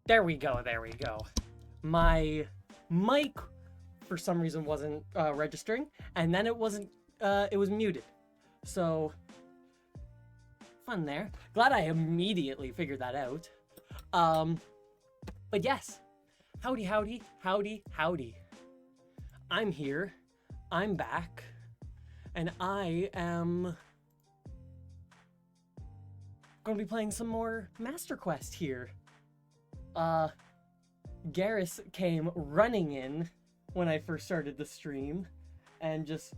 There we go, there we go. My mic, for some reason, wasn't registering, and then it wasn't, it was muted. So, fun there. Glad I immediately figured that out. But yes, howdy, howdy, howdy, howdy. I'm here, I'm back, and I am going to be playing some more Master Quest here. Garrus came running in when I first started the stream, and just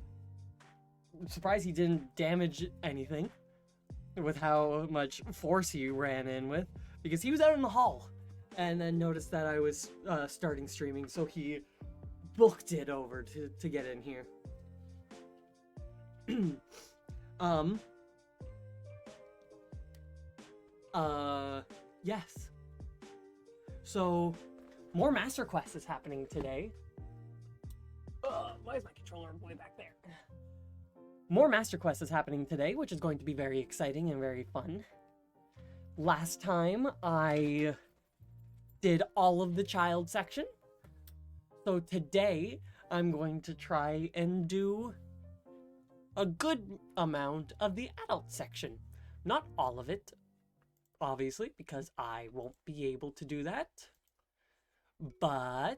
surprised he didn't damage anything with how much force he ran in with, because he was out in the hall and then noticed that I was starting streaming, so he booked it over to get in here. Yes. So, more Master Quest is happening today. Why is my controller way back there? More Master Quest is happening today, which is going to be very exciting and very fun. Last time, I did all of the child section. So today, I'm going to try and do a good amount of the adult section. Not all of it, obviously, because I won't be able to do that. But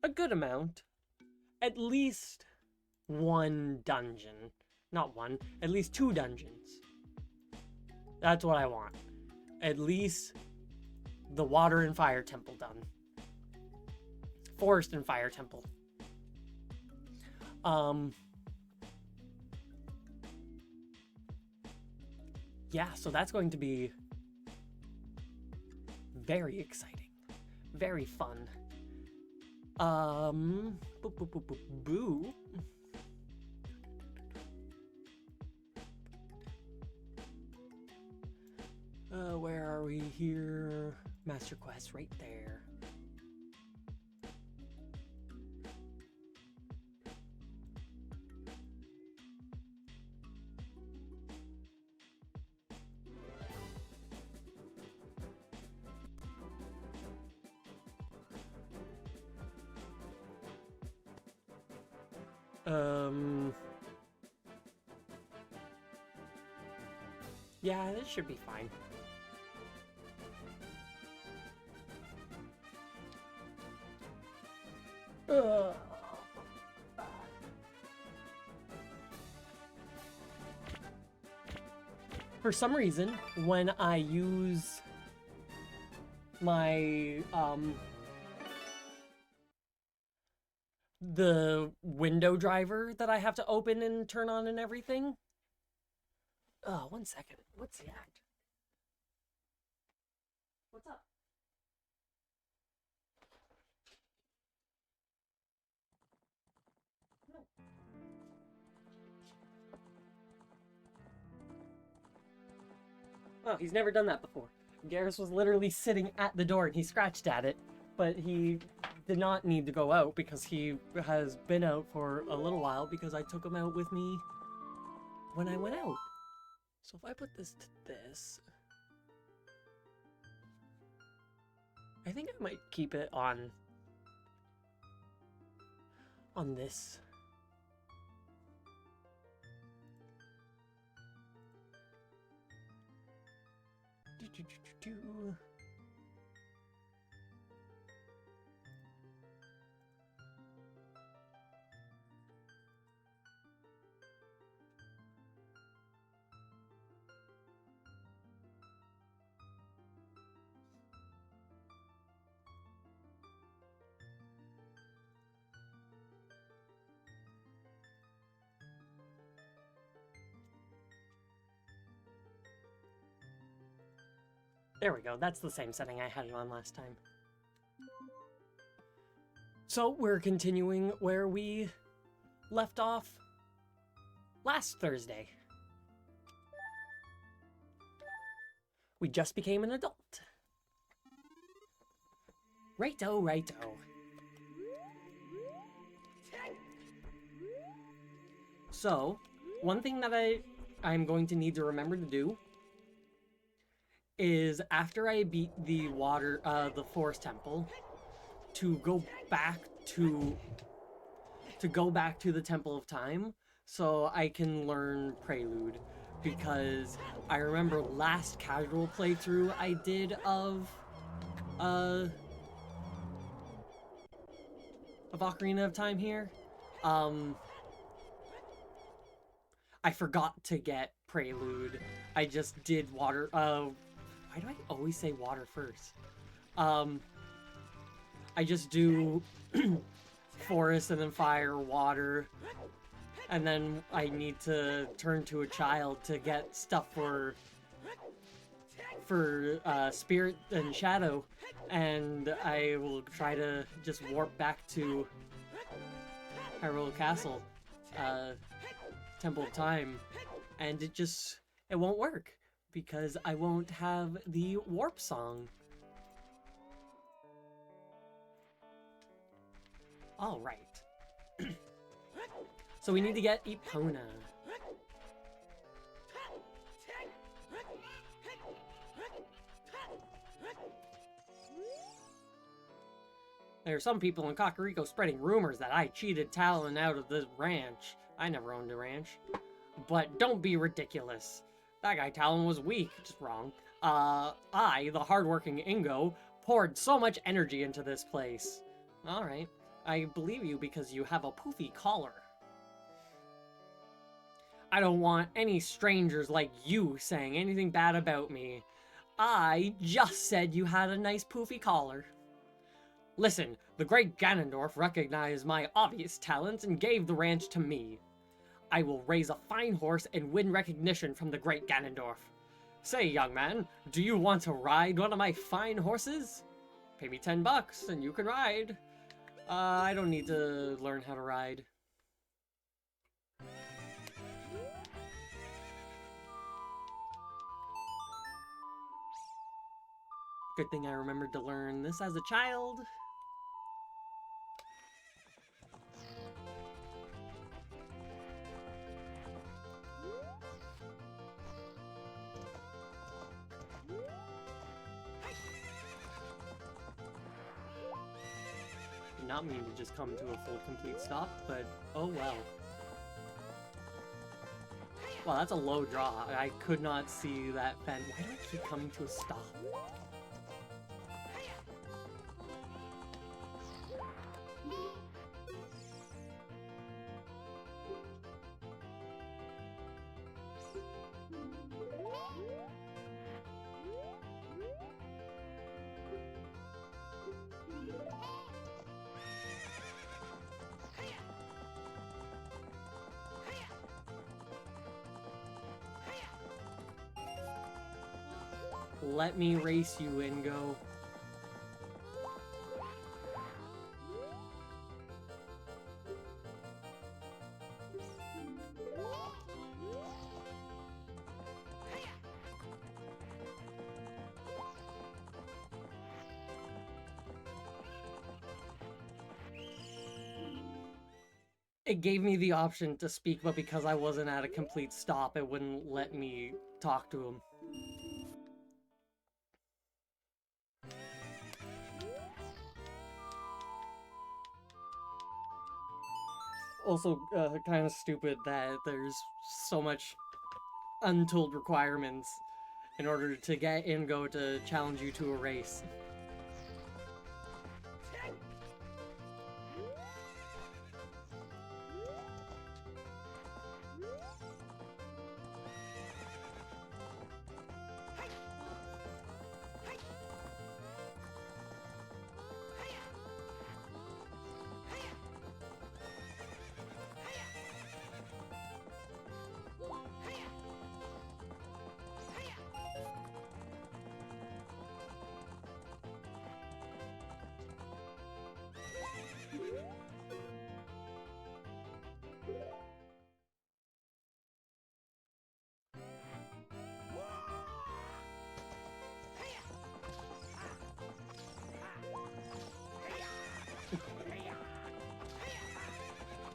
a good amount. At least one dungeon. Not one, at least 2 dungeons. That's what I want. At least the Water and Fire Temple done. Forest and Fire Temple. Yeah, so that's going to be very exciting. Very fun. Boo. Where are we here? Master Quest right there. Yeah, this should be fine. For some reason, when I use my, the window driver that I have to open and turn on and everything. Oh, 1 second. What's the act? What's up? No. Oh, he's never done that before. Garrus was literally sitting at the door and he scratched at it, but he did not need to go out because he has been out for a little while because I took him out with me when I went out. So if I put this to this, I think I might keep it on this. Do. There we go, that's the same setting I had it on last time. So we're continuing where we left off last Thursday. We just became an adult. Righto, righto. So, one thing that I'm going to need to remember to do is after I beat the the forest temple, to go back to the Temple of Time so I can learn Prelude, because I remember last casual playthrough I did of Ocarina of Time here, I forgot to get Prelude. I just did water. Why do I always say water first? I just do forest and then fire, water, and then I need to turn to a child to get stuff for Spirit and Shadow, and I will try to just warp back to Hyrule Castle, Temple of Time, and it won't work because I won't have the warp song. All right. So we need to get Epona. There are some people in Kakariko spreading rumors that I cheated Talon out of the ranch. I never owned a ranch. But don't be ridiculous. That guy Talon was weak, just wrong. I, the hardworking Ingo, poured so much energy into this place. Alright, I believe you because you have a poofy collar. I don't want any strangers like you saying anything bad about me. I just said you had a nice poofy collar. Listen, the great Ganondorf recognized my obvious talents and gave the ranch to me. I will raise a fine horse and win recognition from the great Ganondorf. Say, young man, do you want to ride one of my fine horses? Pay me $10 and you can ride. I don't need to learn how to ride. Good thing I remembered to learn this as a child. Did not mean to just come to a full complete stop, but oh well. Wow, that's a low draw. I could not see that fence. Why do I keep coming to a stop? Let me race you, Ingo. It gave me the option to speak, but because I wasn't at a complete stop, it wouldn't let me talk to him. Also, kind of stupid that there's so much untold requirements in order to get Ingo to challenge you to a race.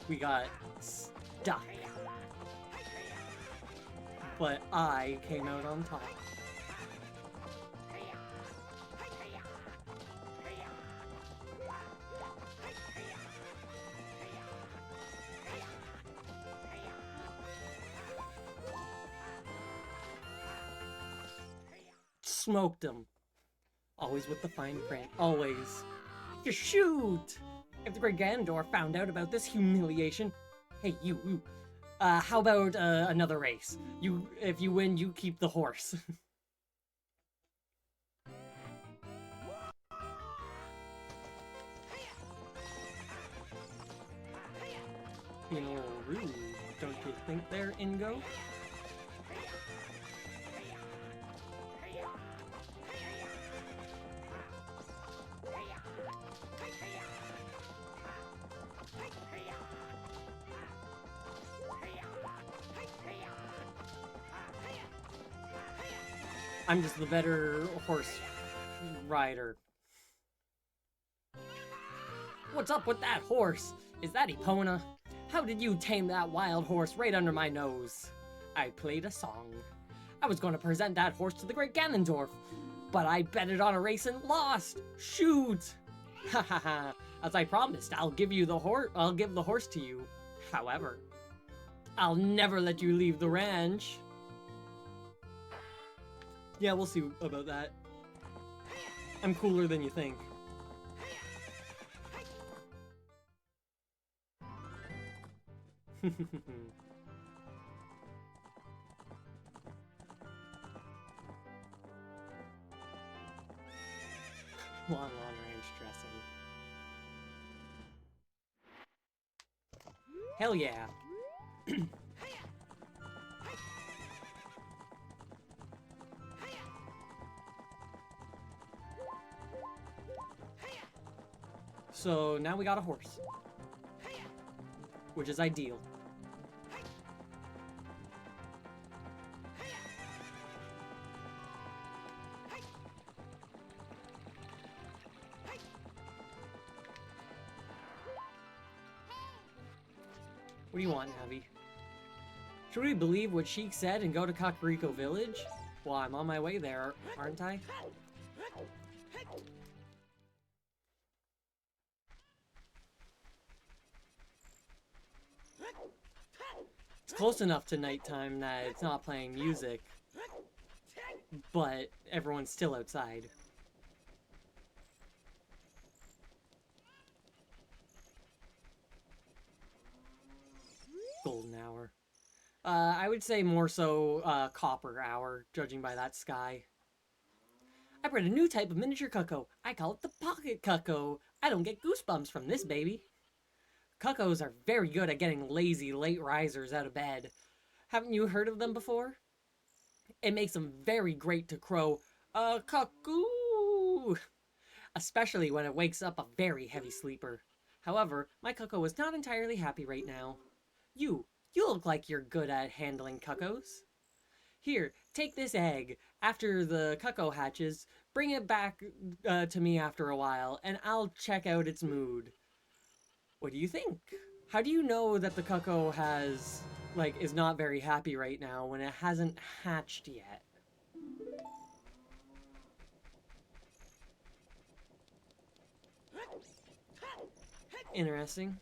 We got stuck. But I came out on top. smoked him. Always with the fine print, always. You shoot! If the great Ganondorf found out about this humiliation... Hey, you. How about another race? If you win, you keep the horse. Being a little rude, don't you think there, Ingo? I'm just the better horse rider. What's up with that horse? Is that Epona? How did you tame that wild horse right under my nose? I played a song. I was going to present that horse to the great Ganondorf, but I betted on a race and lost. Shoot! Ha ha ha! As I promised, I'll give the horse to you. However, I'll never let you leave the ranch. Yeah, we'll see about that. I'm cooler than you think. Long range dressing. Hell yeah. So now we got a horse, which is ideal. What do you want, Navi? Should we believe what Sheik said and go to Kakariko Village? Well, I'm on my way there, aren't I? It's close enough to nighttime that it's not playing music, but everyone's still outside. Golden hour. I would say more so copper hour, judging by that sky. I bred a new type of miniature cuckoo. I call it the pocket cuckoo. I don't get goosebumps from this baby. Cuckoos are very good at getting lazy late risers out of bed. Haven't you heard of them before? It makes them very great to crow, cuckoo! Especially when it wakes up a very heavy sleeper. However, my cuckoo is not entirely happy right now. You look like you're good at handling cuckoos. Here, take this egg. After the cuckoo hatches, bring it back to me after a while, and I'll check out its mood. What do you think? How do you know that the cuckoo is not very happy right now when it hasn't hatched yet? Interesting.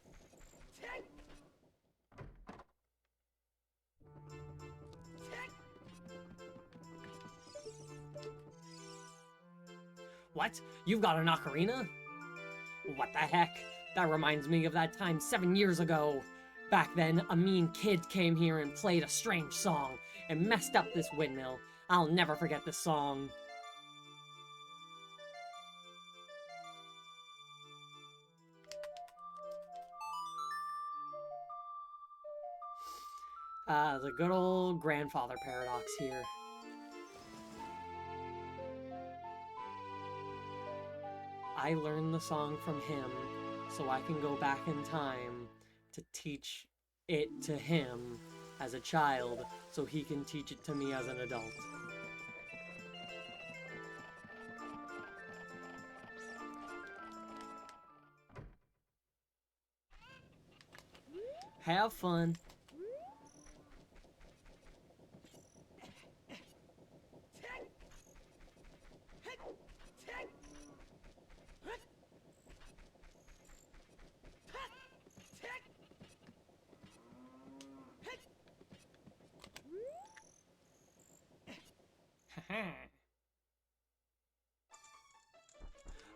What? You've got an ocarina? What the heck? That reminds me of that time 7 years ago. Back then, a mean kid came here and played a strange song and messed up this windmill. I'll never forget this song. The good old grandfather paradox here. I learned the song from him, so I can go back in time to teach it to him as a child, so he can teach it to me as an adult. Have fun.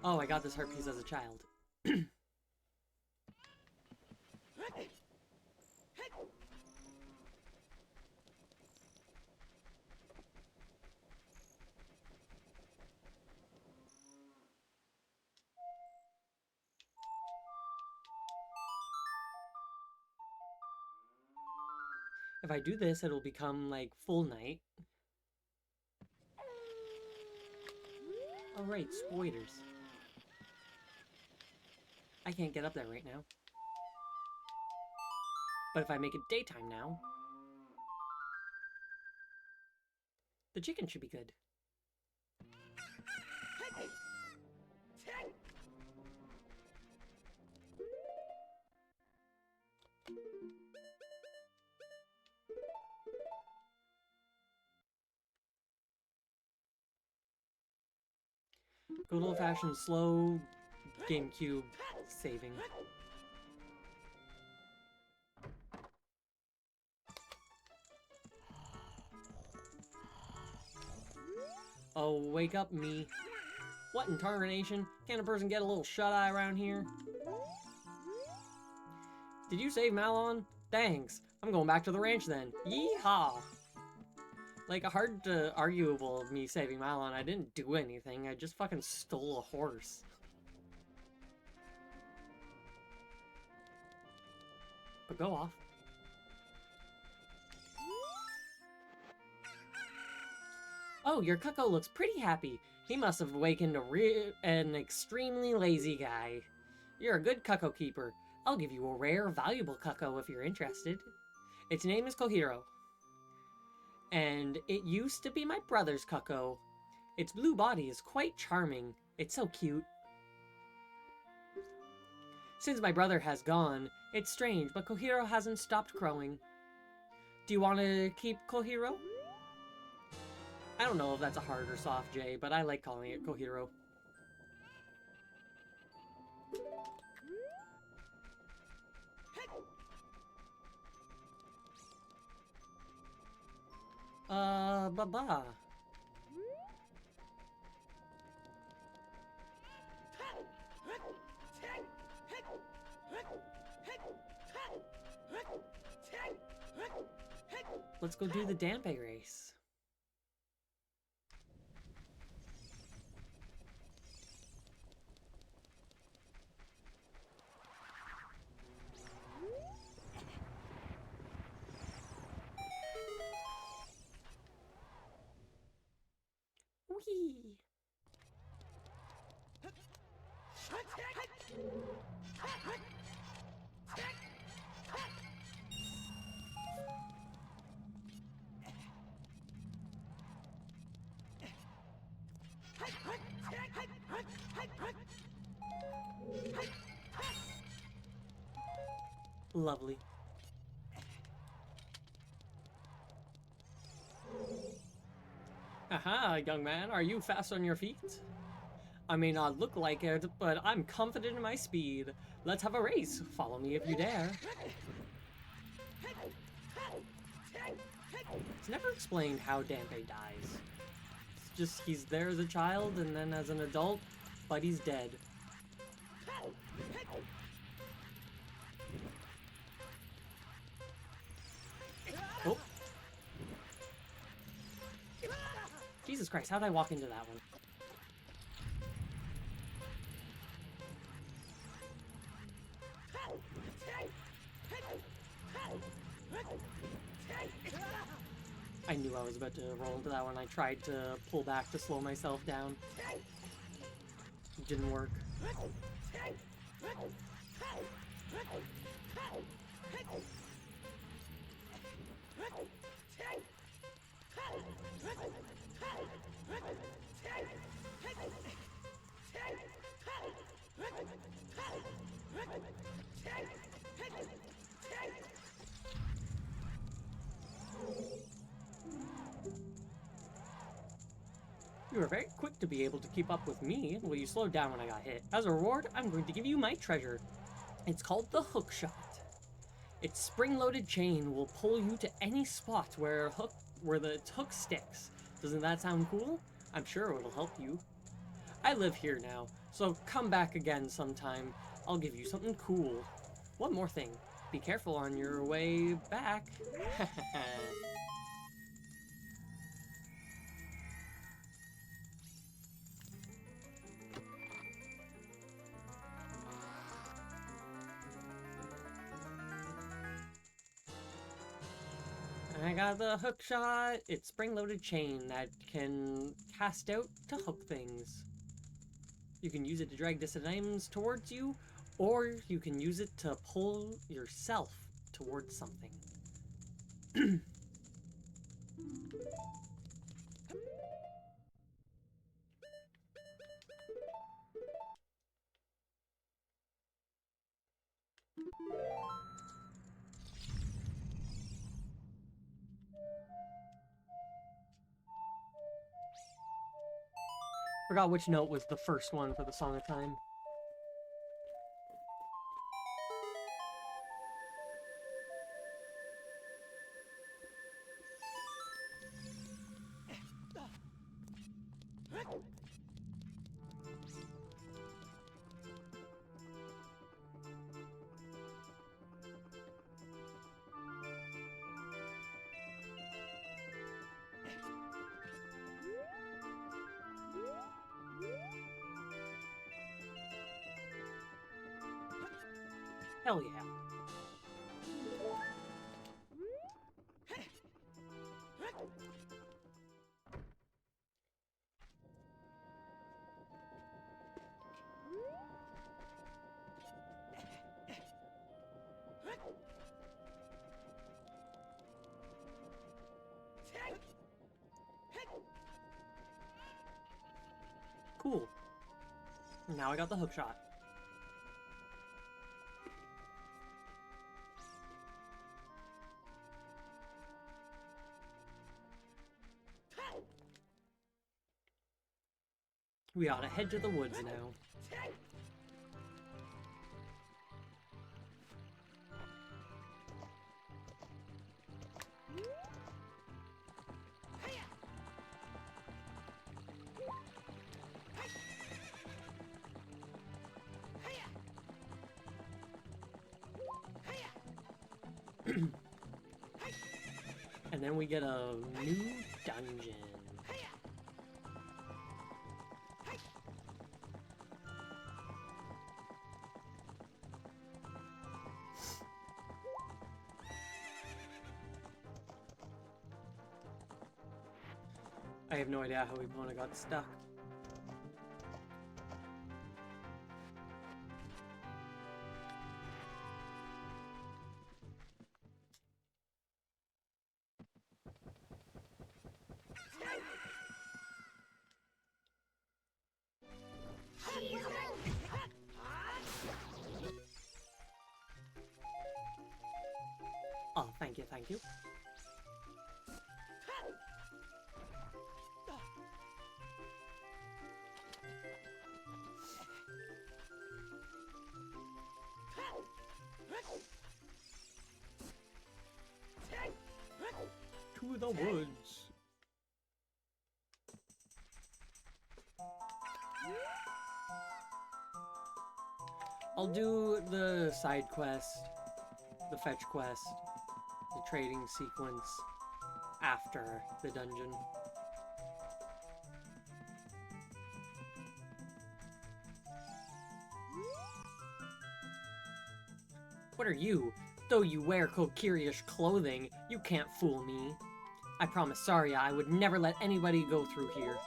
Oh, I got this heart piece as a child. If I do this, it'll become, like, full night. Oh, right, spoilers. I can't get up there right now. But if I make it daytime now, the chicken should be good. Good old-fashioned slow GameCube saving. Oh, wake up, me. What in tarnation? Can't a person get a little shut-eye around here? Did you save Malon? Thanks. I'm going back to the ranch then. Yeehaw! Like, hard to arguable of me saving Malon. I didn't do anything. I just fucking stole a horse. But go off. Oh, your Cucko looks pretty happy. He must have awakened an extremely lazy guy. You're a good Cucko keeper. I'll give you a rare, valuable Cucko if you're interested. Its name is Kohiro. And it used to be my brother's Cucko. Its blue body is quite charming. It's so cute. Since my brother has gone, it's strange, but Kohiro hasn't stopped crowing. Do you want to keep Kohiro? I don't know if that's a hard or soft J, but I like calling it Kohiro. Baba. Let's go do the Dampe race. Whee! Lovely. Aha, young man, are you fast on your feet? I may not look like it, but I'm confident in my speed. Let's have a race. Follow me if you dare. It's never explained how Dampe dies. It's just he's there as a child, and then as an adult, but he's dead. Oh. Jesus Christ, how'd I walk into that one? I knew I was about to roll into that one. I tried to pull back to slow myself down. It didn't work. You were very quick to be able to keep up with me. Well, you slowed down when I got hit. As a reward, I'm going to give you my treasure. It's called the Hook Shot. Its spring-loaded chain will pull you to any spot where the hook sticks. Doesn't that sound cool? I'm sure it'll help you. I live here now, so come back again sometime. I'll give you something cool. One more thing. Be careful on your way back. I got the hook shot. It's spring-loaded chain that can cast out to hook things. You can use it to drag distant items towards you, or you can use it to pull yourself towards something. Forgot which note was the first one for the Song of Time. Hell yeah. Cool. Now I got the hook shot. We ought to head to the woods now. And then we get a new dungeon. I have no idea how Epona got stuck. Oh, thank you, thank you. To the woods. I'll do the side quest, the fetch quest, the trading sequence after the dungeon. What are you? Though you wear Kokiri-ish clothing, you can't fool me. I promised Saria I would never let anybody go through here.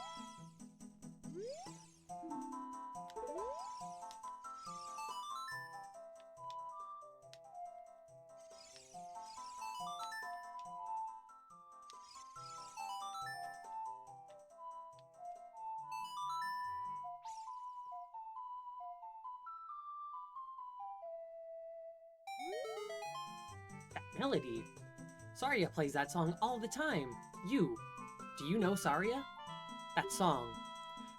That melody. Saria plays that song all the time. Do you know Saria? That song.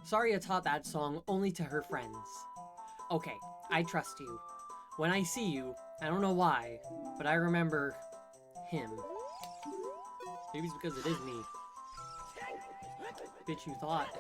Saria taught that song only to her friends. Okay, I trust you. When I see you, I don't know why, but I remember him. Maybe it's because it is me. Bitch, you thought.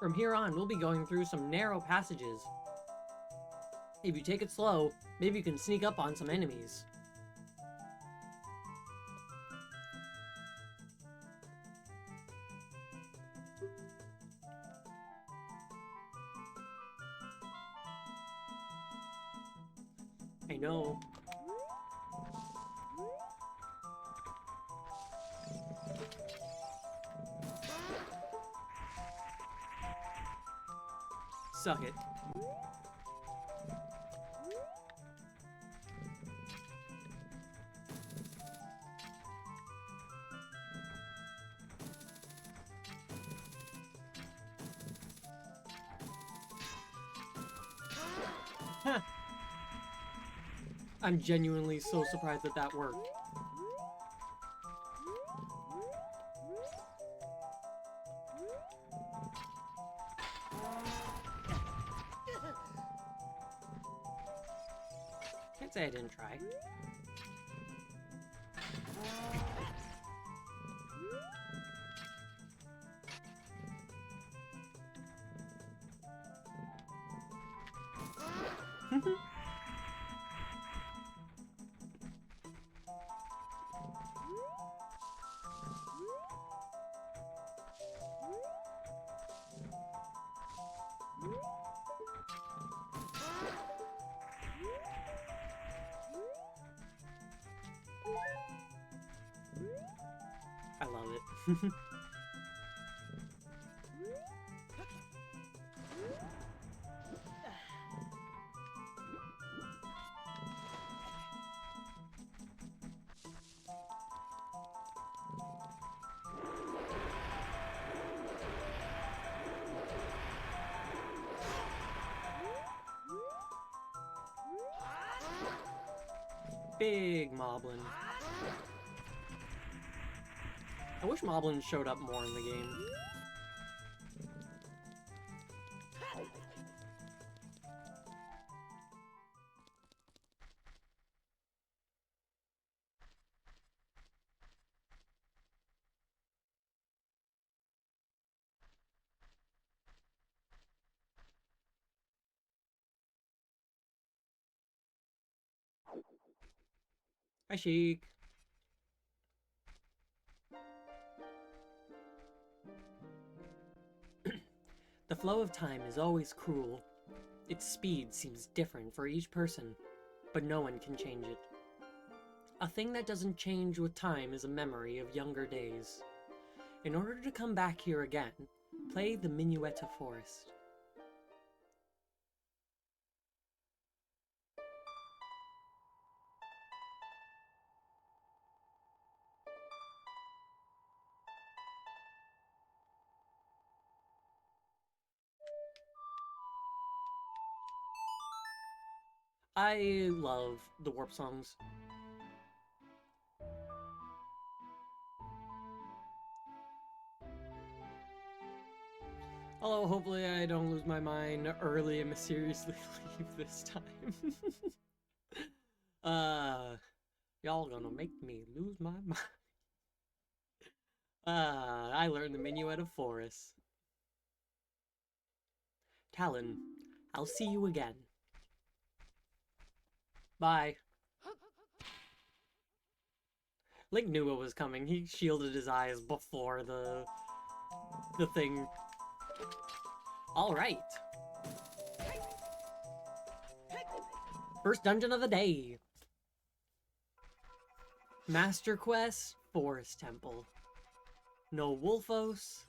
From here on, we'll be going through some narrow passages. If you take it slow, maybe you can sneak up on some enemies. I know. Suck it. Huh. I'm genuinely so surprised that that worked. Can't say I didn't try. I love it. Big Moblin. I wish Moblin showed up more in the game. Hi, Sheik. The flow of time is always cruel. Its speed seems different for each person, but no one can change it. A thing that doesn't change with time is a memory of younger days. In order to come back here again, play the Minuetta Forest. I love the warp songs. Although hopefully I don't lose my mind early and mysteriously leave this time. Y'all gonna make me lose my mind. I learned the Minuetta Forest. Talon, I'll see you again. Bye. Link knew what was coming. He shielded his eyes before the thing. Alright. First dungeon of the day. Master Quest, Forest Temple. No Wolfos.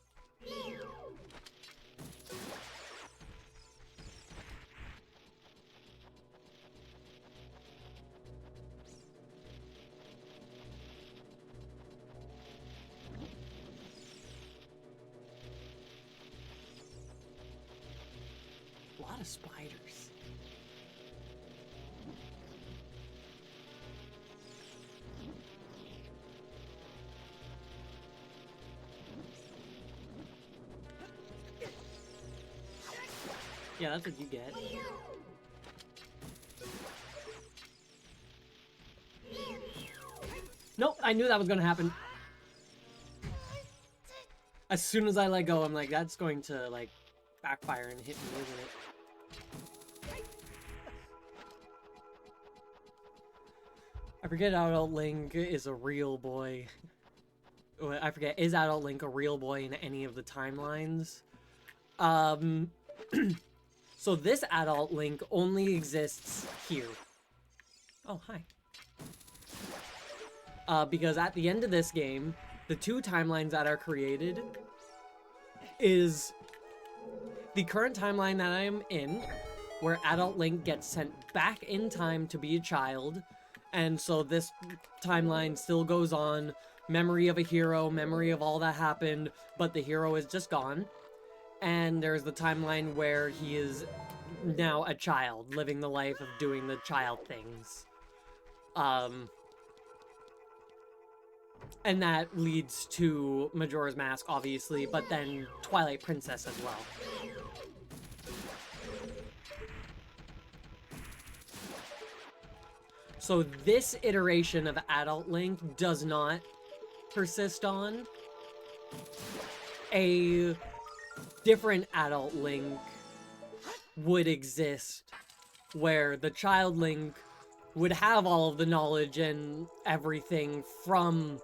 A lot of spiders. Yeah, that's what you get. Nope, I knew that was gonna happen. As soon as I let go, I'm like, that's going to, like, backfire and hit me, isn't it? I forget Adult Link is a real boy. I forget, is Adult Link a real boy in any of the timelines? So this Adult Link only exists here. Oh, hi. Because at the end of this game, the two timelines that are created is the current timeline that I am in, where Adult Link gets sent back in time to be a child, and so this timeline still goes on, memory of a hero, memory of all that happened, but the hero is just gone. And there's the timeline where he is now a child, living the life of doing the child things. And that leads to Majora's Mask, obviously, but then Twilight Princess as well. So this iteration of Adult Link does not persist on. A different Adult Link would exist where the Child Link would have all of the knowledge and everything from,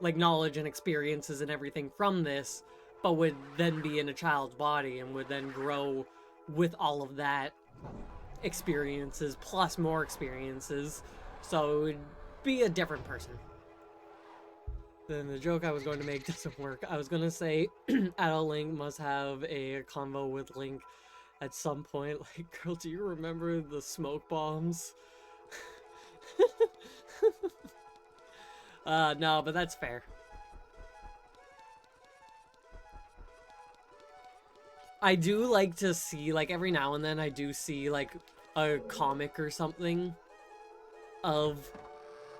like, knowledge and experiences and everything from this, but would then be in a child's body and would then grow with all of that experiences plus more experiences, so it would be a different person. Then the joke I was going to make doesn't work. I was going to say Adult Link must have a convo with Link at some point. Like, girl, do you remember the smoke bombs? No, but that's fair. I do like to see, like, every now and then I do see, like, a comic or something of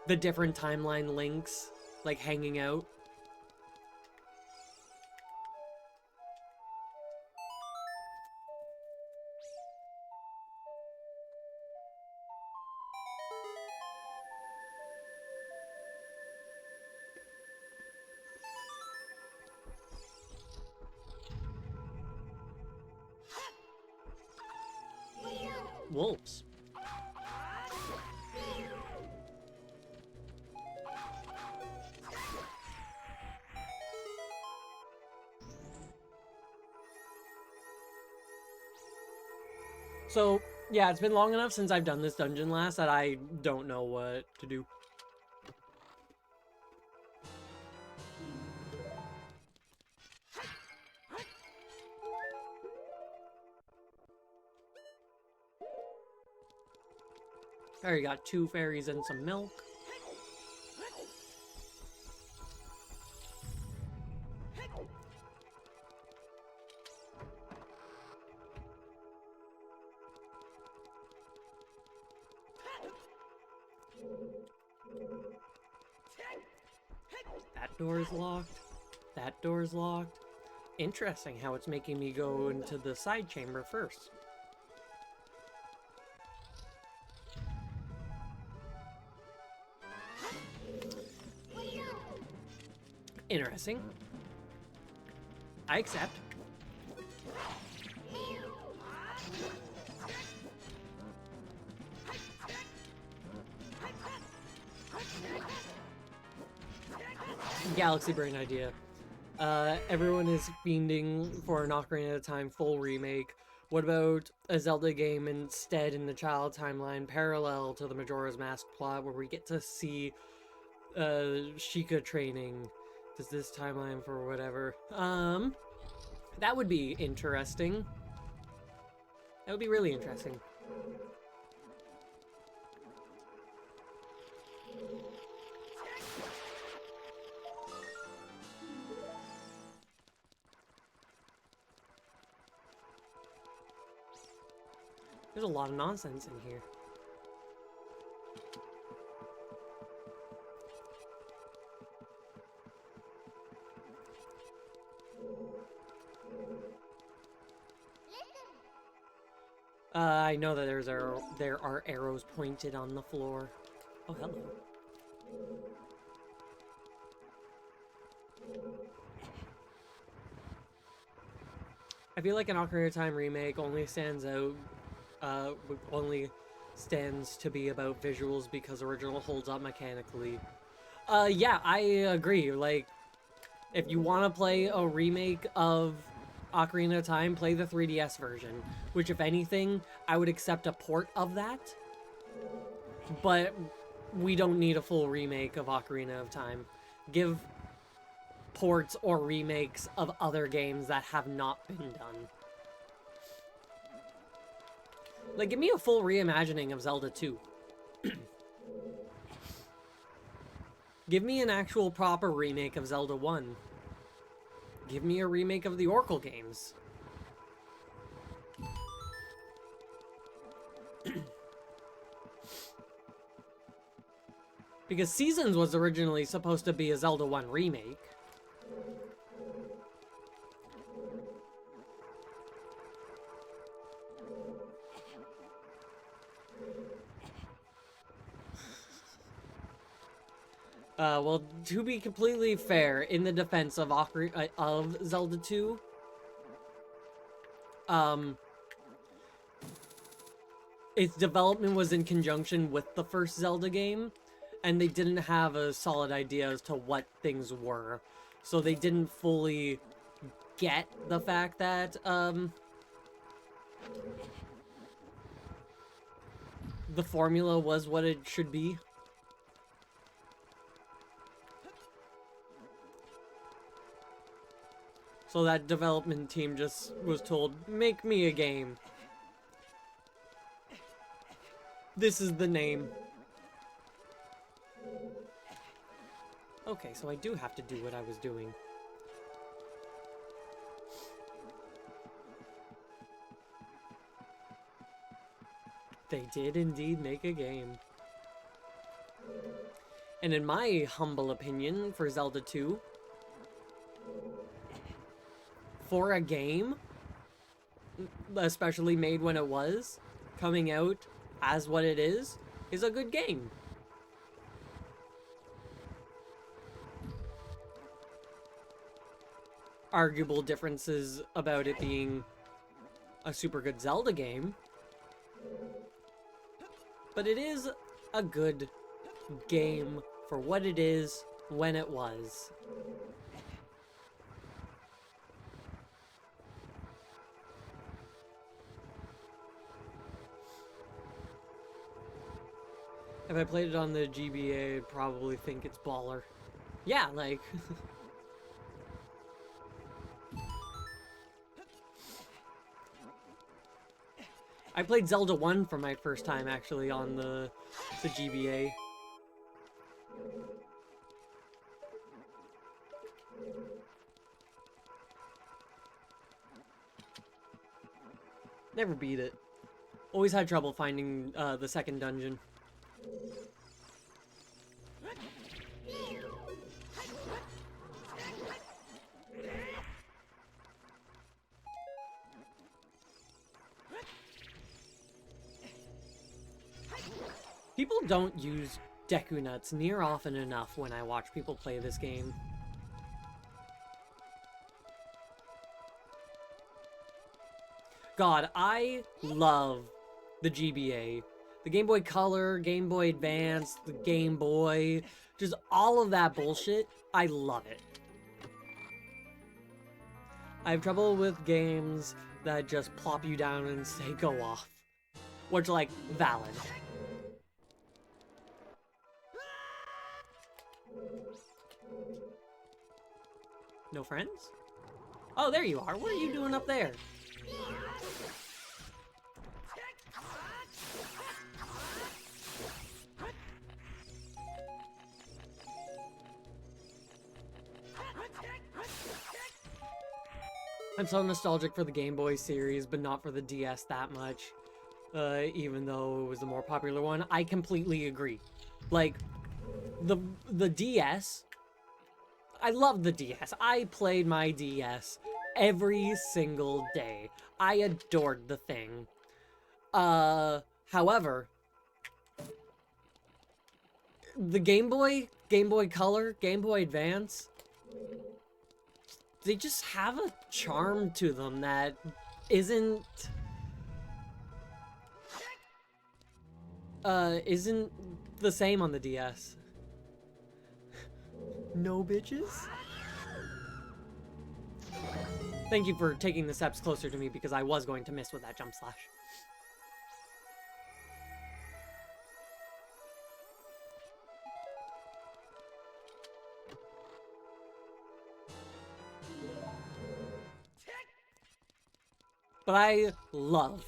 the different timeline links, like, hanging out. Wolves. So, yeah, it's been long enough since I've done this dungeon last that I don't know what to do. I already got 2 fairies and some milk. That door is locked. That door is locked. Interesting how it's making me go into the side chamber first. Interesting. I accept. Galaxy Brain idea. Everyone is fiending for an Ocarina of Time full remake. What about a Zelda game instead in the child timeline parallel to the Majora's Mask plot where we get to see Sheikah training? Does this timeline for whatever? That would be interesting. That would be really interesting. There's a lot of nonsense in here. I know that there are arrows pointed on the floor. Oh, hello. I feel like an Ocarina of Time remake only stands out, only stands to be about visuals because original holds up mechanically. Yeah, I agree. Like, if you want to play a remake of Ocarina of Time, play the 3DS version. Which, if anything, I would accept a port of that. But we don't need a full remake of Ocarina of Time. Give ports or remakes of other games that have not been done. Like, give me a full reimagining of Zelda 2. Give me an actual proper remake of Zelda 1. Give me a remake of the Oracle games. Because Seasons was originally supposed to be a Zelda 1 remake. Well, to be completely fair, in the defense of Zelda 2, its development was in conjunction with the first Zelda game, and they didn't have a solid idea as to what things were. So they didn't fully get the fact that, the formula was what it should be. So that development team just was told, make me a game. This is the name. Okay, so I do have to do what I was doing. They did indeed make a game. And in my humble opinion, for Zelda 2, for a game, especially made when it was, coming out as what it is a good game. Arguable differences about it being a super good Zelda game, but it is a good game for what it is when it was. If I played it on the GBA, I'd probably think it's baller. Yeah, like... I played Zelda 1 for my first time, actually, on the GBA. Never beat it. Always had trouble finding the second dungeon. People don't use Deku Nuts near often enough when I watch people play this game. God, I love the GBA. The Game Boy Color, Game Boy Advance, the Game Boy, just all of that bullshit. I love it. I have trouble with games that just plop you down and say go off. Which, like, valid. No friends? Oh, there you are. What are you doing up there? I'm so nostalgic for the Game Boy series, but not for the DS that much. Even though it was the more popular one. I completely agree. Like, the DS... I love the DS. I played my DS every single day. I adored the thing. However, the Game Boy Color, Game Boy Advance, they just have a charm to them that isn't the same on the DS. No bitches? Thank you for taking the steps closer to me because I was going to miss with that jump slash. But I love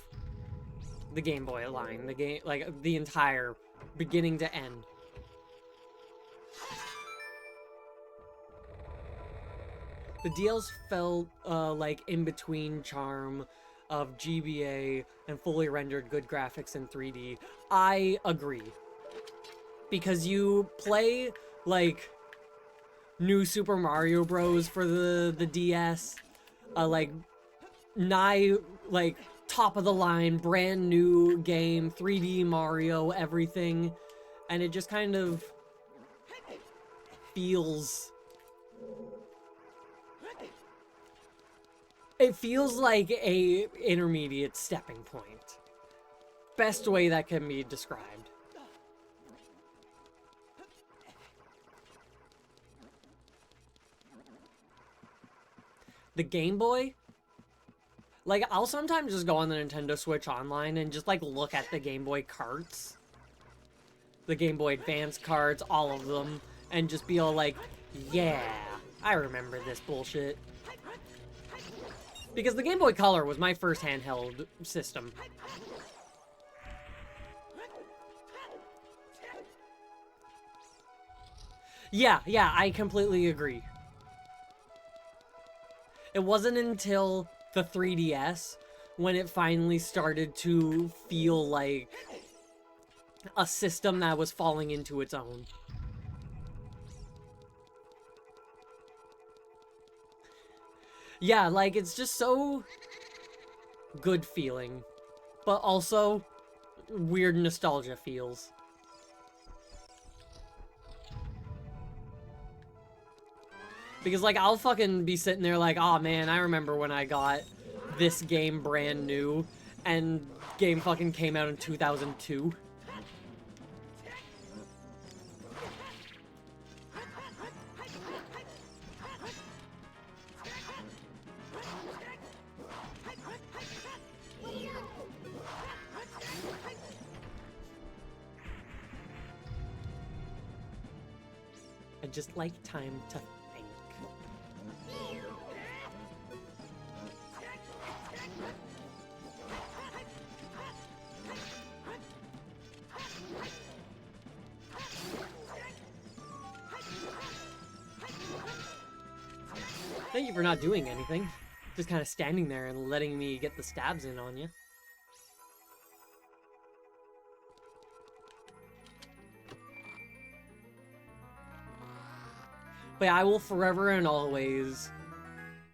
the Game Boy line, the game, like the entire beginning to end. The DLs felt like in-between charm of GBA and fully rendered good graphics in 3D. I agree. Because you play, like, New Super Mario Bros. For the DS, like, top of the line, brand new game, 3D Mario, everything, and it just kind of feels... It feels like a intermediate stepping point. Best way that can be described. The Game Boy? Like, I'll sometimes just go on the Nintendo Switch online and just, like, look at the Game Boy carts. The Game Boy Advance carts, all of them. And just be all like, yeah, I remember this bullshit. Because the Game Boy Color was my first handheld system. Yeah, I completely agree. It wasn't until the 3DS when it finally started to feel like a system that was falling into its own. Yeah, like, it's just so good feeling, but also weird nostalgia feels. Because, like, I'll fucking be sitting there like, oh man, I remember when I got this game brand new, and game fucking came out in 2002. I just like time to think. Thank you for not doing anything. Just kind of standing there and letting me get the stabs in on you. But yeah, I will forever and always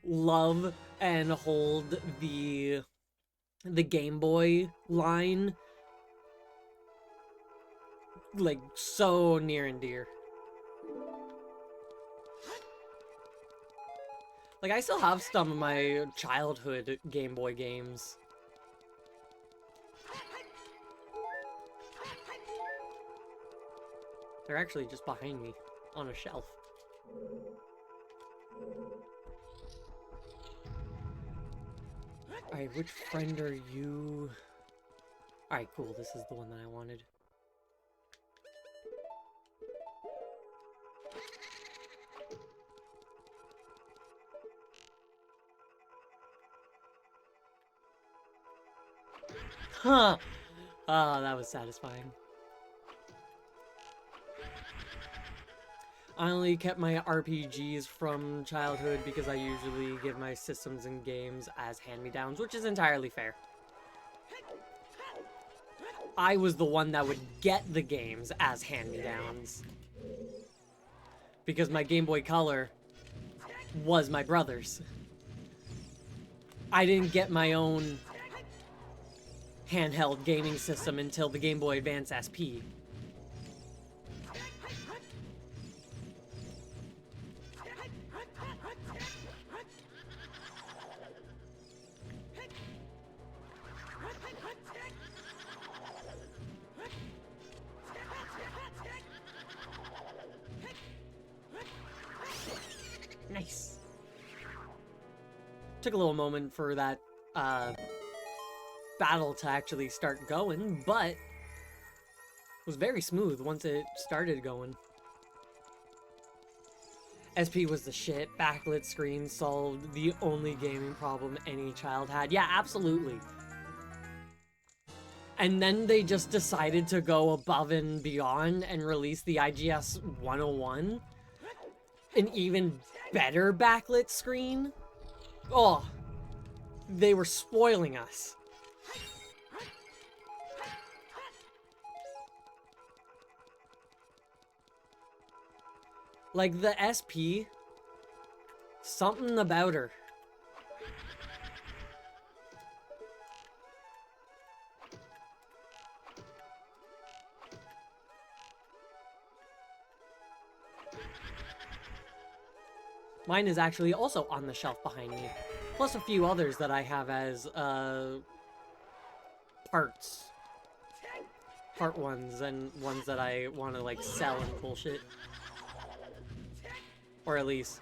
love and hold the Game Boy line like so near and dear. Like, I still have some of my childhood Game Boy games. They're actually just behind me on a shelf. Alright, which friend are you? Alright, cool. This is the one that I wanted. Huh! Oh, that was satisfying. I only kept my RPGs from childhood because I usually give my systems and games as hand-me-downs, which is entirely fair. I was the one that would get the games as hand-me-downs. Because my Game Boy Color was my brother's. I didn't get my own handheld gaming system until the Game Boy Advance SP. Took a little moment for that battle to actually start going, but it was very smooth once it started going. SP was the shit. Backlit screen solved the only gaming problem any child had. Yeah, absolutely. And then they just decided to go above and beyond and release the IGS 101. An even better backlit screen. Oh, they were spoiling us. Like, the SP, something about her. Mine is actually also on the shelf behind me, plus a few others that I have as, parts. Part ones and ones that I want to, like, sell and bullshit. Or at least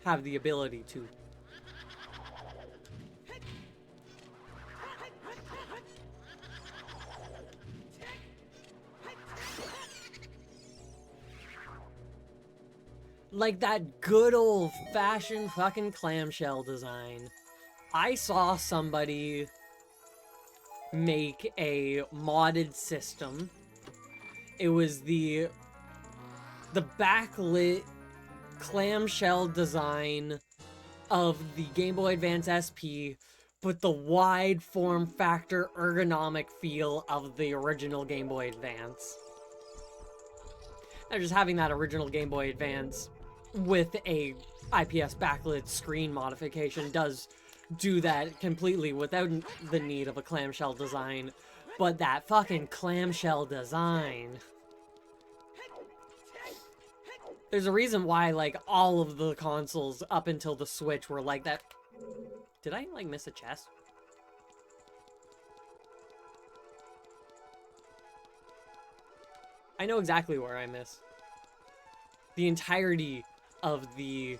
have the ability to. Like that good old-fashioned fucking clamshell design. I saw somebody make a modded system. It was the backlit clamshell design of the Game Boy Advance SP, but the wide form factor ergonomic feel of the original Game Boy Advance. And just having that original Game Boy Advance with a IPS backlit screen modification does do that completely without the need of a clamshell design. But that fucking clamshell design... There's a reason why, like, all of the consoles up until the Switch were like that. Did I, like, miss a chest? I know exactly where I missed. The entirety of the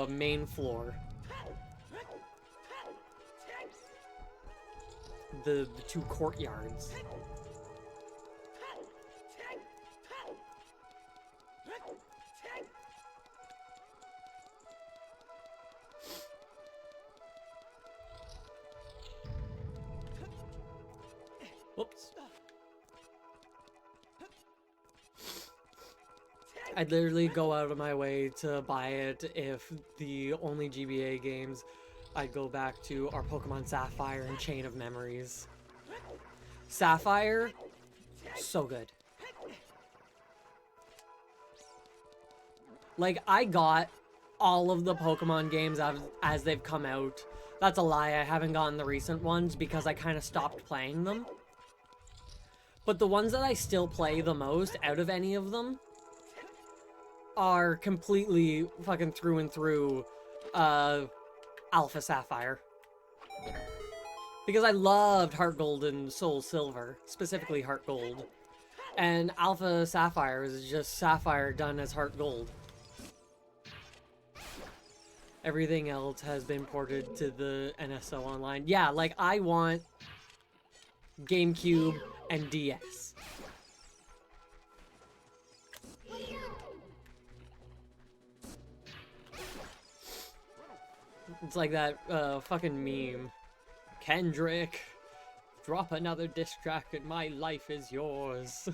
main floor. The two courtyards. Whoops. I'd literally go out of my way to buy it if the only GBA games I'd go back to are Pokemon Sapphire and Chain of Memories. Sapphire, so good. Like, I got all of the Pokemon games as they've come out. That's a lie, I haven't gotten the recent ones because I kind of stopped playing them. But the ones that I still play the most out of any of them are completely fucking through and through Alpha Sapphire. Because I loved Heart Gold and Soul Silver, specifically Heart Gold. And Alpha Sapphire is just Sapphire done as Heart Gold. Everything else has been ported to the NSO Online. Yeah, like, I want GameCube and DS. It's like that fucking meme. Kendrick, drop another diss track and my life is yours.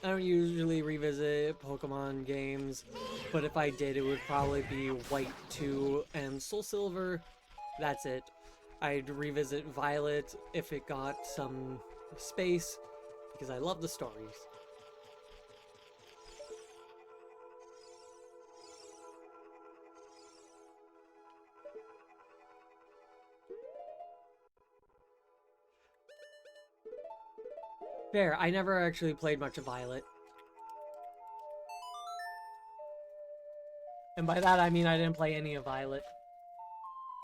I don't usually revisit Pokemon games But if I did, it would probably be White 2 and Soul Silver. That's it. I'd revisit Violet if it got some space, because I love the stories. Fair, I never actually played much of Violet. And by that I mean I didn't play any of Violet.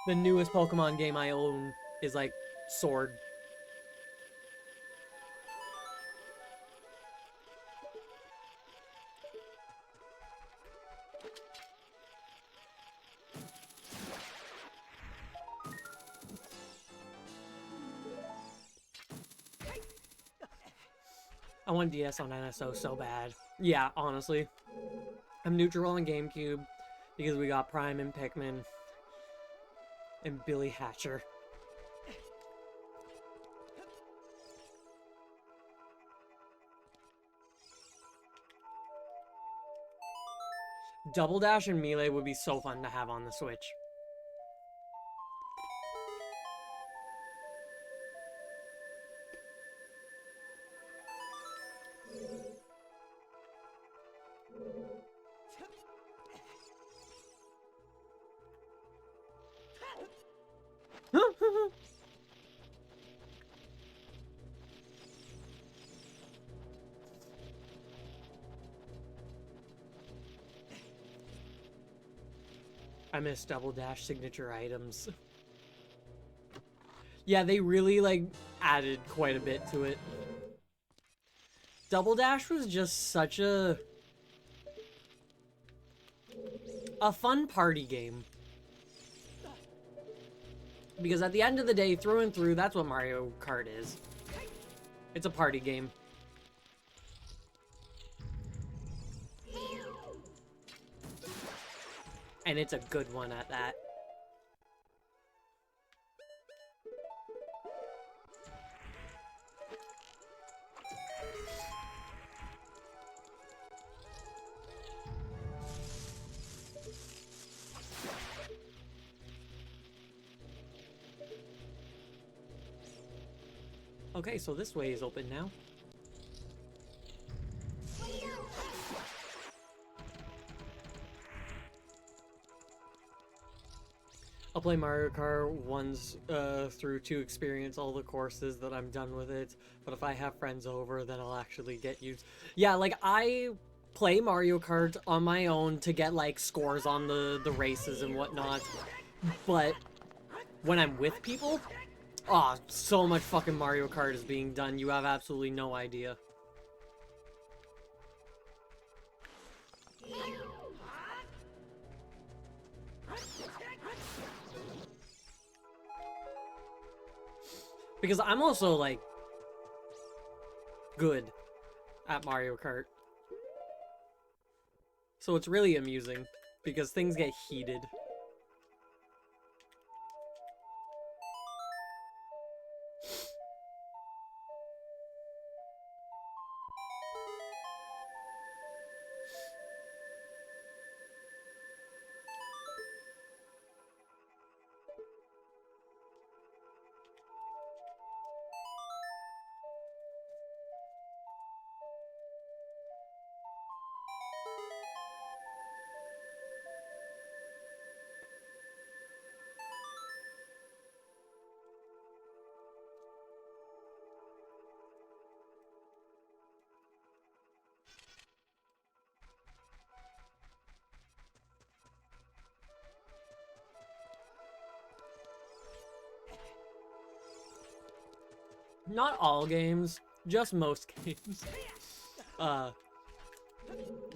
The newest Pokemon game I own is like Sword. I want DS on NSO so bad. Yeah, honestly. I'm neutral on GameCube because we got Prime and Pikmin and Billy Hatcher. Double Dash and Melee would be so fun to have on the Switch. I miss Double Dash signature items. Yeah, they really, like, added quite a bit to it. Double Dash was just such a fun party game. Because at the end of the day, through and through, that's what Mario Kart is. It's a party game. And it's a good one at that. Okay, so this way is open now. I'll play Mario Kart once through to experience all the courses that I'm done with it. But if I have friends over, then I'll actually get used. Yeah, like I play Mario Kart on my own to get like scores on the races and whatnot. But when I'm with people, oh, so much fucking Mario Kart is being done. You have absolutely no idea. Because I'm also, like, good at Mario Kart. So it's really amusing, because things get heated. Not all games, just most games.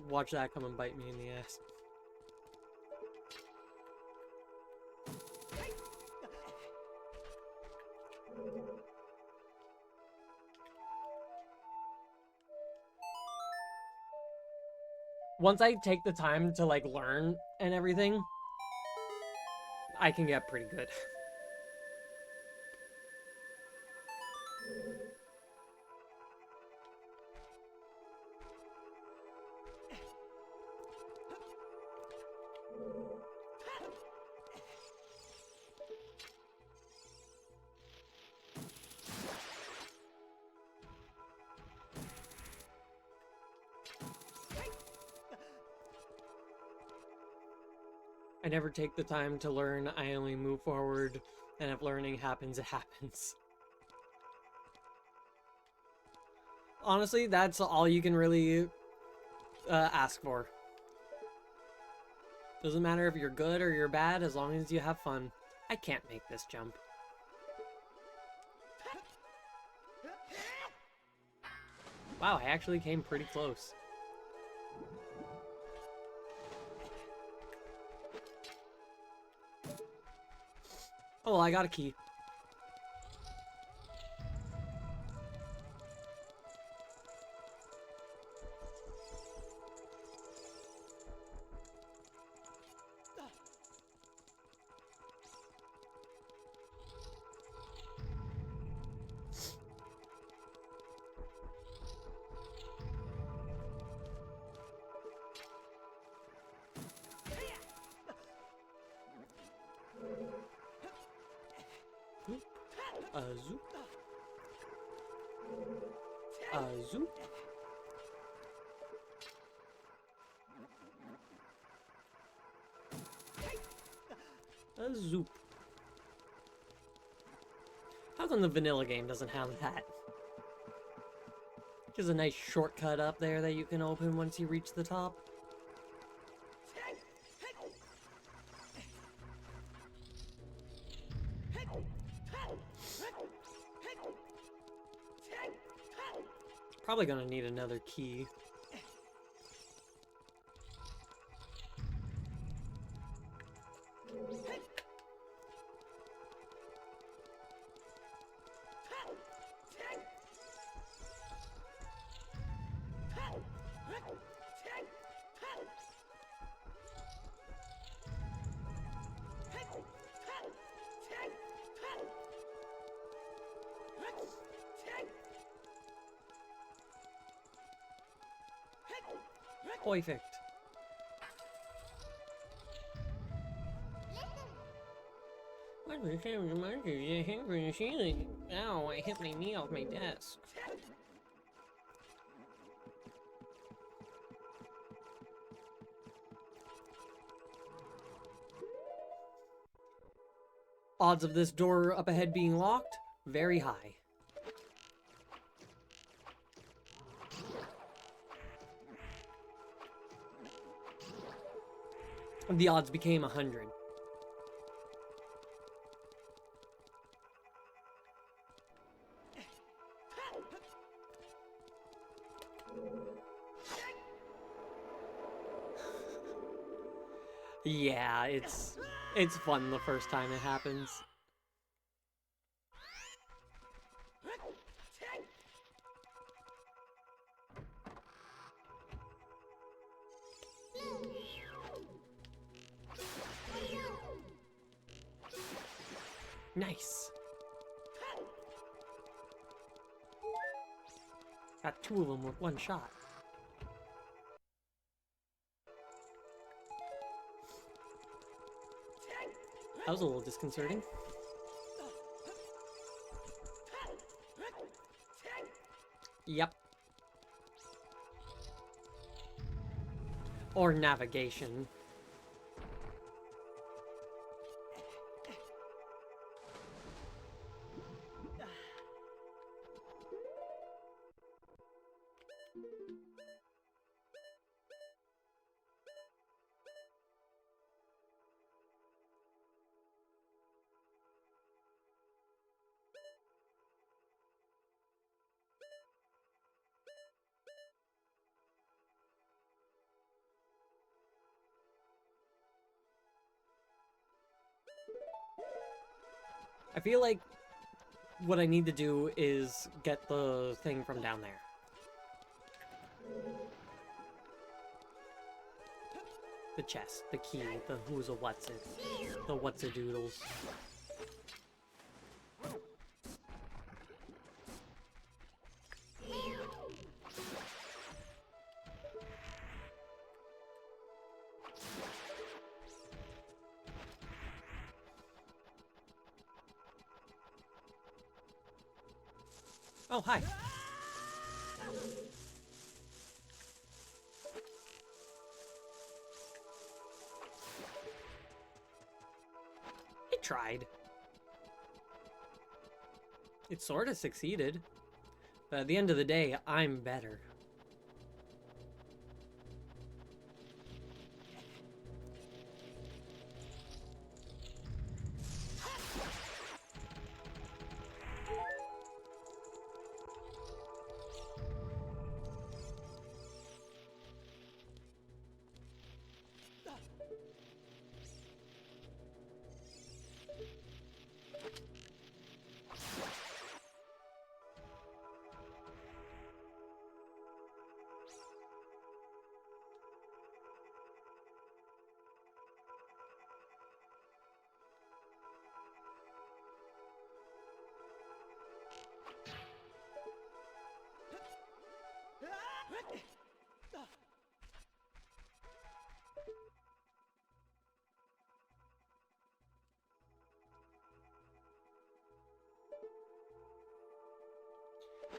Watch that come and bite me in the ass. Once I take the time to, like, learn and everything, I can get pretty good. never take the time to learn. I only move forward, and if learning happens, it happens. Honestly, that's all you can really ask for. Doesn't matter if you're good or you're bad, as long as you have fun. I can't make this jump. Wow, I actually came pretty close. Oh, well, I got a key. Zoop. Zoop. Zoop. How come the vanilla game doesn't have that? There's a nice shortcut up there that you can open once you reach the top. Probably gonna need another key. Perfect. What was that reminder? The hand from the ceiling. Ow, I hit my knee off my desk. Odds of this door up ahead being locked? Very high. The odds became 100. Yeah, it's fun the first time it happens. Nice. Got two of them with one shot. That was a little disconcerting. Yep. Or navigation. I feel like what I need to do is get the thing from down there. The chest, the key, the who's a what's it, the what's a doodles. Oh, hi. tried. It sort of succeeded. But at the end of the day, I'm better.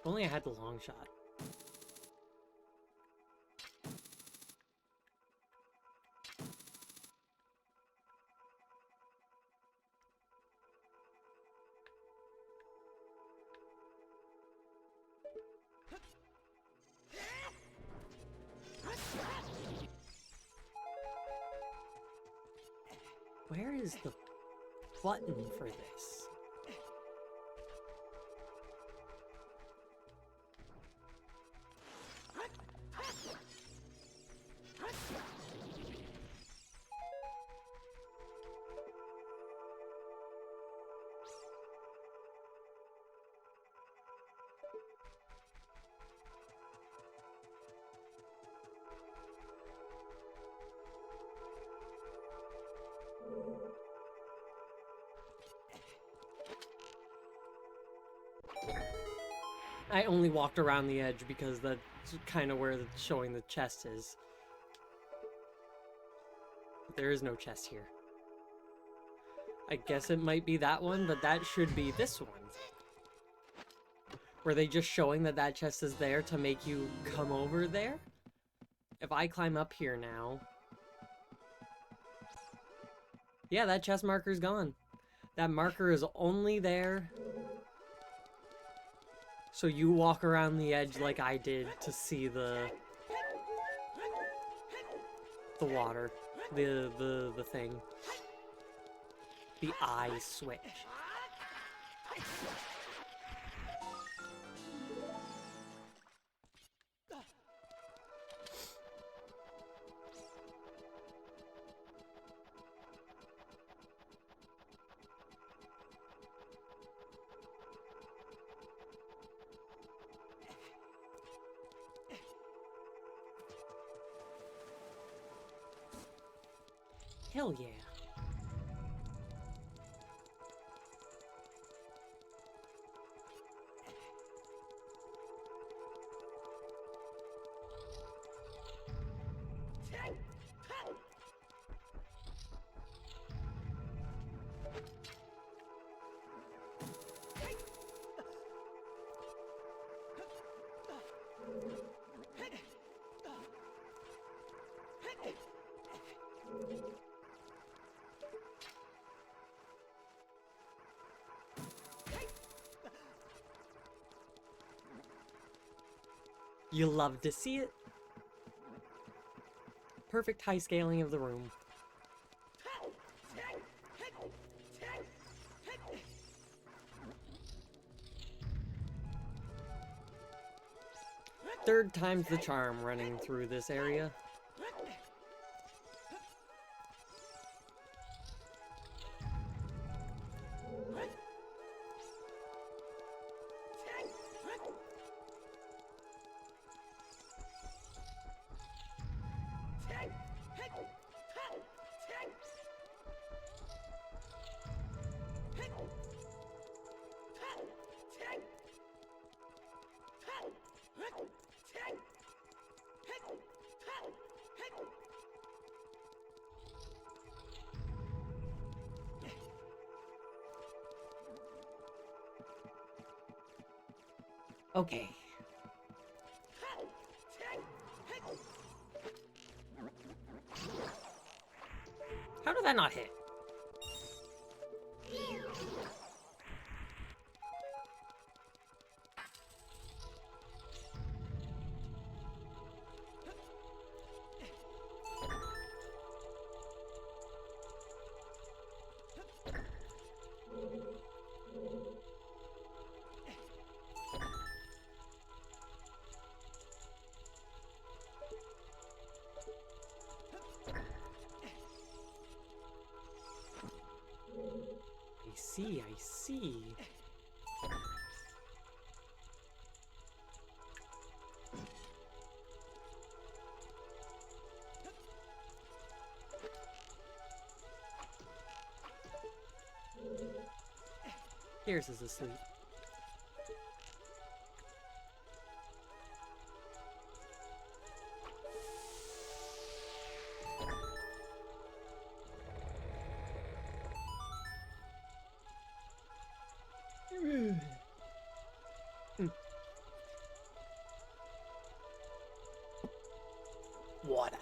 If only I had the long shot. Where is the button for this? I only walked around the edge because that's kind of where showing the chest is. But there is no chest here. I guess it might be that one, but that should be this one. Were they just showing that that chest is there to make you come over there? If I climb up here now... Yeah, that chest marker's gone. That marker is only there so you walk around the edge like I did to see the water, the thing, the eye switch. Hell yeah. You love to see it. Perfect high scaling of the room. Third time's the charm running through this area. Okay. How did that not hit? I see. Gears is asleep. Water.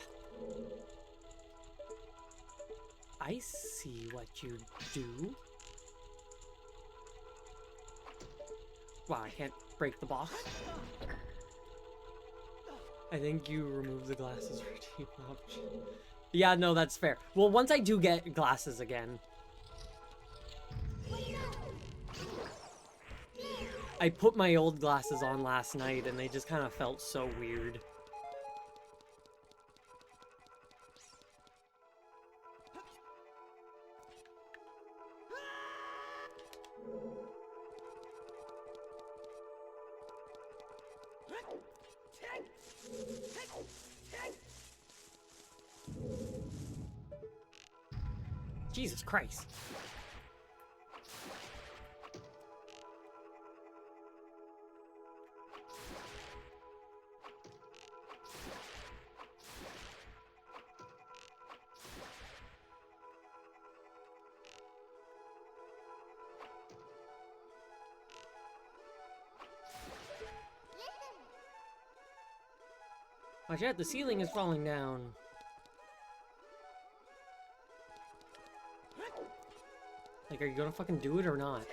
I see what you do. Wow, I can't break the box. I think you remove the glasses for team option. Yeah, no, that's fair. Well, once I do get glasses again. I put my old glasses on last night and they just kind of felt so weird. Jesus Christ. Watch out, the ceiling is falling down. Like, are you gonna fucking do it or not?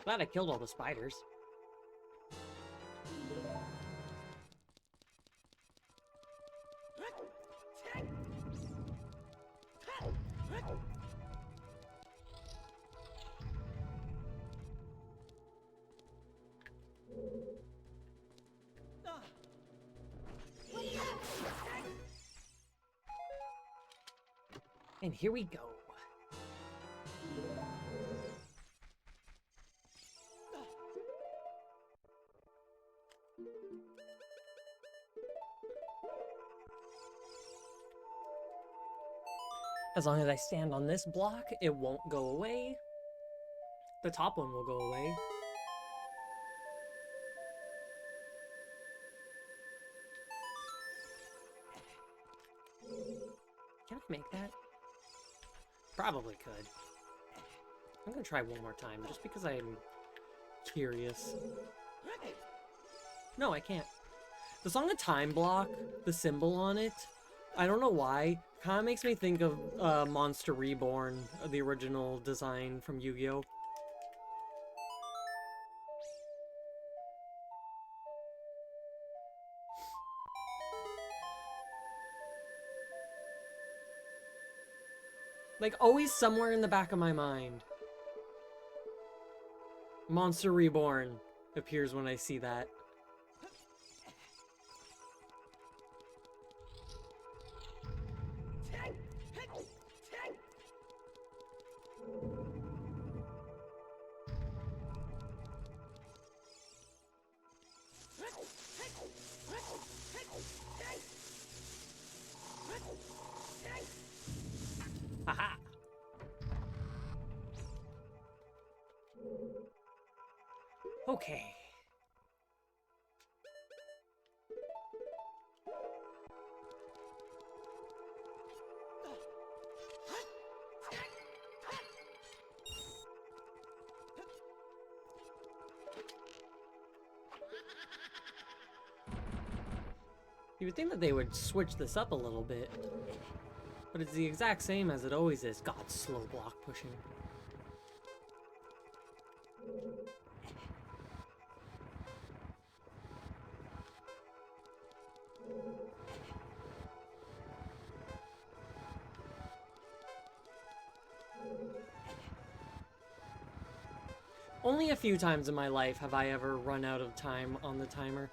Glad I killed all the spiders. And here we go. As long as I stand on this block, it won't go away. The top one will go away. Can I make that? Probably could. I'm gonna try one more time, just because I'm curious. No, I can't. The song of Time Block, the symbol on it, I don't know why, kind of makes me think of Monster Reborn, the original design from Yu-Gi-Oh! Like, always somewhere in the back of my mind. Monster Reborn appears when I see that. Haha! Okay. You would think that they would switch this up a little bit. But it's the exact same as it always is. God, slow block pushing. Only a few times in my life have I ever run out of time on the timer.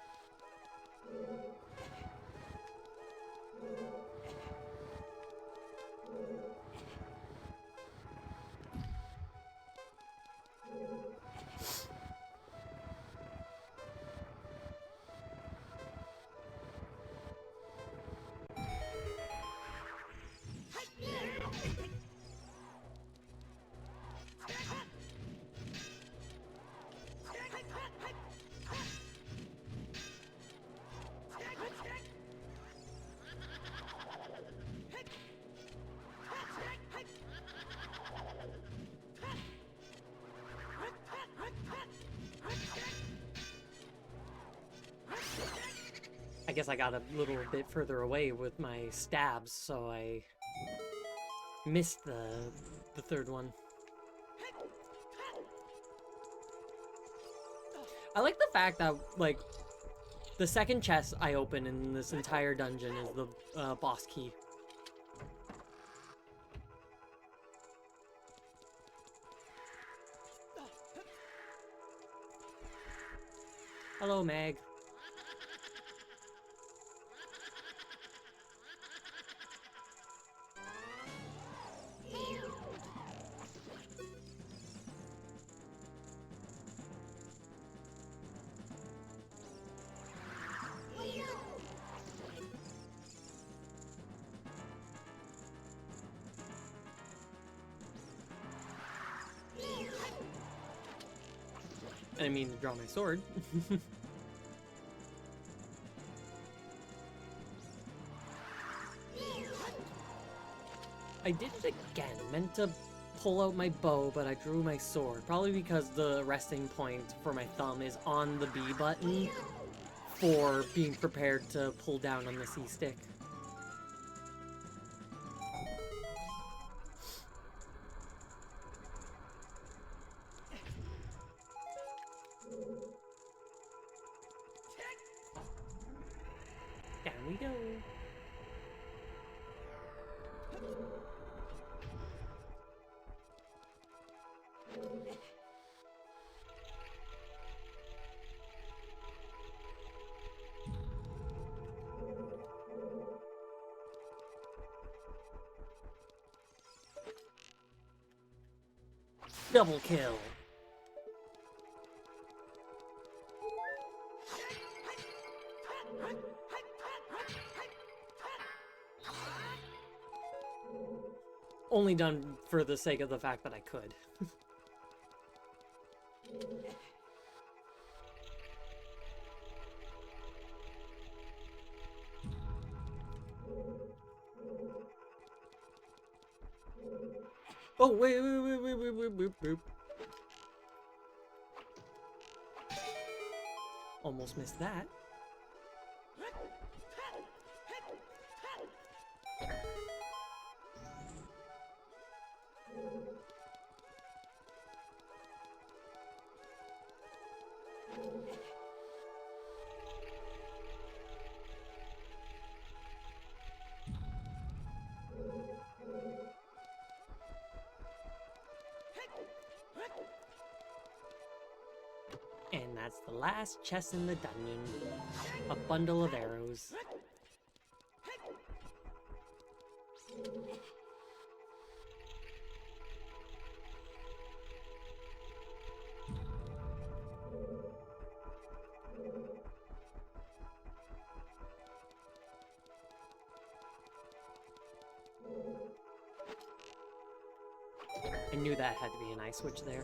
I guess I got a little bit further away with my stabs, so I missed the third one. I like the fact that, like, the second chest I open in this entire dungeon is the boss key. Hello, Meg. I didn't mean to draw my sword. I did it again. Meant to pull out my bow, but I drew my sword. Probably because the resting point for my thumb is on the B button for being prepared to pull down on the C stick. Down we go. Double kill. Only done for the sake of the fact that I could. Oh, wait. Almost missed that. And that's the last chest in the dungeon. A bundle of arrows. I knew that had to be an eye switch there.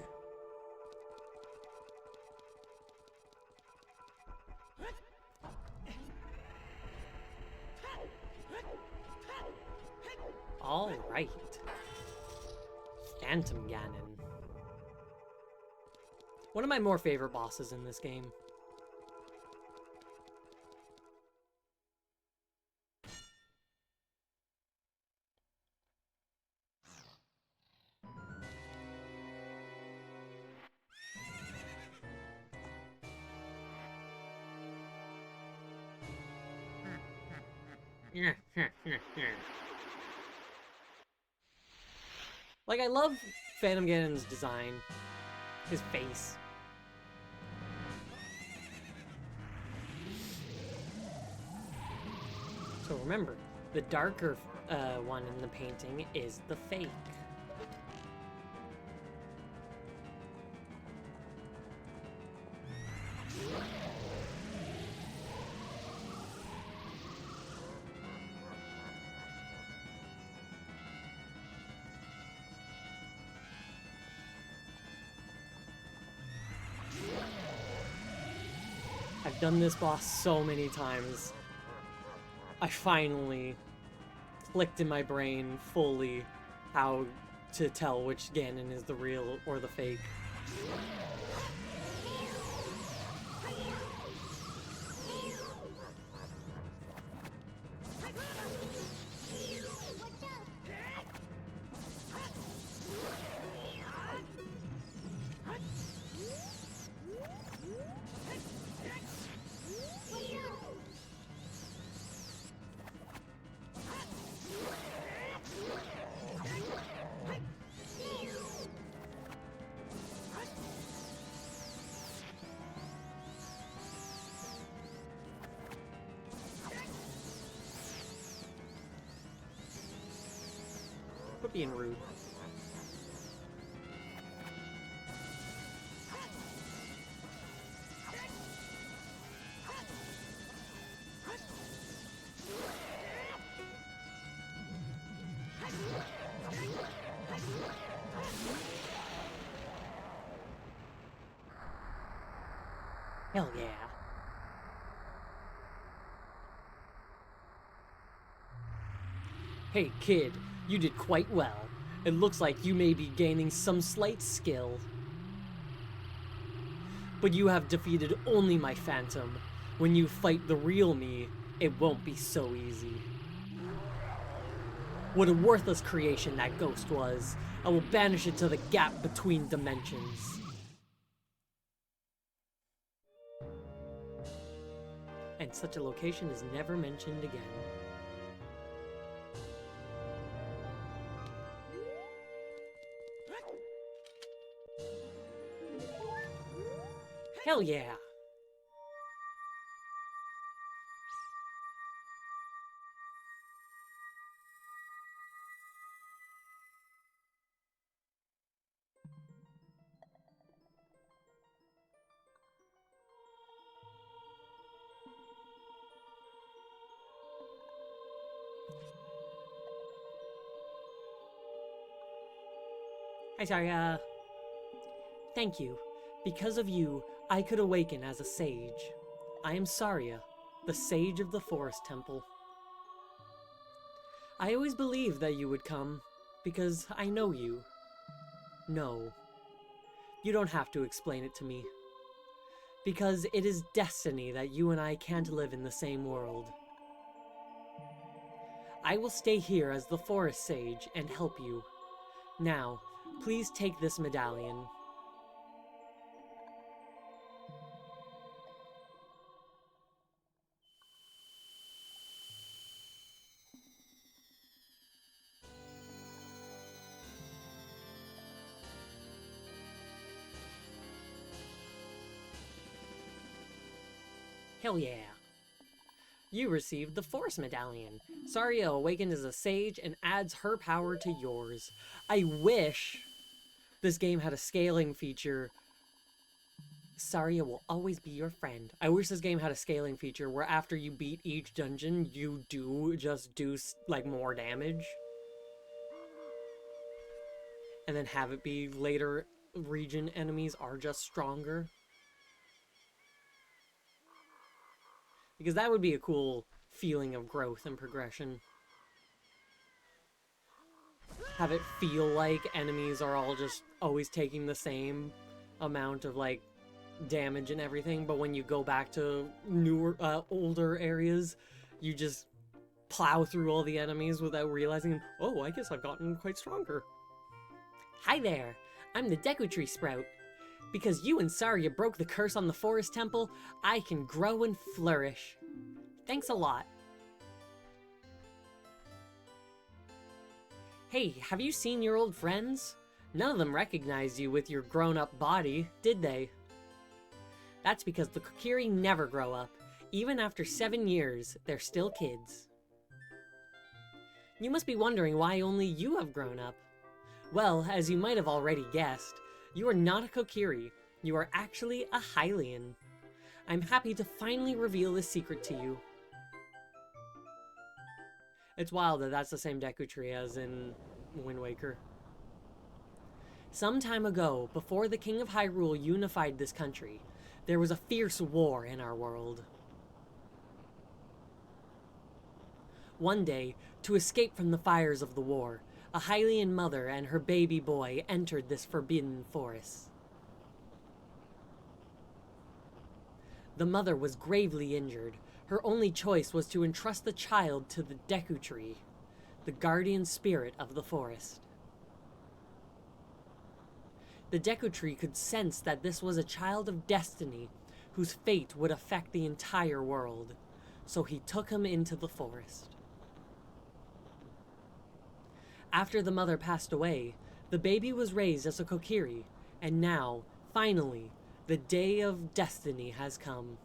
All right. Phantom Ganon. One of my more favorite bosses in this game. Like, I love Phantom Ganon's design. His face. So remember, the darker one in the painting is the fake. I've done this boss so many times. I finally clicked in my brain fully how to tell which Ganon is the real or the fake. Quit being rude. Hell yeah. Hey kid, you did quite well. It looks like you may be gaining some slight skill. But you have defeated only my phantom. When you fight the real me, it won't be so easy. What a worthless creation that ghost was. I will banish it to the gap between dimensions. And such a location is never mentioned again. Hell yeah! Hi, Saria. Thank you. Because of you, I could awaken as a sage. I am Saria, the sage of the Forest Temple. I always believed that you would come, because I know you. No. You don't have to explain it to me. Because it is destiny that you and I can't live in the same world. I will stay here as the Forest Sage and help you. Now, please take this medallion. Hell yeah. You received the Force Medallion. Saria awakened as a sage and adds her power to yours. I wish this game had a scaling feature. Saria will always be your friend. I wish this game had a scaling feature where after you beat each dungeon, you do like more damage. And then have it be later region enemies are just stronger. Because that would be a cool feeling of growth and progression. Have it feel like enemies are all just always taking the same amount of, like, damage and everything, but when you go back to newer, older areas, you just plow through all the enemies without realizing, oh, I guess I've gotten quite stronger. Hi there! I'm the Deku Tree Sprout. Because you and Saria broke the curse on the Forest Temple, I can grow and flourish. Thanks a lot. Hey, have you seen your old friends? None of them recognized you with your grown-up body, did they? That's because the Kokiri never grow up. Even after 7 years, they're still kids. You must be wondering why only you have grown up. Well, as you might have already guessed, you are not a Kokiri. You are actually a Hylian. I'm happy to finally reveal this secret to you. It's wild that that's the same Deku Tree as in Wind Waker. Some time ago, before the King of Hyrule unified this country, there was a fierce war in our world. One day, to escape from the fires of the war, a Hylian mother and her baby boy entered this forbidden forest. The mother was gravely injured. Her only choice was to entrust the child to the Deku Tree, the guardian spirit of the forest. The Deku Tree could sense that this was a child of destiny whose fate would affect the entire world, so he took him into the forest. After the mother passed away, the baby was raised as a Kokiri, and now, finally, the day of destiny has come.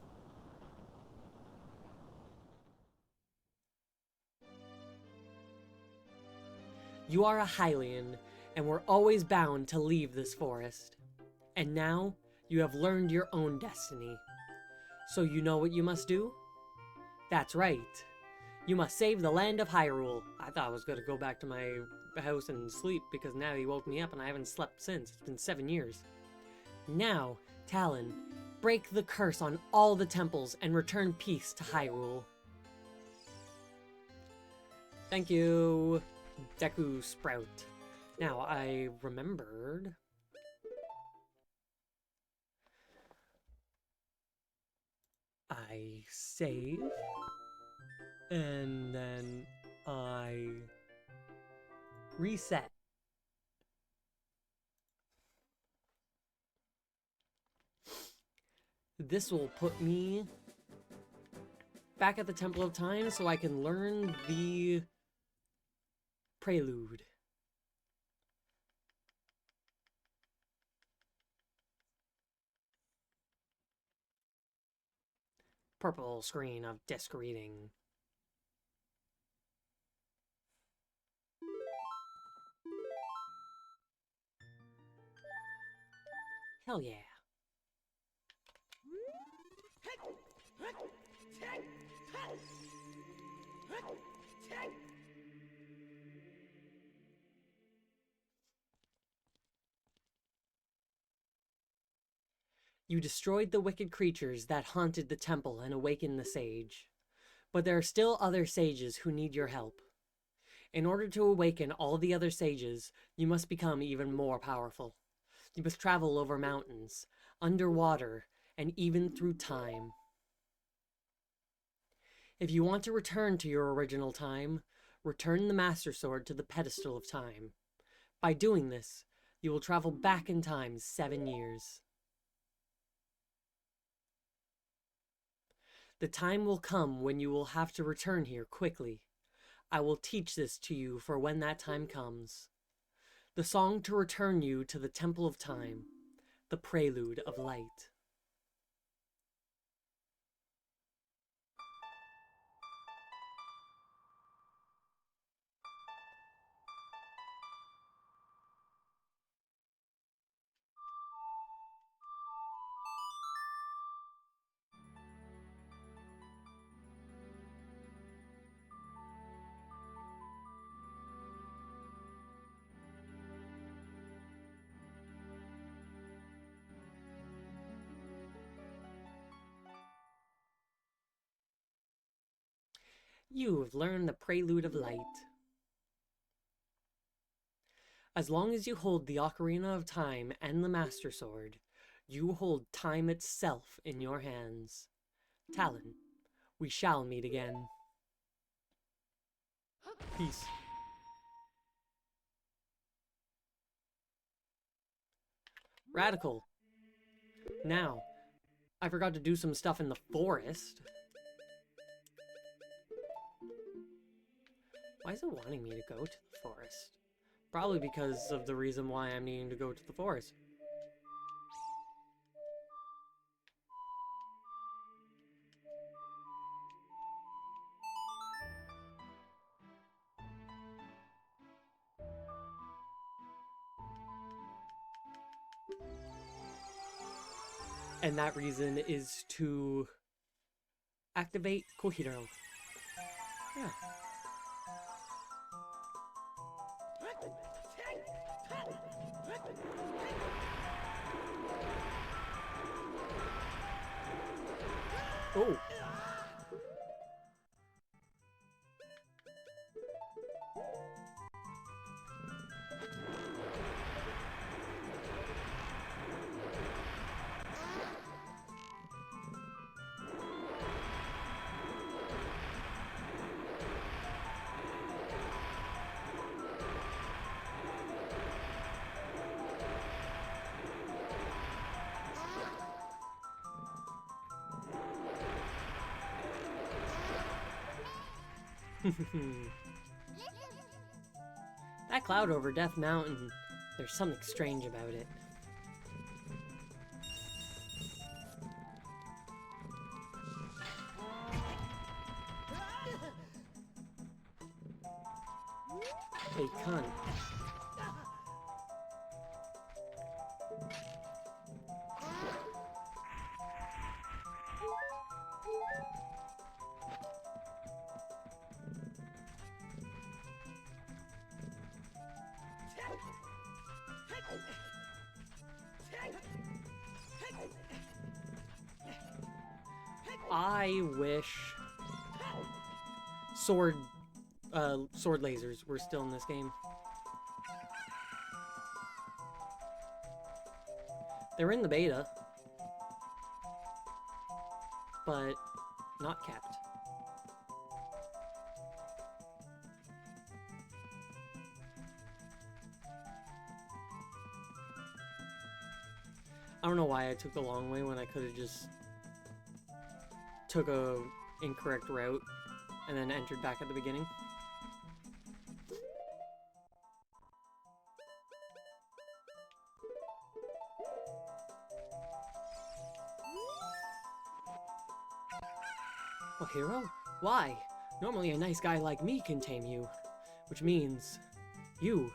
You are a Hylian, and were always bound to leave this forest. And now, you have learned your own destiny. So you know what you must do? That's right. You must save the land of Hyrule. I thought I was going to go back to my house and sleep because now he woke me up and I haven't slept since. It's been 7 years. Now, Talon, break the curse on all the temples and return peace to Hyrule. Thank you, Deku Sprout. Now, I remembered... I save, and then I reset. This will put me back at the Temple of Time so I can learn the prelude. Purple screen of disk reading. Hell yeah. You destroyed the wicked creatures that haunted the temple and awakened the sage. But there are still other sages who need your help. In order to awaken all the other sages, you must become even more powerful. You must travel over mountains, underwater, and even through time. If you want to return to your original time, return the Master Sword to the pedestal of time. By doing this, you will travel back in time 7 years. The time will come when you will have to return here quickly. I will teach this to you for when that time comes. The song to return you to the Temple of Time, the Prelude of Light. You have learned the Prelude of Light. As long as you hold the Ocarina of Time and the Master Sword, you hold time itself in your hands. Talon, we shall meet again. Peace. Radical. Now, I forgot to do some stuff in the forest. Why is it wanting me to go to the forest? Probably because of the reason why I'm needing to go to the forest. And that reason is to activate Kohiro. Yeah. Oh. That cloud over Death Mountain, there's something strange about it. Hey, cunt. I wish sword lasers were still in this game. They're in the beta, but not kept. I don't know why I took the long way when I could have just took a incorrect route and then entered back at the beginning. Oh, hero? Why? Normally a nice guy like me can tame you. Which means, you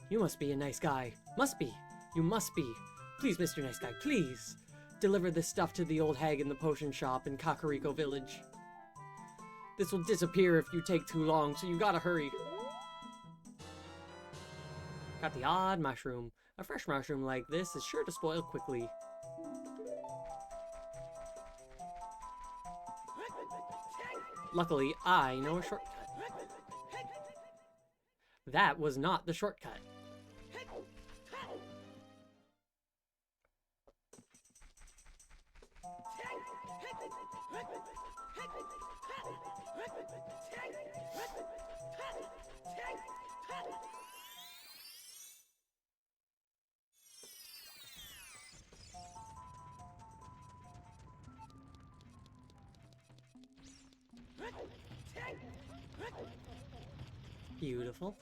must be a nice guy. Must be. You must be. Please, Mr. Nice Guy, please. Deliver this stuff to the old hag in the potion shop in Kakariko Village. This will disappear if you take too long, so you gotta hurry. Got the odd mushroom. A fresh mushroom like this is sure to spoil quickly. Luckily, I know a shortcut. That was not the shortcut. Beautiful.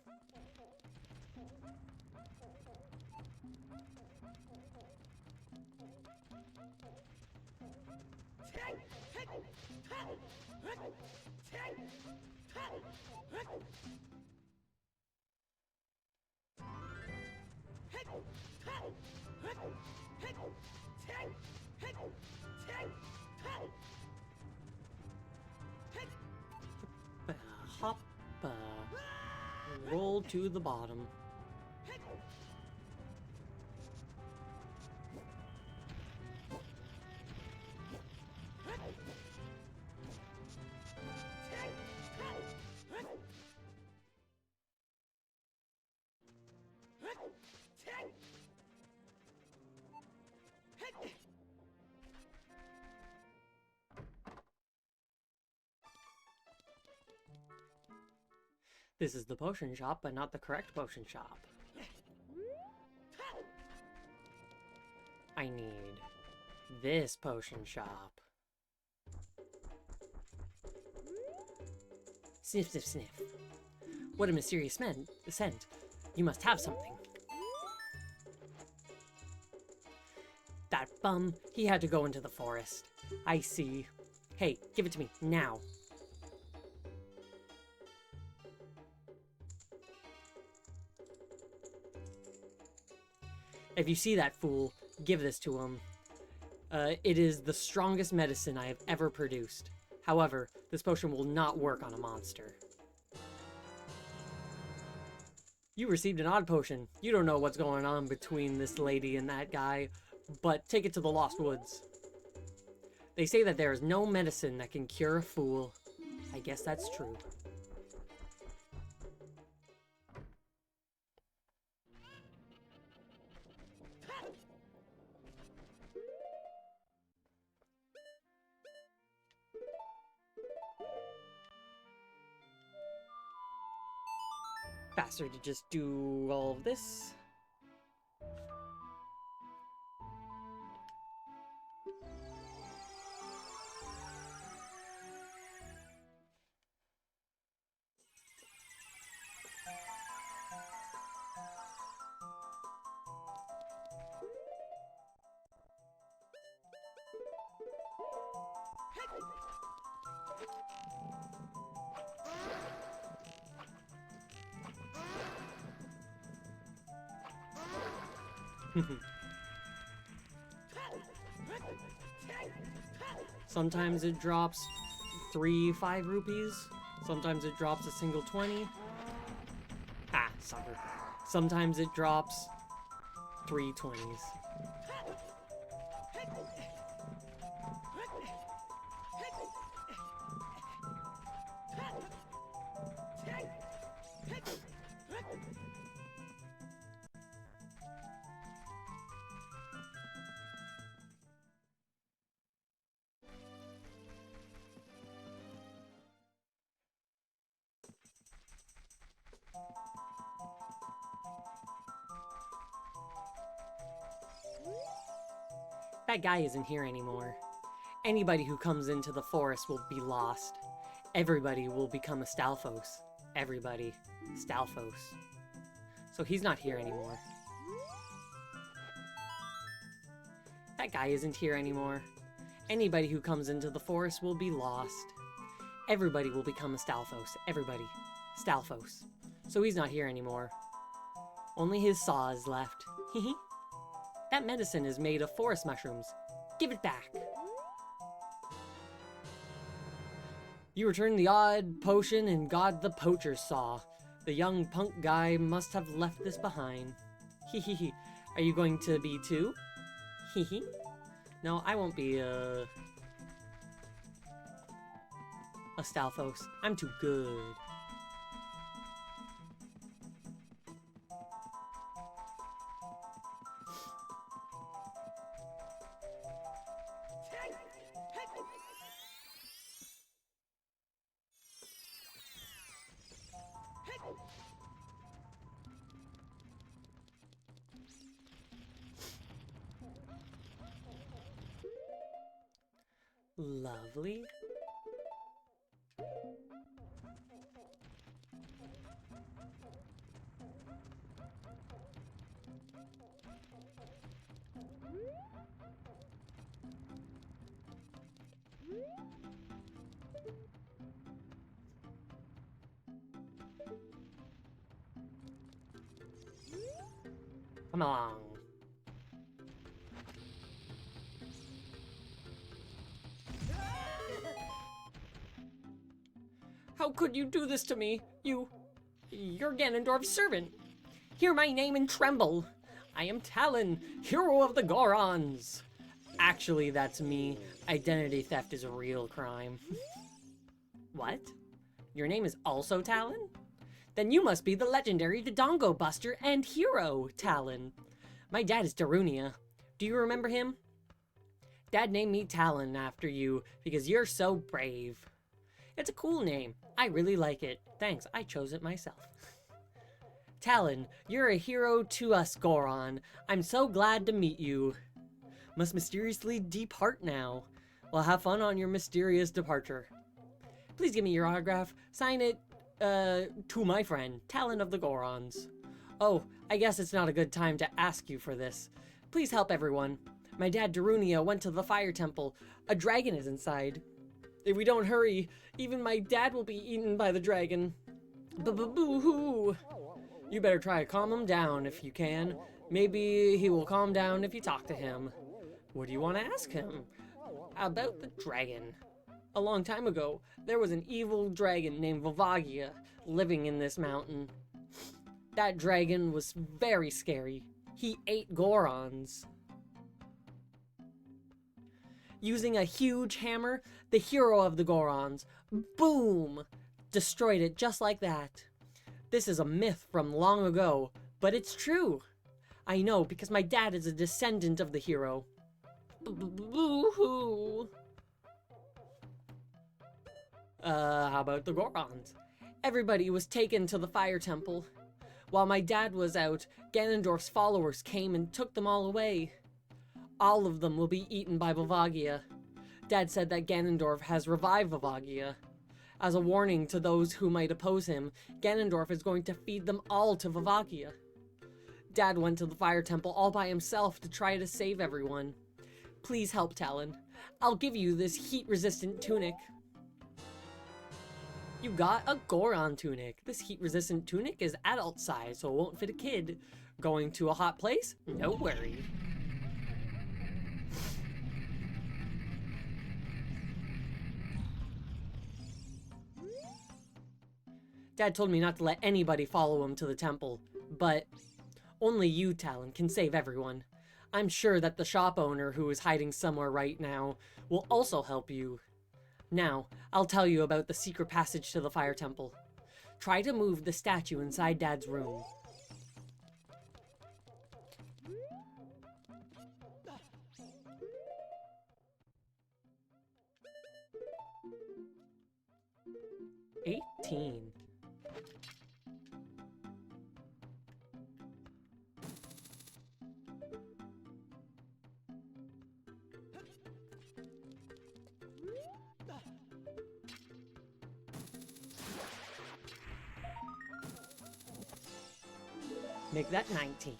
Hop, roll to the bottom. This is the potion shop, but not the correct potion shop. I need this potion shop. Sniff, sniff, sniff. What a mysterious scent. You must have something. That bum, he had to go into the forest. I see. Hey, give it to me, now. If you see that fool, give this to him. It is the strongest medicine I have ever produced. However, this potion will not work on a monster. You received an odd potion. You don't know what's going on between this lady and that guy, but take it to the Lost Woods. They say that there is no medicine that can cure a fool. I guess that's true. Faster to just do all of this. Sometimes it drops 5 rupees. Sometimes it drops a single 20. Ah, sucker. Sometimes it drops 3 20s. That guy isn't here anymore. Anybody who comes into the forest will be lost. Everybody will become a Stalfos. Everybody. Stalfos. So he's not here anymore. That guy isn't here anymore. Anybody who comes into the forest will be lost. Everybody will become a Stalfos. Everybody. Stalfos. So he's not here anymore. Only his saw is left. Hehe. That medicine is made of forest mushrooms. Give it back. You returned the odd potion and got the poacher's saw. The young punk guy must have left this behind. Hehehe. Are you going to be too? Hehe. No, I won't be a Stalfos. I'm too good. Lovely. Come on. How could you do this to me? You're Ganondorf's servant. Hear my name and tremble. I am Talon, hero of the Gorons. Actually, that's me. Identity theft is a real crime. What? Your name is also Talon? Then you must be the legendary Dodongo Buster and hero, Talon. My dad is Darunia. Do you remember him? Dad named me Talon after you because you're so brave. It's a cool name. I really like it. Thanks, I chose it myself. Talon, you're a hero to us, Goron. I'm so glad to meet you. Must mysteriously depart now. Well, have fun on your mysterious departure. Please give me your autograph. Sign it, to my friend, Talon of the Gorons. Oh, I guess it's not a good time to ask you for this. Please help everyone. My dad Darunia went to the fire temple. A dragon is inside. If we don't hurry, even my dad will be eaten by the dragon. Boo-hoo! You better try to calm him down if you can. Maybe he will calm down if you talk to him. What do you want to ask him? About the dragon. A long time ago, there was an evil dragon named Volvagia living in this mountain. That dragon was very scary. He ate Gorons. Using a huge hammer, the hero of the Gorons, boom, destroyed it just like that. This is a myth from long ago, but it's true. I know because my dad is a descendant of the hero. Boo-hoo. How about the Gorons? Everybody was taken to the fire temple. While my dad was out, Ganondorf's followers came and took them all away. All of them will be eaten by Volvagia. Dad said that Ganondorf has revived Volvagia. As a warning to those who might oppose him, Ganondorf is going to feed them all to Volvagia. Dad went to the fire temple all by himself to try to save everyone. Please help, Talon. I'll give you this heat-resistant tunic. You got a Goron tunic. This heat-resistant tunic is adult size, so it won't fit a kid. Going to a hot place? No worry. Dad told me not to let anybody follow him to the temple, but only you, Talon, can save everyone. I'm sure that the shop owner who is hiding somewhere right now will also help you. Now, I'll tell you about the secret passage to the fire temple. Try to move the statue inside Dad's room. $18. Make that 19.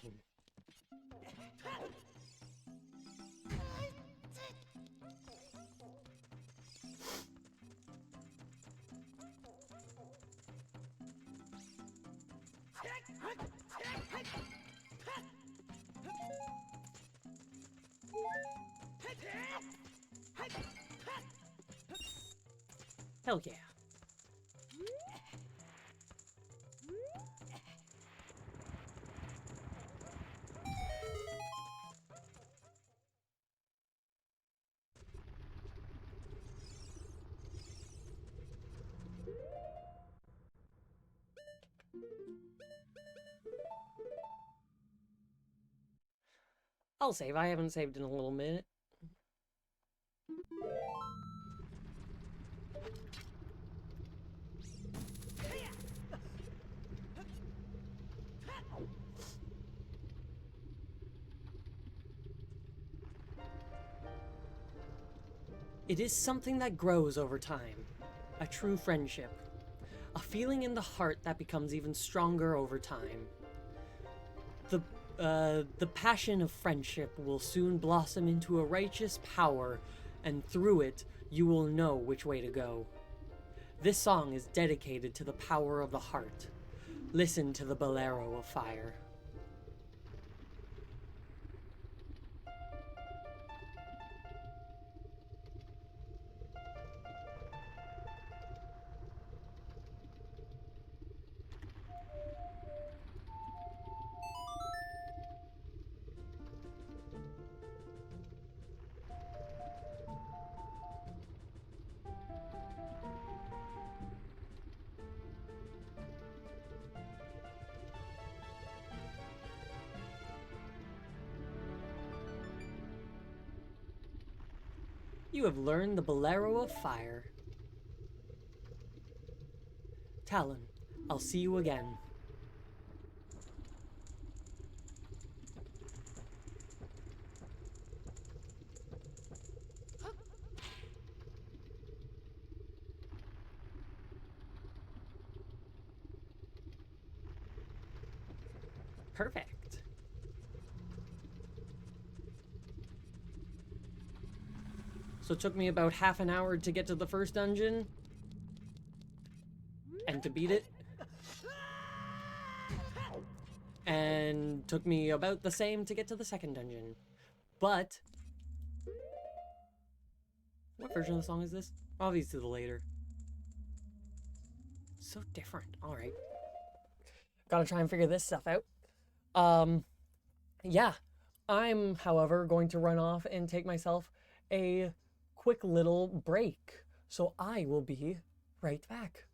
Hell yeah. I'll save. I haven't saved in a little minute. It is something that grows over time. A true friendship. A feeling in the heart that becomes even stronger over time. The passion of friendship will soon blossom into a righteous power, and through it, you will know which way to go. This song is dedicated to the power of the heart. Listen to the bolero of fire. You have learned the bolero of fire. Talon, I'll see you again. Perfect. So it took me about half an hour to get to the first dungeon. And to beat it. And took me about the same to get to the second dungeon. But... what version of the song is this? Obviously the later. So different. Alright. Gotta try and figure this stuff out. Yeah. I'm, however, going to run off and take myself a quick little break. So I will be right back.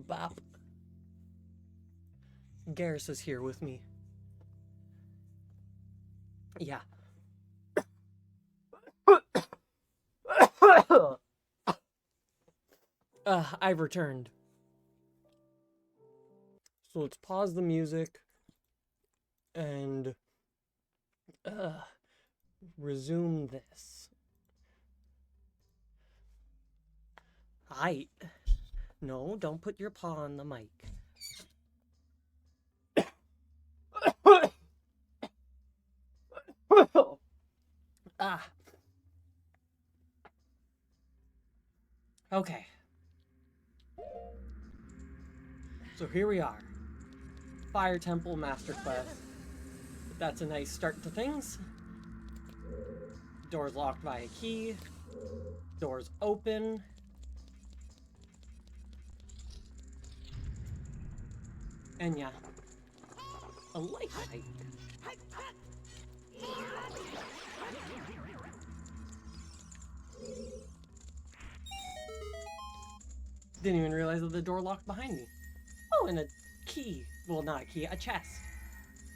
Bop. Garrus is here with me. Yeah. I've returned. So let's pause the music and resume this. No, don't put your paw on the mic. Okay. So here we are. Fire Temple Master Quest. That's a nice start to things. Doors locked by a key. Doors open. And yeah. A light light. Didn't even realize that the door locked behind me. Oh, and a key. Well, not a key, a chest.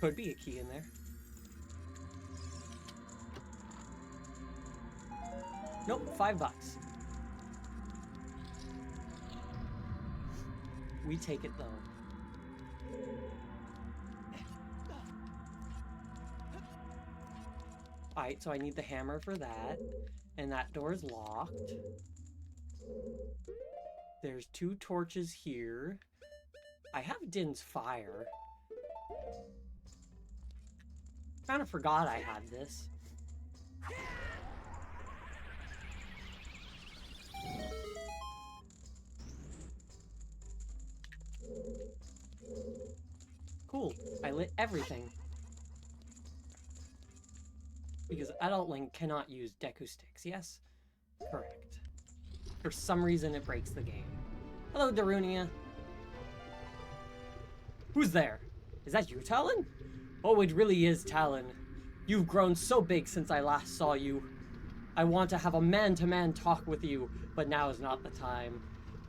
Could be a key in there. Nope, $5. We take it though. Alright, so I need the hammer for that. And that door's locked. There's 2 torches here. I have Din's fire. Kind of forgot I had this. Cool. I lit everything. Because Adult Link cannot use Deku Sticks, yes? Correct. For some reason it breaks the game. Hello, Darunia. Who's there? Is that you, Talon? Oh, it really is, Talon. You've grown so big since I last saw you. I want to have a man-to-man talk with you, but now is not the time.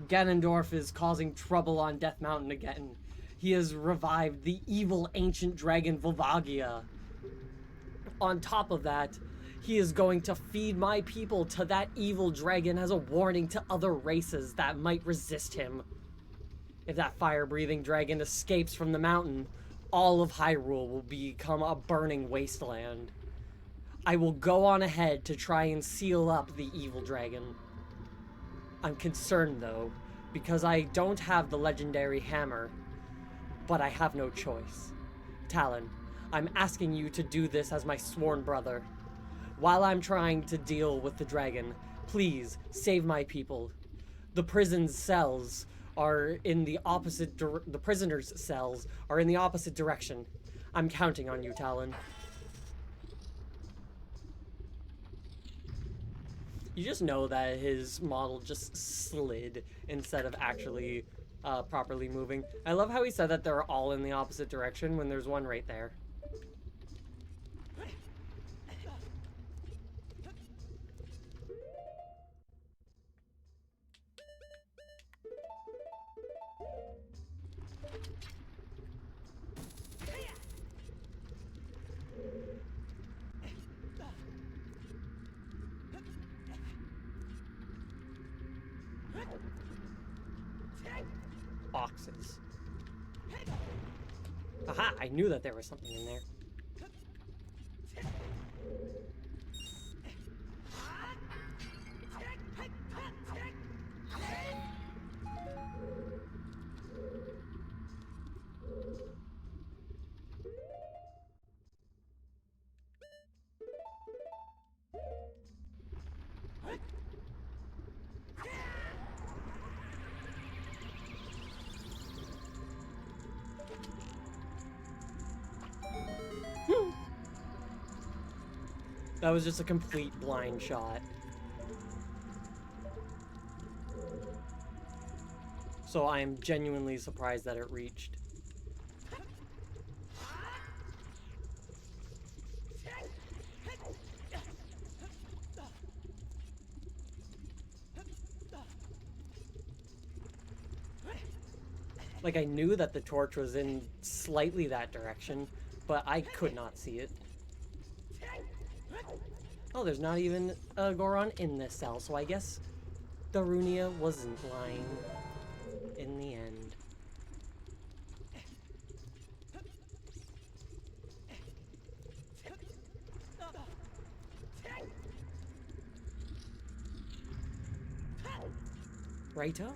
Ganondorf is causing trouble on Death Mountain again. He has revived the evil ancient dragon Volvagia. On top of that, he is going to feed my people to that evil dragon as a warning to other races that might resist him. If that fire-breathing dragon escapes from the mountain, all of Hyrule will become a burning wasteland. I will go on ahead to try and seal up the evil dragon. I'm concerned, though, because I don't have the legendary hammer, but I have no choice. Talon, I'm asking you to do this as my sworn brother. While I'm trying to deal with the dragon, please save my people. The prison's cells are in the opposite the prisoners' cells are in the opposite direction. I'm counting on you, Talon. You just know that his model just slid instead of actually properly moving. I love how he said that they're all in the opposite direction when there's one right there. Boxes. Aha! I knew that there was something in there. That was just a complete blind shot. So I am genuinely surprised that it reached. Like, I knew that the torch was in slightly that direction, but I could not see it. Oh, there's not even a Goron in this cell, so I guess Darunia wasn't lying in the end. Righto.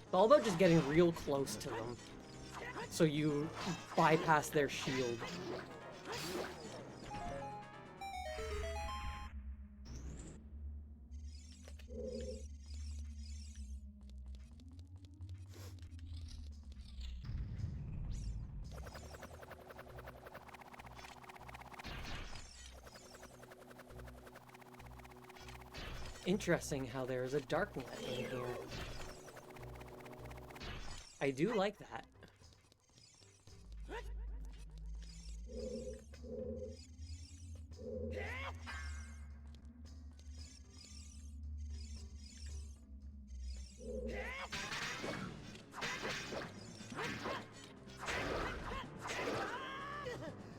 It's all about just getting real close to them, so you bypass their shield. Interesting how there is a darknet in here. I do like that.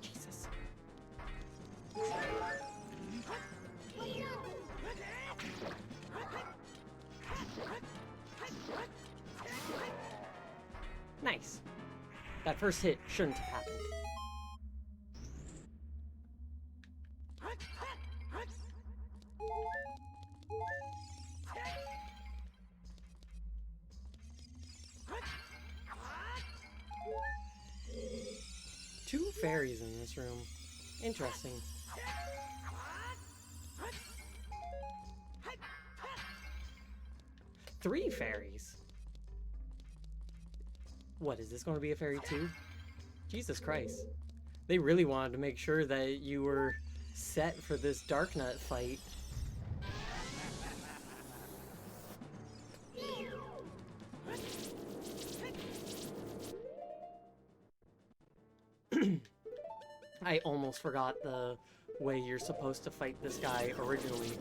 Jesus. Nice. That first hit shouldn't have happened. Two fairies in this room. Interesting. Three fairies. What, is this going to be a fairy too? Jesus Christ. They really wanted to make sure that you were set for this Darknut fight. I almost forgot the way you're supposed to fight this guy originally.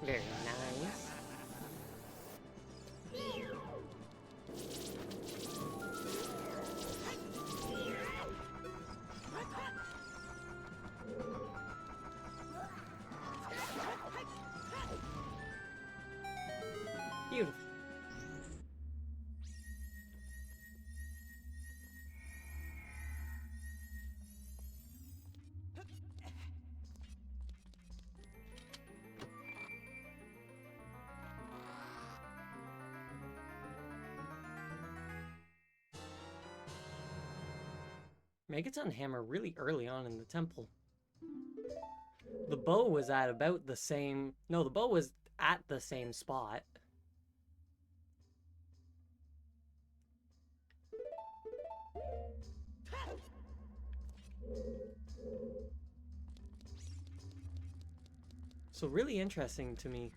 Very nice. Beautiful. Megaton hammer really early on in the temple. The bow was at about the same... No, the bow was at the same spot. So really interesting to me.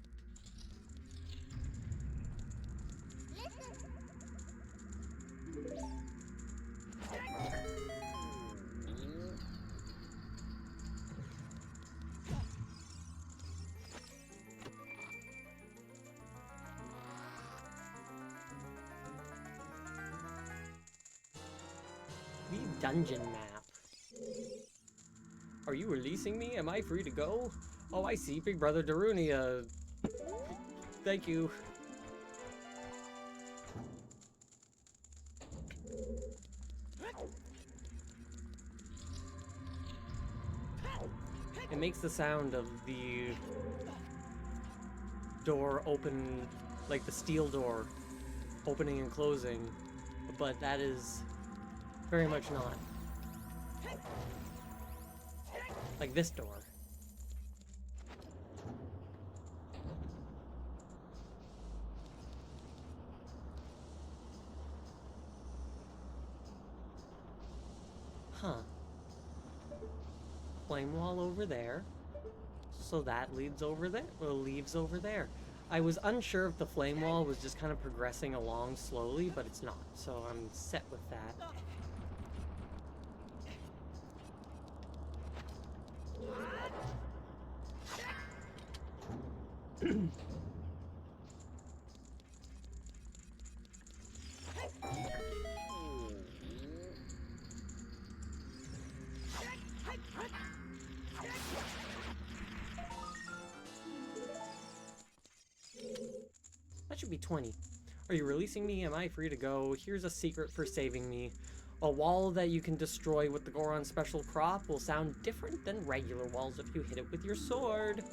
The dungeon map. Are you releasing me? Am I free to go? Oh, I see. Big Brother Darunia. Thank you. It makes the sound of the door open, like the steel door opening and closing, but that is very much not. Like this door. Huh. Flame wall over there. So that leads over there, or leaves over there. I was unsure if the flame wall was just kind of progressing along slowly, but it's not. So I'm set with that. That should be 20. Are you releasing me? Am I free to go? Here's a secret for saving me. A wall that you can destroy with the Goron special crop will sound different than regular walls if you hit it with your sword.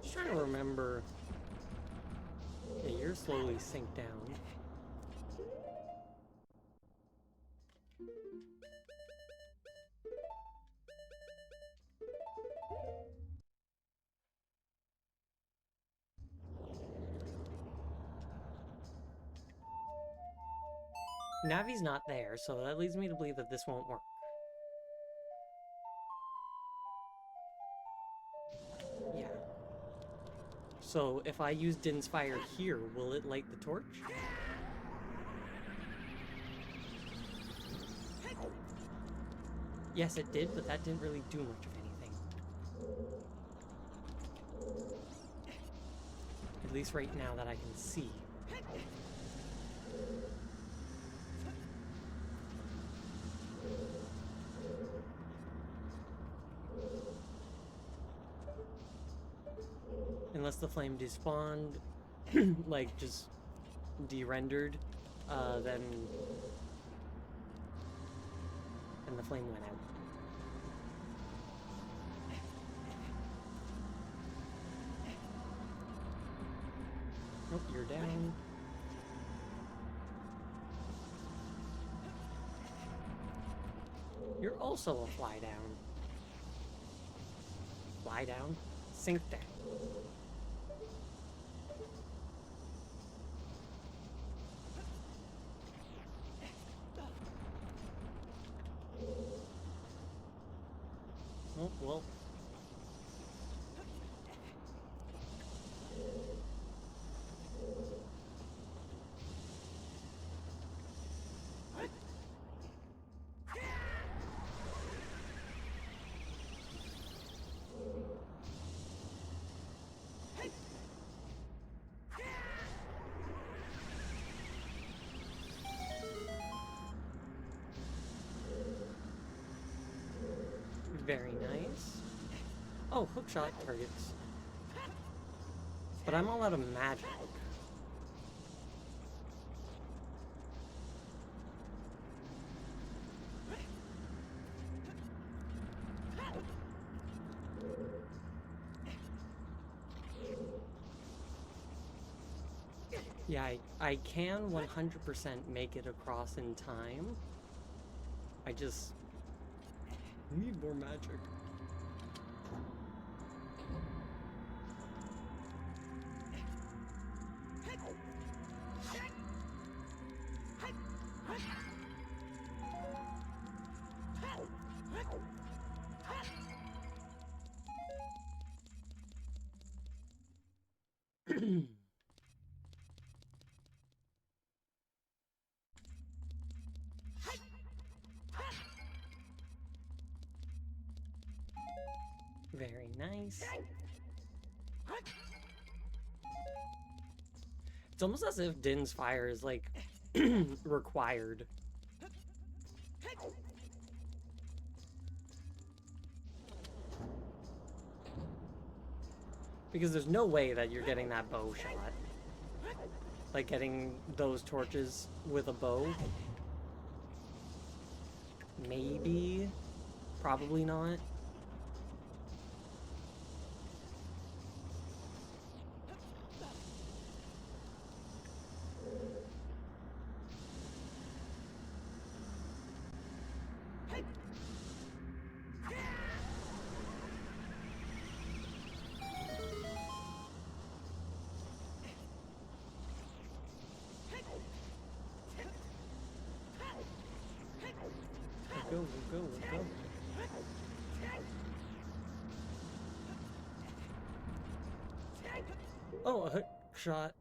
Just trying to remember. Yeah, you're slowly sink down. Navi's not there, so that leads me to believe that this won't work. Yeah. So if I use Din's Fire here, will it light the torch? Yes, it did, but that didn't really do much of anything. At least right now that I can see. Unless the flame despawned, like just de-rendered, then the flame went out. Nope, you're down. You're also a fly down. Fly down? Sink down. Oh, well. Very nice. Oh, hookshot targets. But I'm all out of magic. Yeah, I can 100% make it across in time. I just need more magic. Very nice. It's almost as if Din's fire is like required. Because there's no way that you're getting that bow shot. Like getting those torches with a bow. Maybe. Probably not. Go, go, go. Oh, a hook shot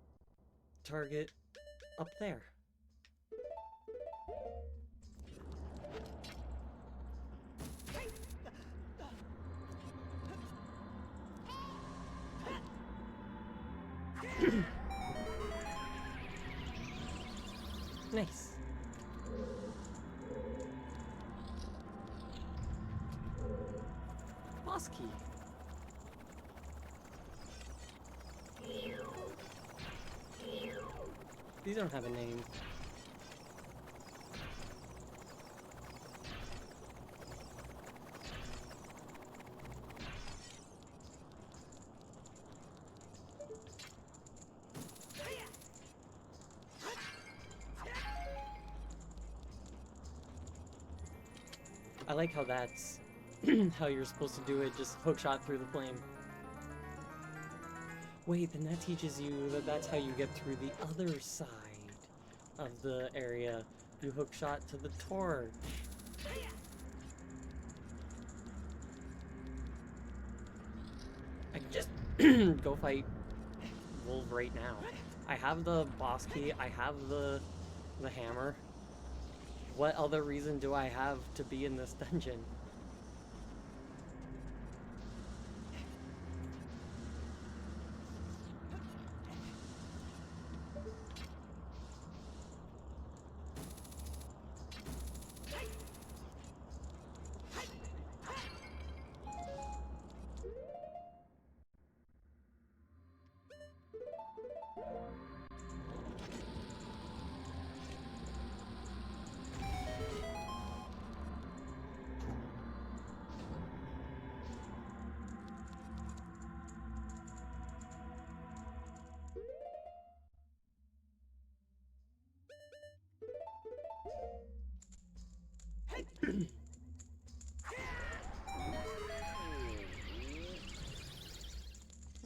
target up there. Nice. Boss key. These don't have a name. I like how that's how you're supposed to do it, just hook shot through the flame. Wait, then that teaches you that that's how you get through the other side of the area. You hook shot to the torch. I can just go fight Wolf right now. I have the boss key, I have the hammer. What other reason do I have to be in this dungeon?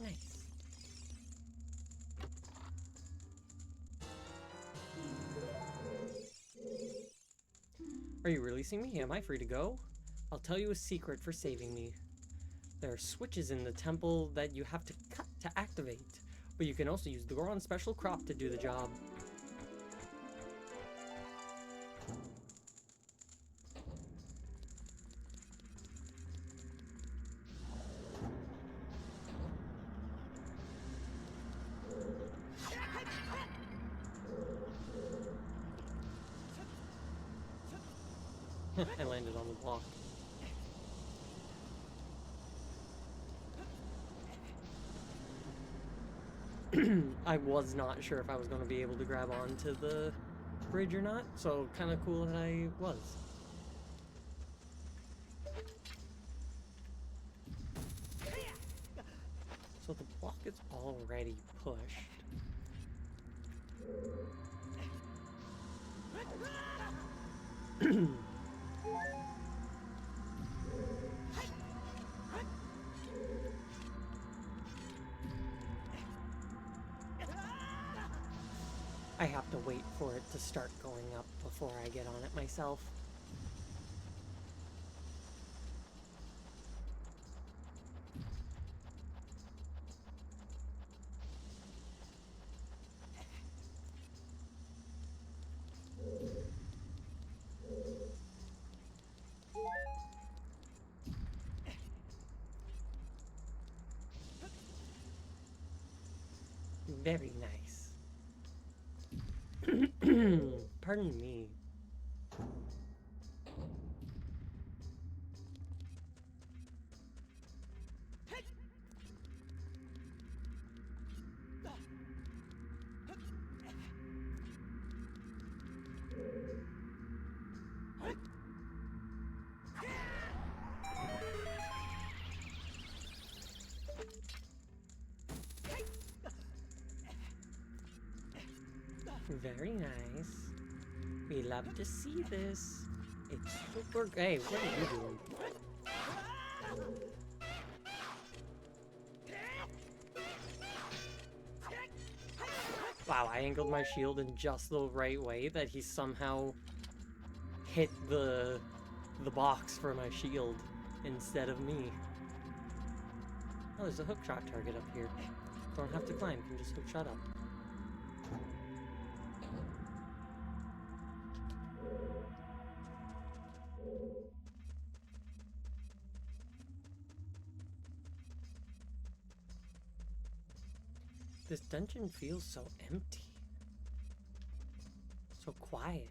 Nice. Are you releasing me? Am I free to go? I'll tell you a secret for saving me. There are switches in the temple that you have to cut to activate, but you can also use the Goron special crop to do the job. I landed on the block. I was not sure if I was going to be able to grab onto the bridge or not, so kind of cool that I was. So the block is already pushed. I have to wait for it to start going up before I get on it myself. Very nice. Pardon me. Very nice. We love to see this. It's super. Hey, what are you doing? Wow, I angled my shield in just the right way that he somehow hit the box for my shield instead of me. Oh, there's a hookshot target up here. Don't have to climb, you can just hookshot up. This dungeon feels so empty. So quiet.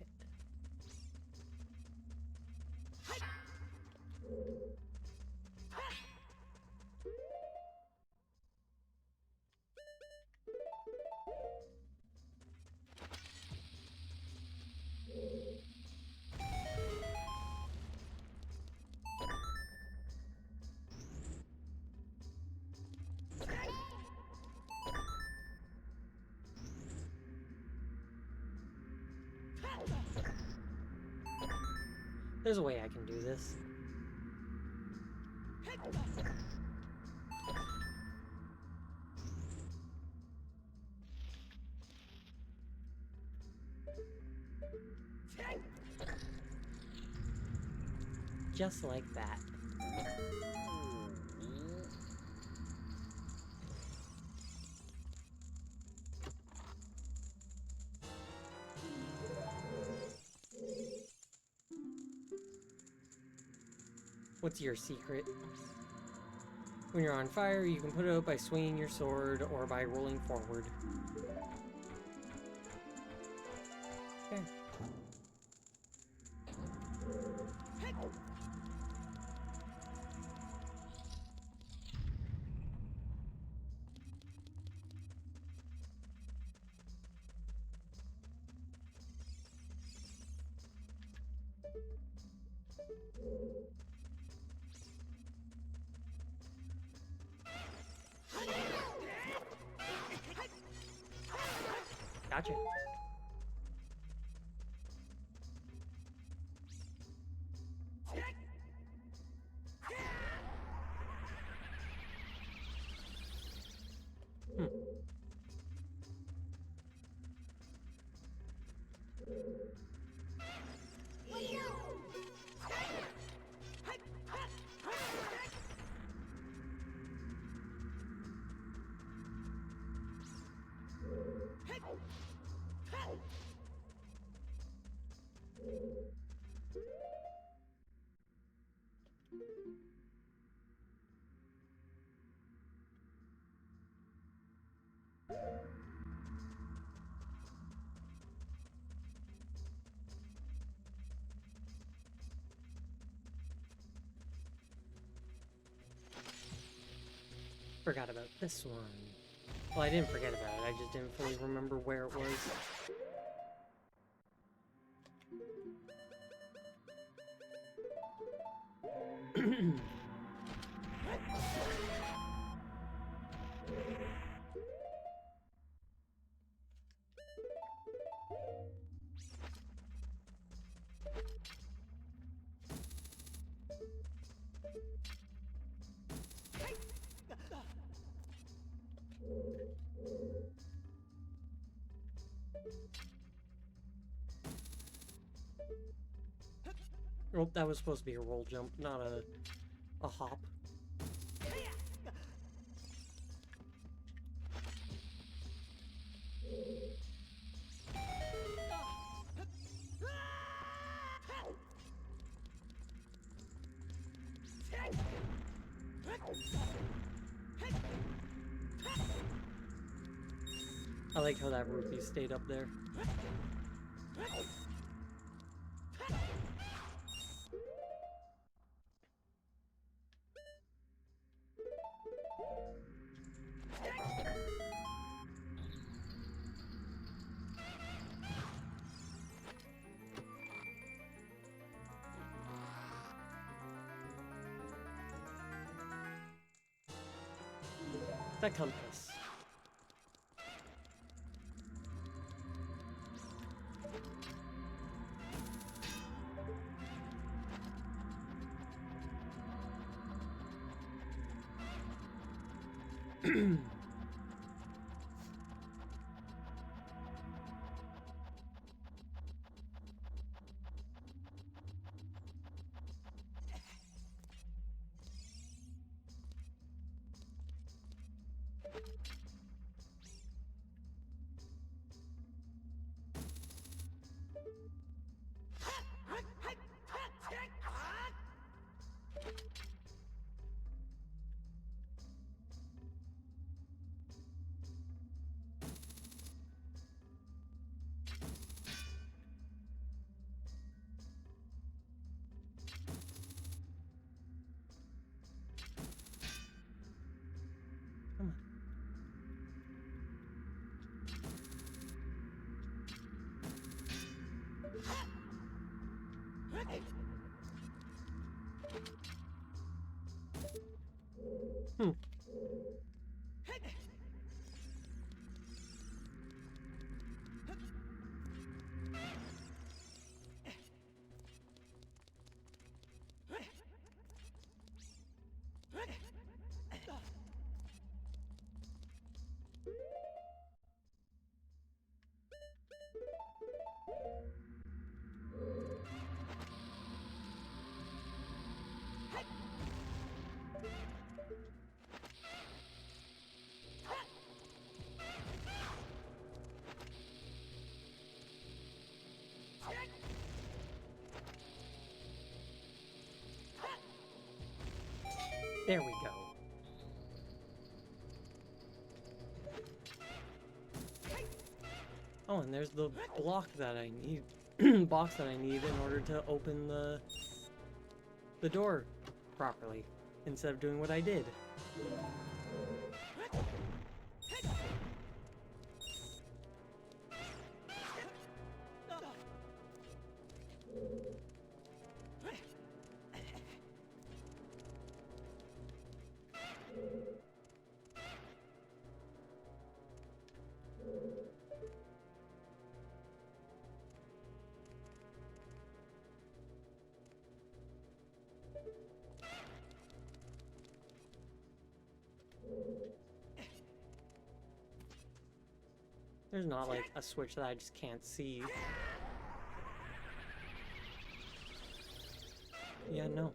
There's a way I can do this. Just like that. What's your secret? When you're on fire, you can put it out by swinging your sword or by rolling forward. Fair. Gotcha. Forgot about this one. Well, I didn't forget about it, I just didn't fully remember where it was. Well, that was supposed to be a roll jump, not a hop. I like how that rupee stayed up there. The compass. Come on. Hmm. There we go. Oh, and there's the block that I need, box that I need in order to open the door properly, instead of doing what I did. There's not like a switch that I just can't see. Yeah, no.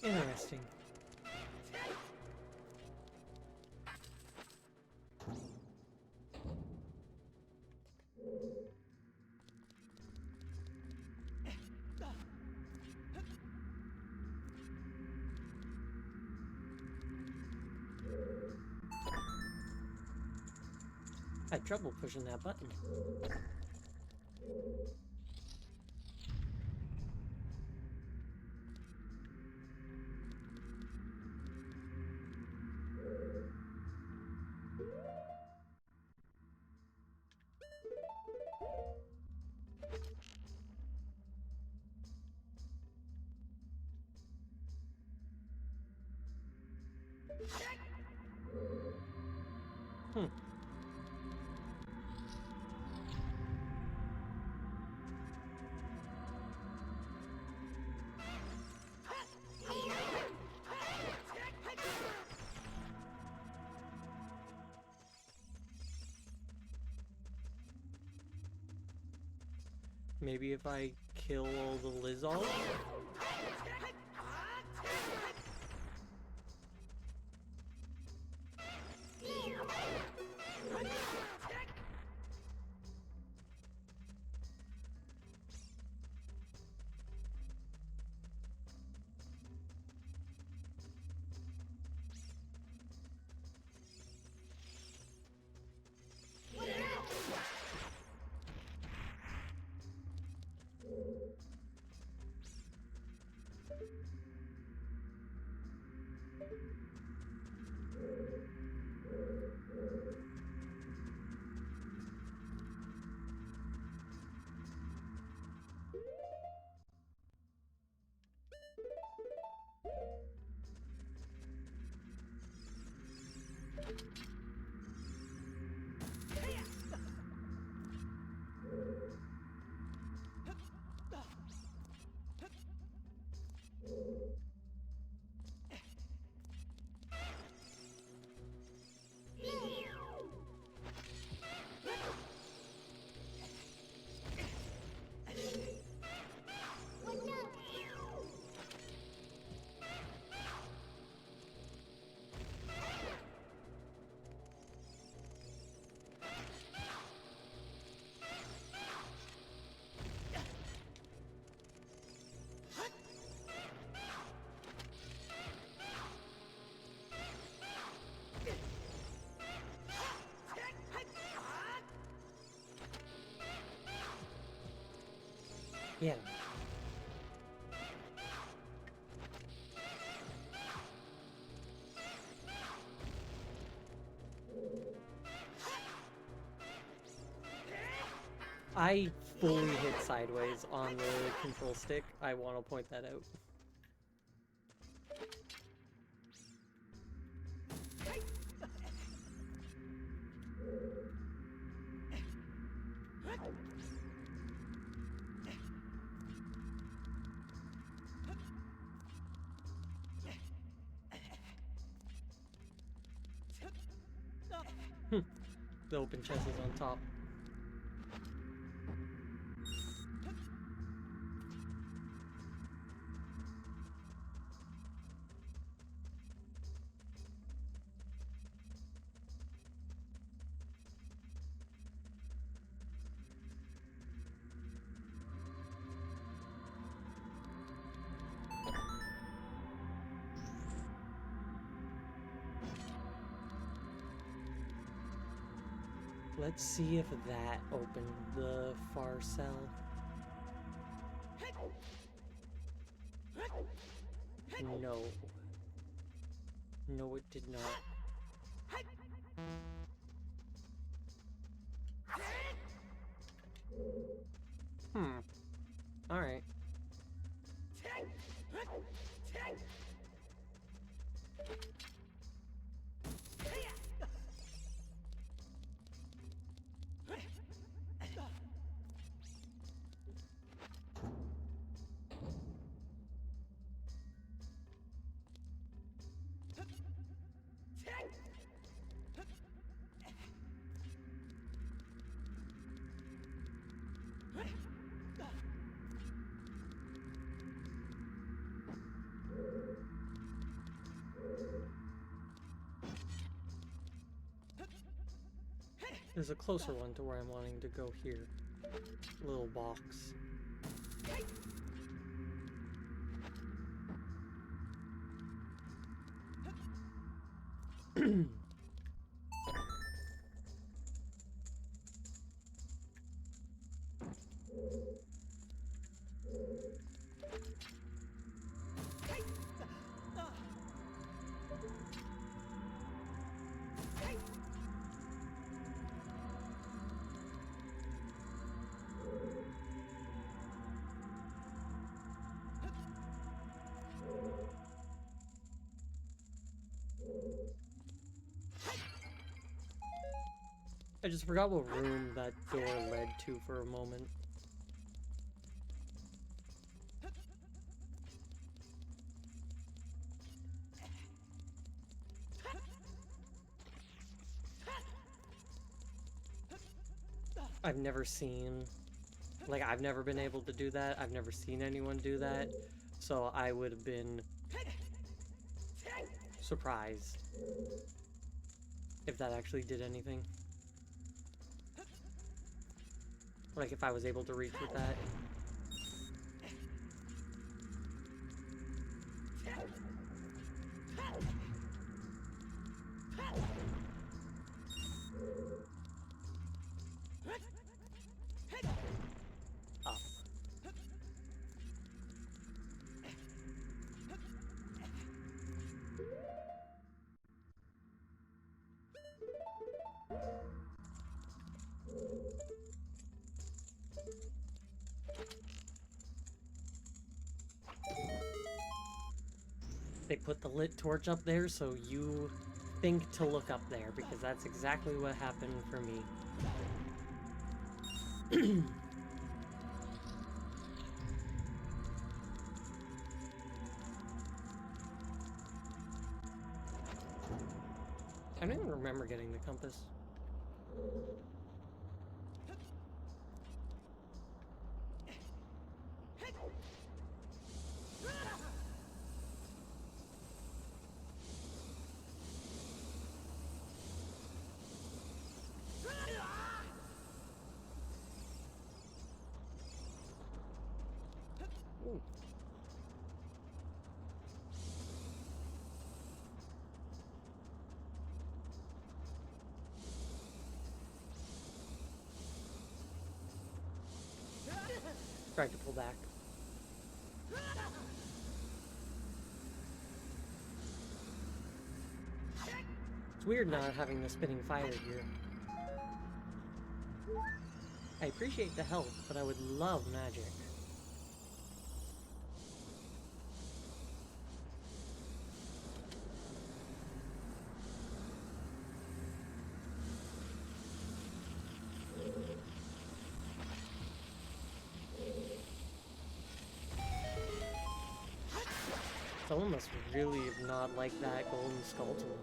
Interesting. I had trouble pushing that button. Hmm. Maybe if I kill all the Lizards? Yeah. I fully hit sideways on the control stick. I want to point that out. The open chest is on top. Let's see if that opened the far cell. No. No, it did not. Alright. There's a closer one to where I'm wanting to go here. Little box. I just forgot what room that door led to for a moment. I've never seen, like, I've never been able to do that. I've never seen anyone do that. So I would have been surprised if that actually did anything. Like, if I was able to reach with that. Up. They put the lit torch up there so you think to look up there, because that's exactly what happened for me. I don't even remember getting the compass. Ooh. Tried to pull back. It's weird not having the spinning fire here. I appreciate the help, but I would love magic. Someone must really not like that golden skull to look.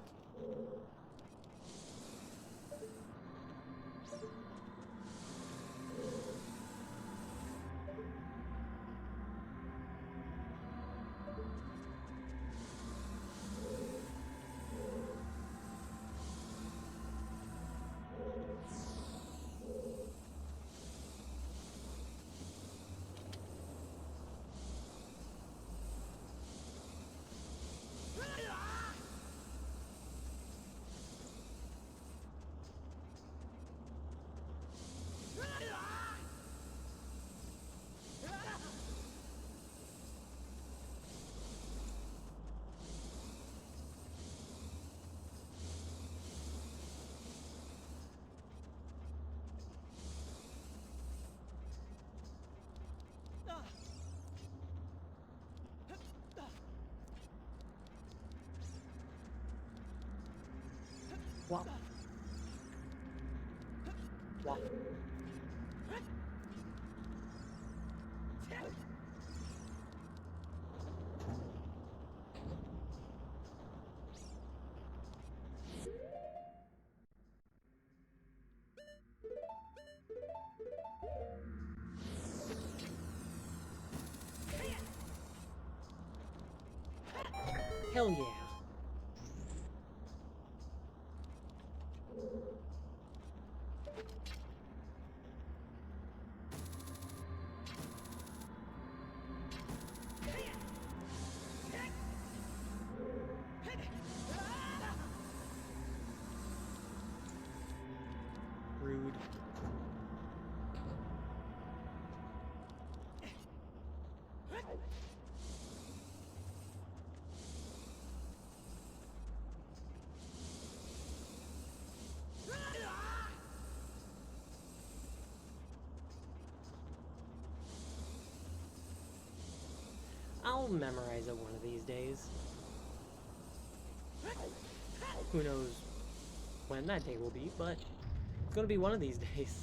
Wow. Wow. Hell yeah. Rude. I'll memorize it one of these days. Who knows when that day will be, but It's gonna be one of these days.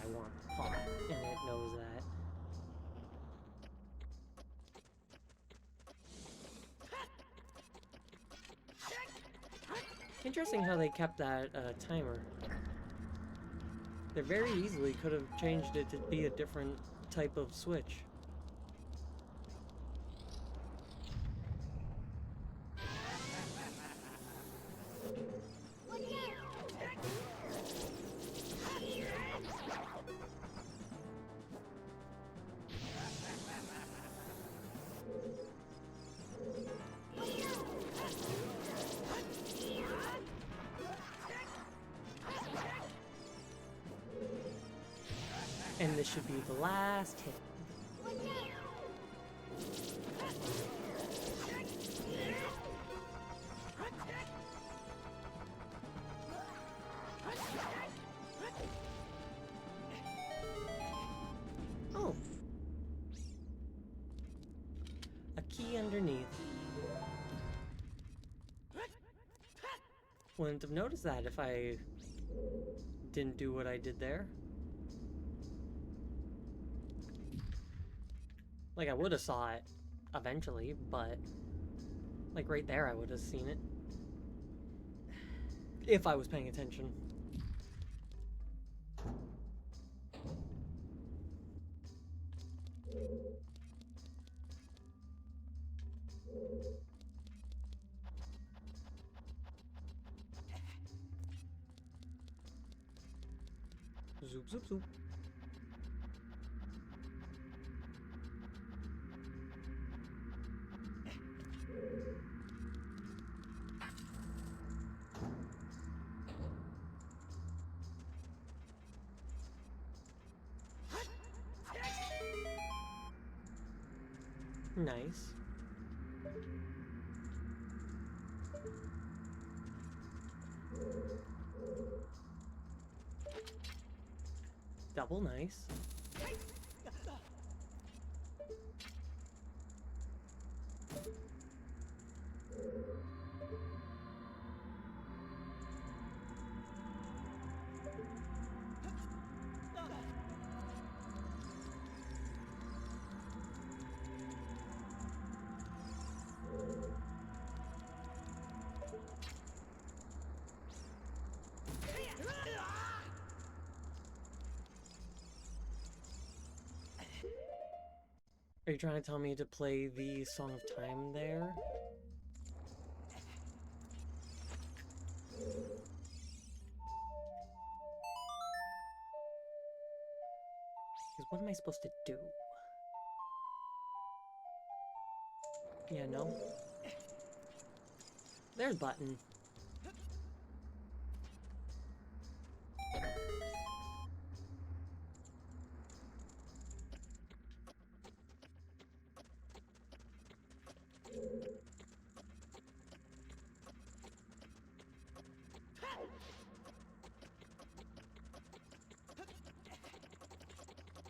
I want pot, and it knows that. Interesting how they kept that timer. They very easily could have changed it to be a different type of switch. And this should be the last hit. Oh. A key underneath. Wouldn't have noticed that if I didn't do what I did there. Like, I would have saw it eventually, but like right there I would have seen it. If I was paying attention. Zoop, zoop, zoop. Nice. Double nice. Are you trying to tell me to play the Song of Time there? Because what am I supposed to do? Yeah, no? There's button.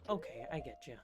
Okay, I get you.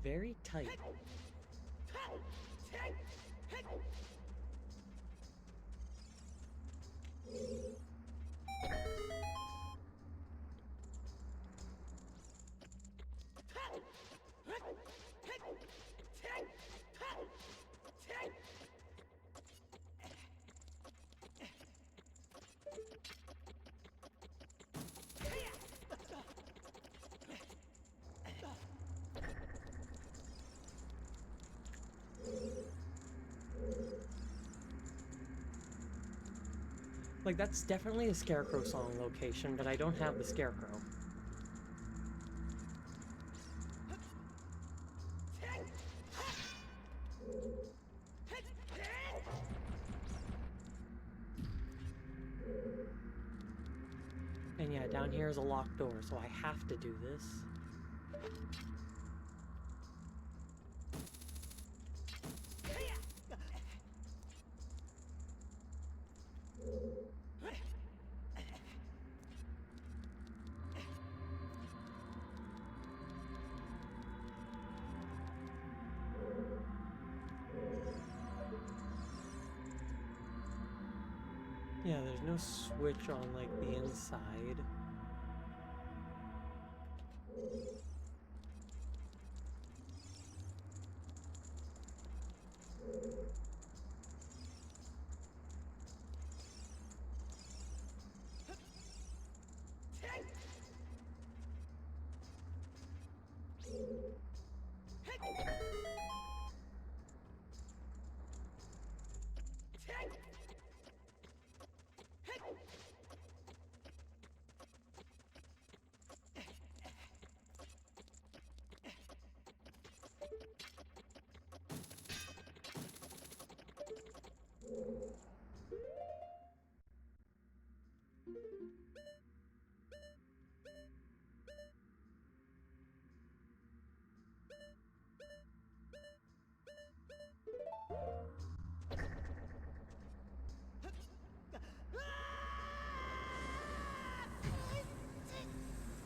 Very tight. Like, that's definitely a Scarecrow song location, but I don't have the Scarecrow. And yeah, down here is a locked door, so I have to do this. Yeah, there's no switch on, like, the inside.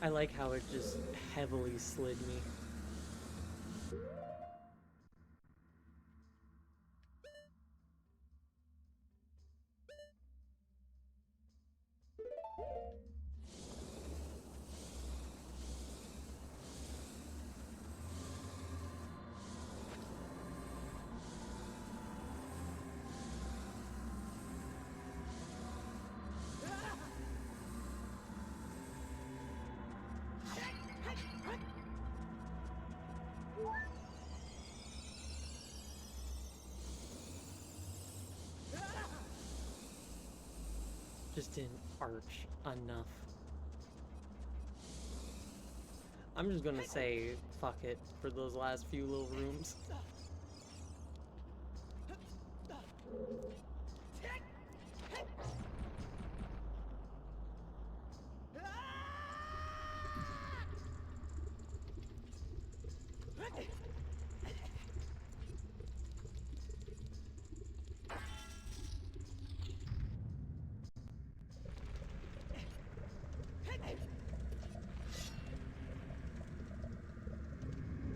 I like how it just heavily slid me. Just didn't arch enough. I'm just gonna say fuck it for those last few little rooms.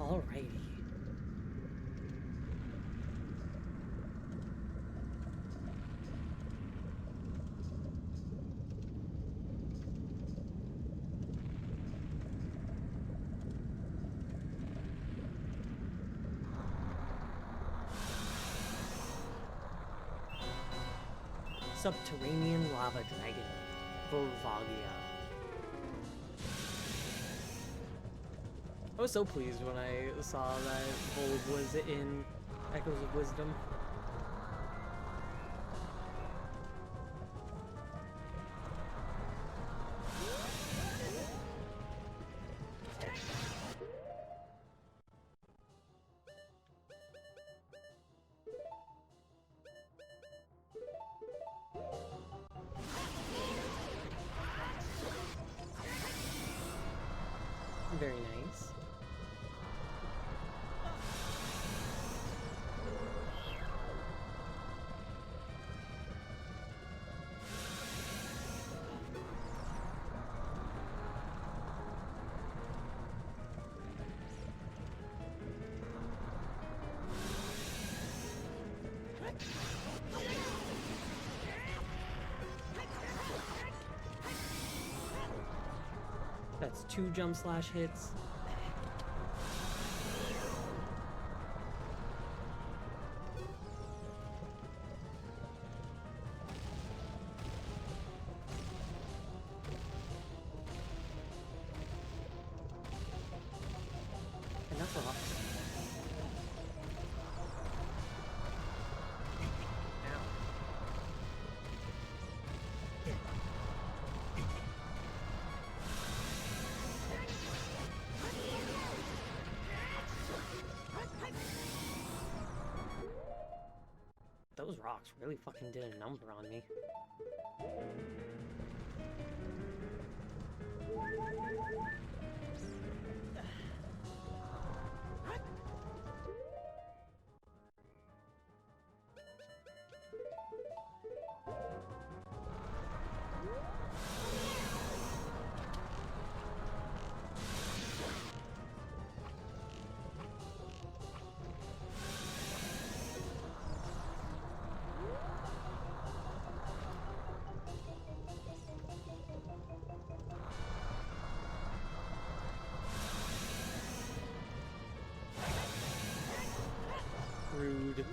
Alrighty. Subterranean lava dragon, Volvagia. I was so pleased when I saw that Volv was in Echoes of Wisdom. Very nice. That's 2 jump slash hits. And that's a lot. Ow. Those rocks really fucking did a number on me. Rude.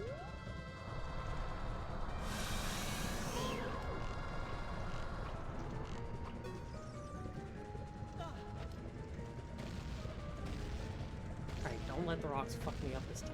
Alright, don't let the rocks fuck me up this time.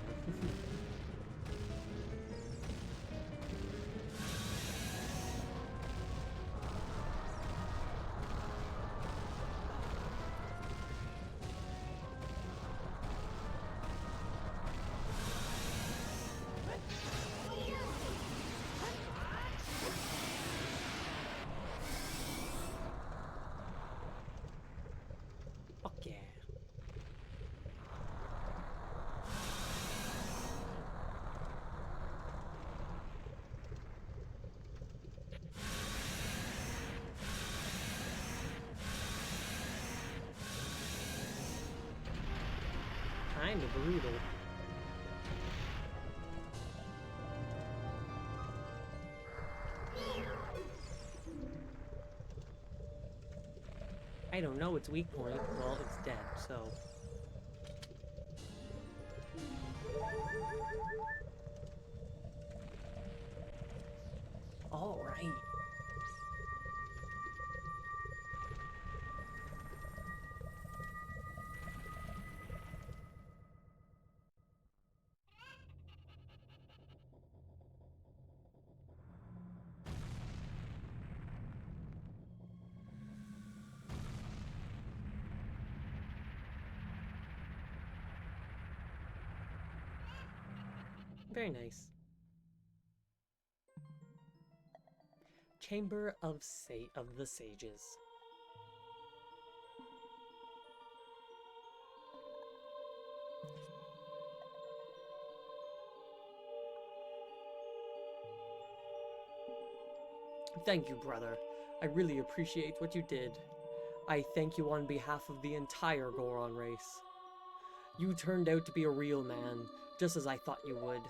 Fuck yeah. Kinda brutal. I don't know its weak point. Well, it's dead, so... All right. Very nice. Chamber of the Sages. Thank you, brother. I really appreciate what you did. I thank you on behalf of the entire Goron race. You turned out to be a real man, just as I thought you would.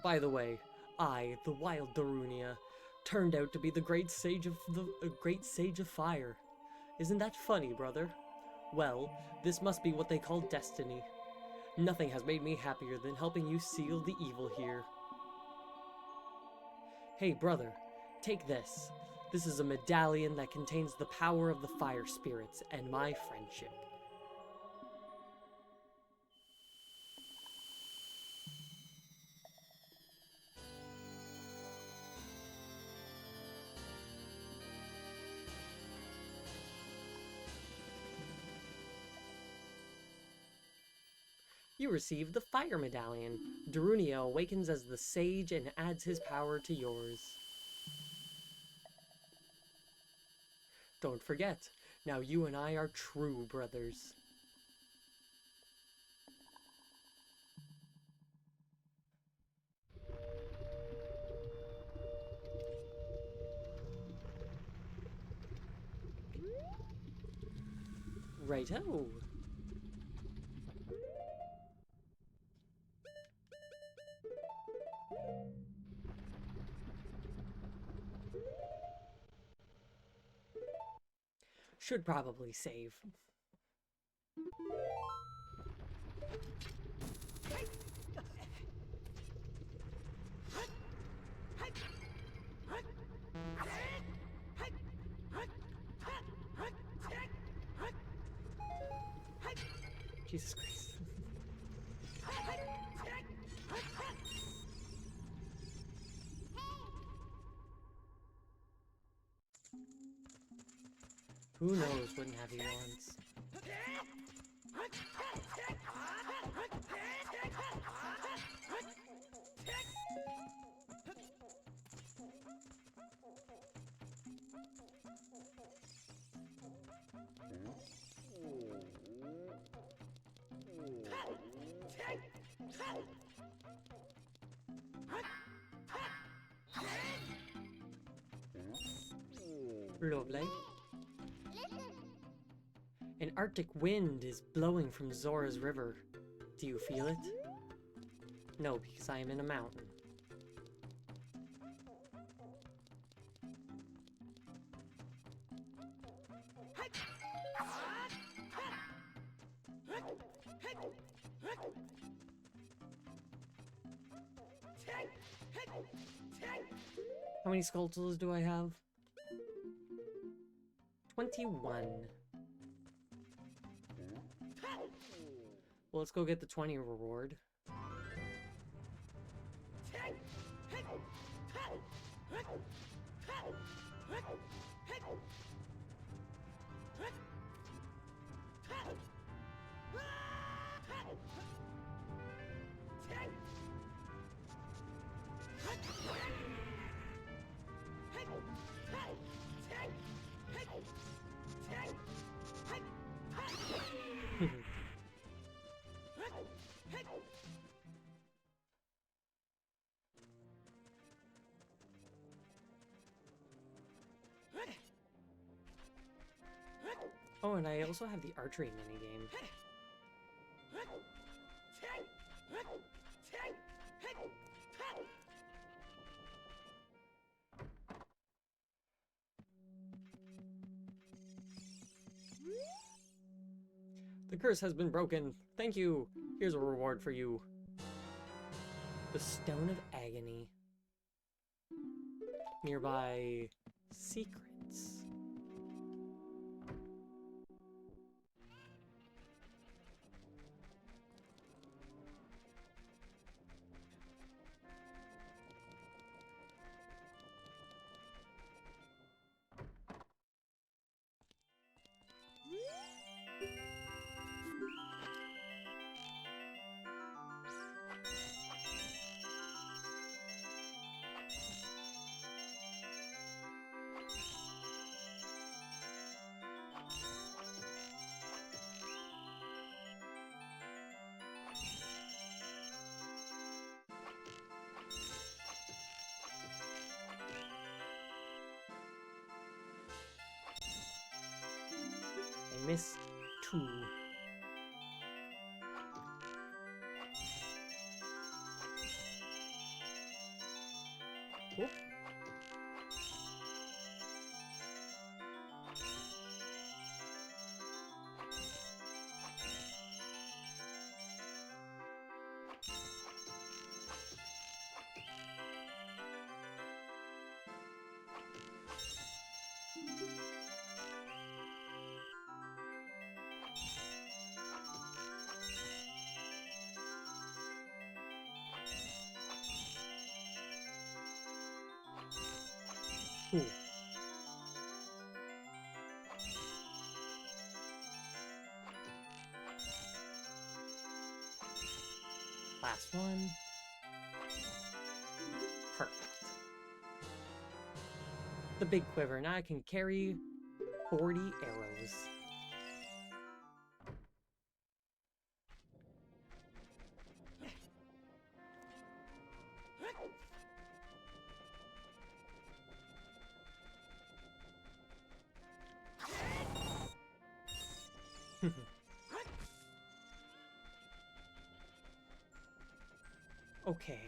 By the way, I, the wild Darunia, turned out to be the great sage of fire. Isn't that funny, brother? Well, this must be what they call destiny. Nothing has made me happier than helping you seal the evil here. Hey, brother, take this. This is a medallion that contains the power of the fire spirits and my friendship. You receive the Fire Medallion. Darunia awakens as the Sage and adds his power to yours. Don't forget, now you and I are true brothers. Righto. Should probably save. Jesus Christ. Who knows what Navi wants? Lovely. An Arctic wind is blowing from Zora's River. Do you feel it? No, because I am in a mountain. How many skulls do I have? 21. Well, let's go get the 20 reward. Oh, and I also have the archery minigame. The curse has been broken. Thank you. Here's a reward for you. The Stone of Agony. Nearby secrets. I missed 2. Whoop. Ooh. Last one. Perfect. The big quiver. Now I can carry 40 arrows. Okay.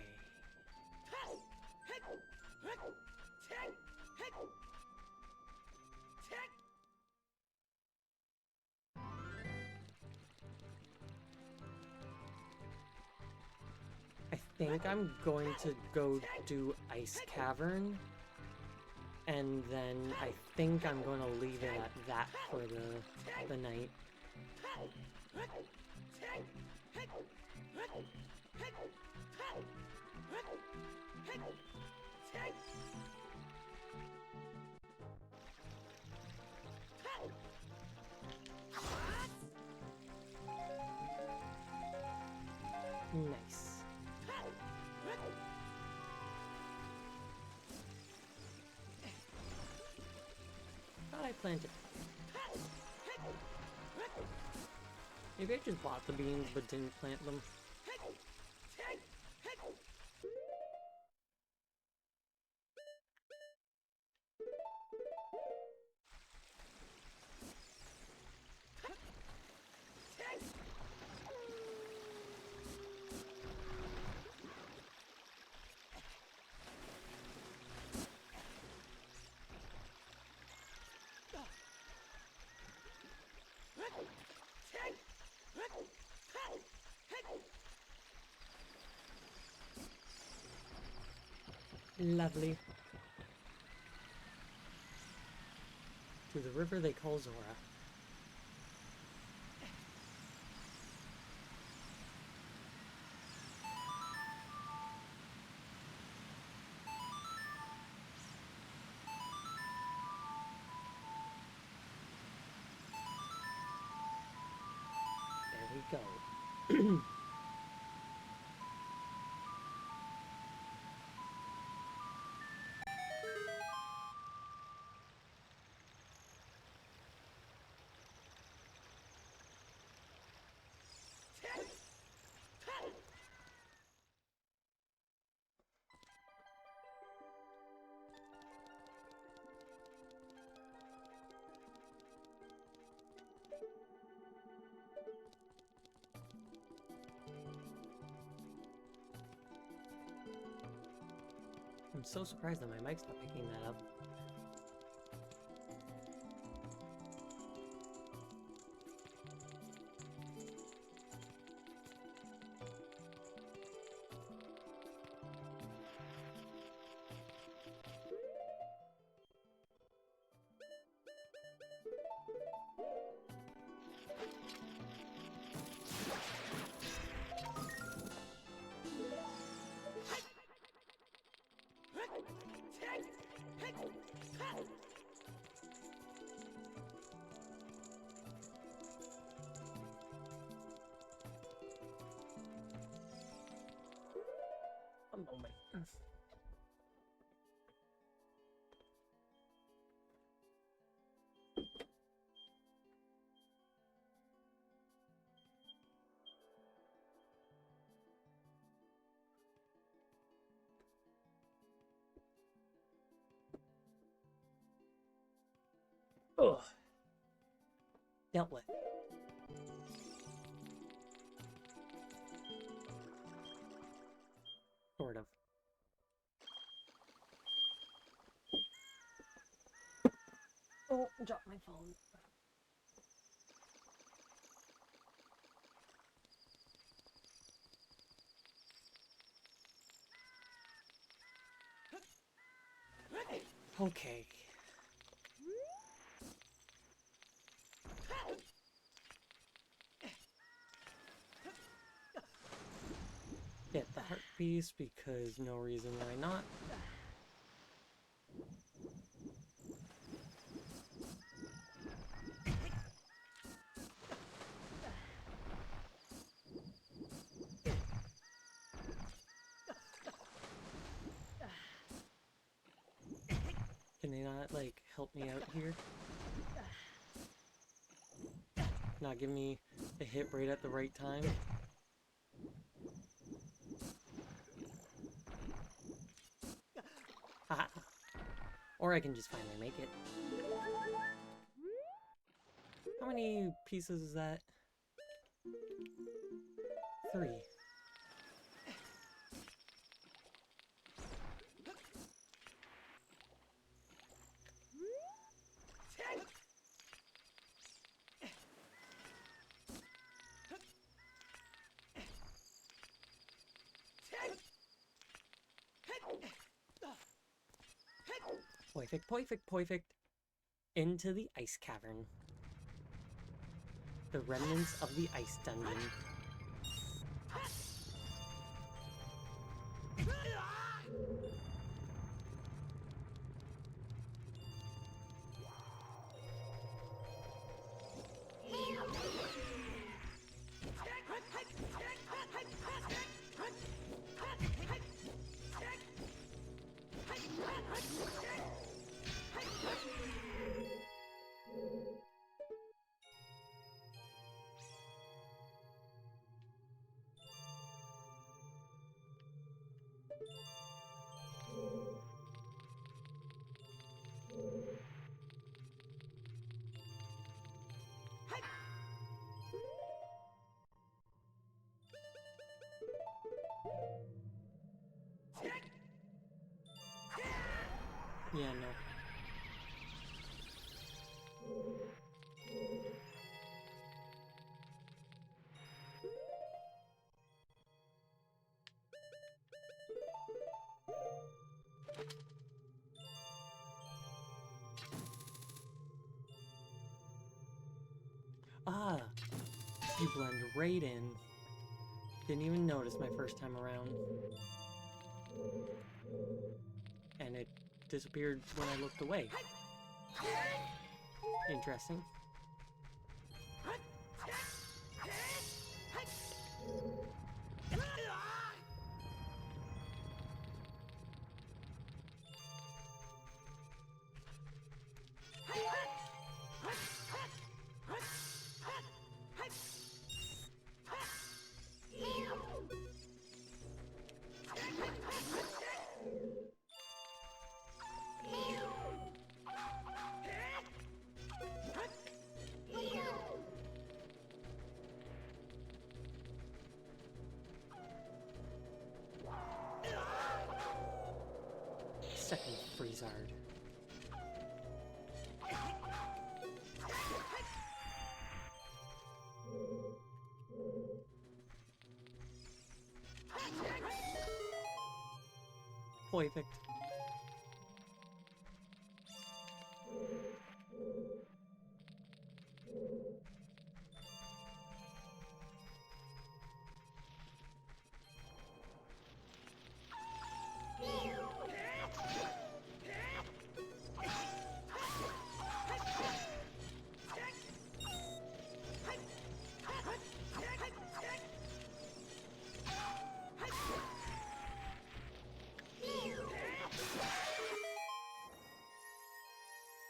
I think I'm going to go do Ice Cavern, and then I think I'm going to leave it at that for the night. Nice. Thought I planted. Maybe I just bought the beans but didn't plant them. Lovely. To the river they call Zora. There we go. I'm so surprised that my mic's not picking that up. A moment. Ugh. Dealt with. Sort of. Oh, dropped my phone. Okay. Get the heart piece because no reason why not. Can they not, like, help me out here? Not give me a hit right at the right time? Haha. Or I can just finally make it. How many pieces is that? 3. Perfect, perfect. Into the ice cavern. The remnants of the ice dungeon. Yeah, no. You blend right in. Didn't even notice my first time around. And it disappeared when I looked away. Interesting. Second Freezard. Perfect.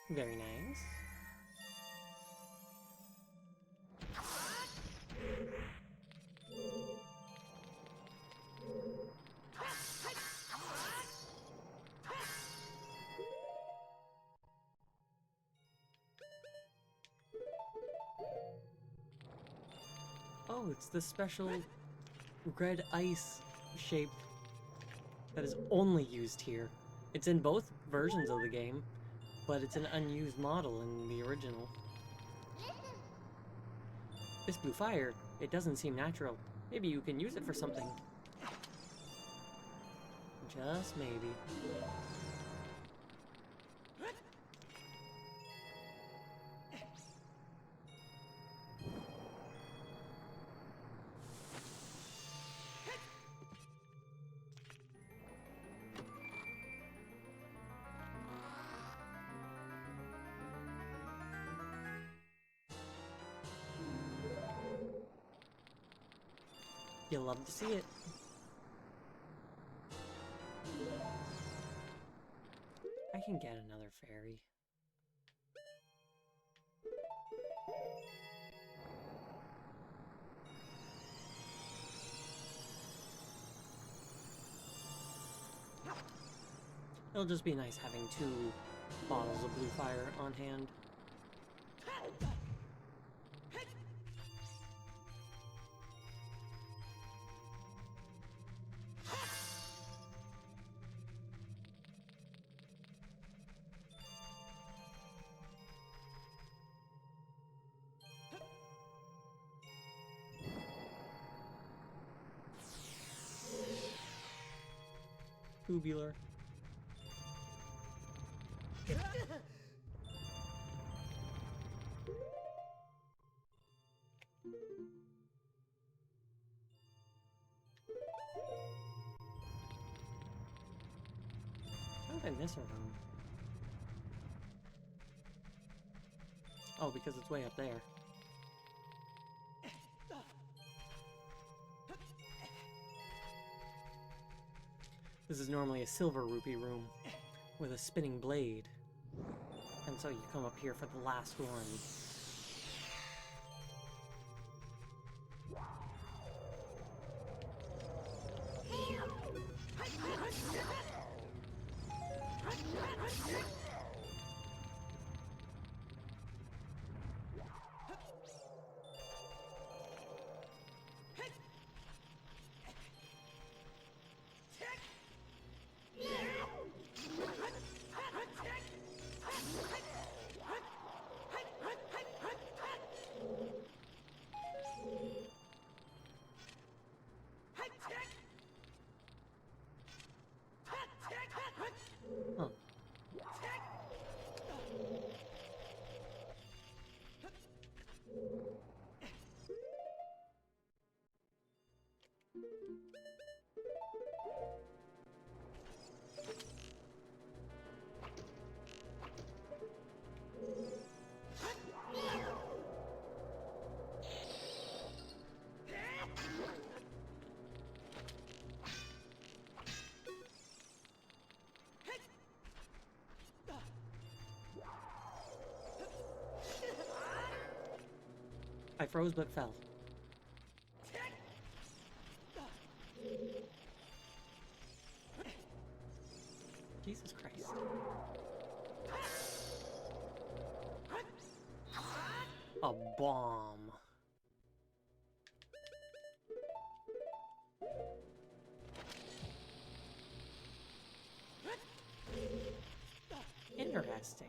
Very nice. Oh, it's the special red ice shape that is only used here. It's in both versions of the game, but it's an unused model in the original. This blue fire, it doesn't seem natural. Maybe you can use it for something. Just maybe. You'll love to see it. I can get another fairy. It'll just be nice having 2 bottles of blue fire on hand. Tubular. How did I miss a room? Oh, because it's way up there. This is normally a silver rupee room with a spinning blade. And so you come up here for the last one. I froze but fell. Jesus Christ. A bomb. Interesting.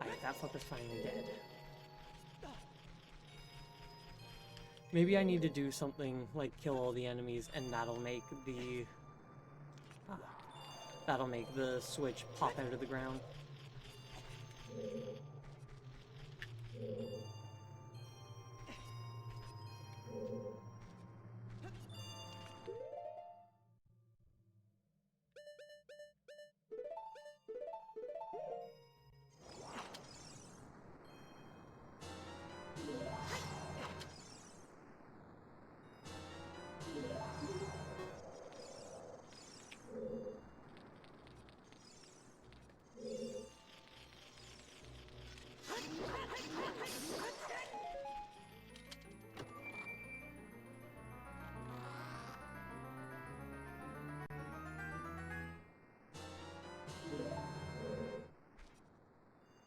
Alright, that fucker's finally dead. Maybe I need to do something like kill all the enemies and that'll make the... that'll make the switch pop out of the ground.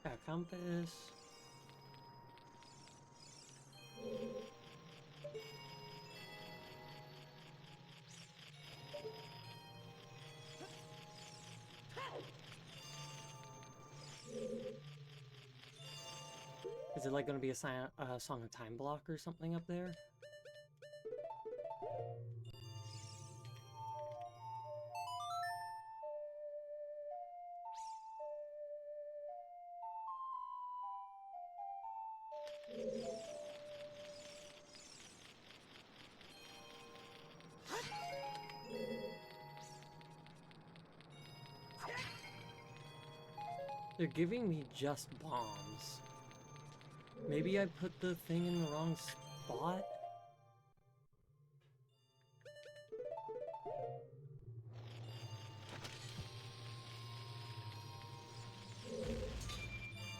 Got a compass. Is it like going to be a Song of Time block or something up there? They're giving me just bombs. Maybe I put the thing in the wrong spot?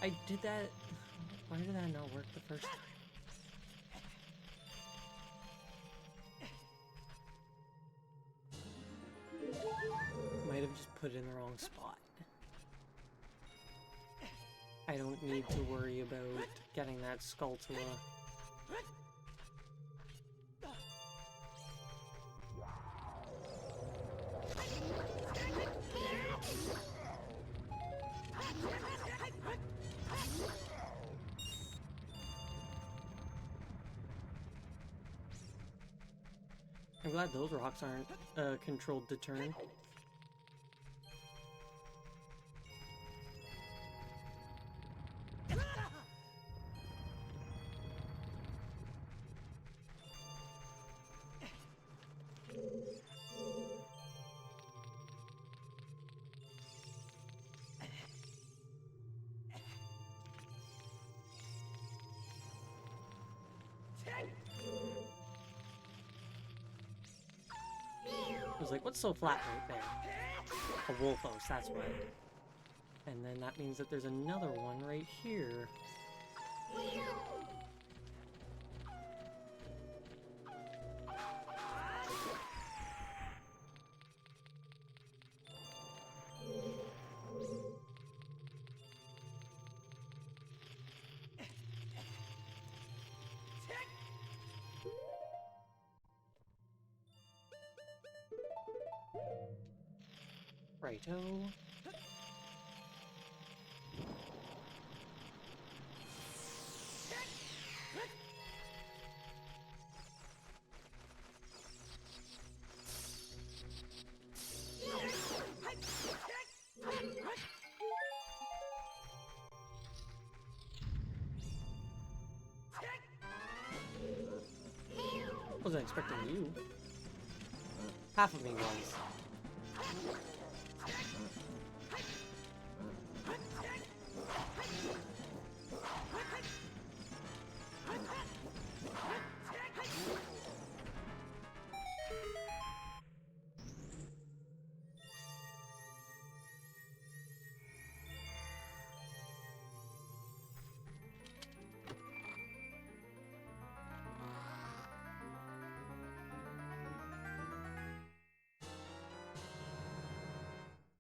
I did that... Why did that not work the first time? Might have just put it in the wrong spot. I don't need to worry about getting that Skulltula. I'm glad those rocks aren't controlled to turn. I was like, what's so flat right there? A Wolfos, that's what. And then that means that there's another one right here. Righto. Wasn't expecting you. Half of me was.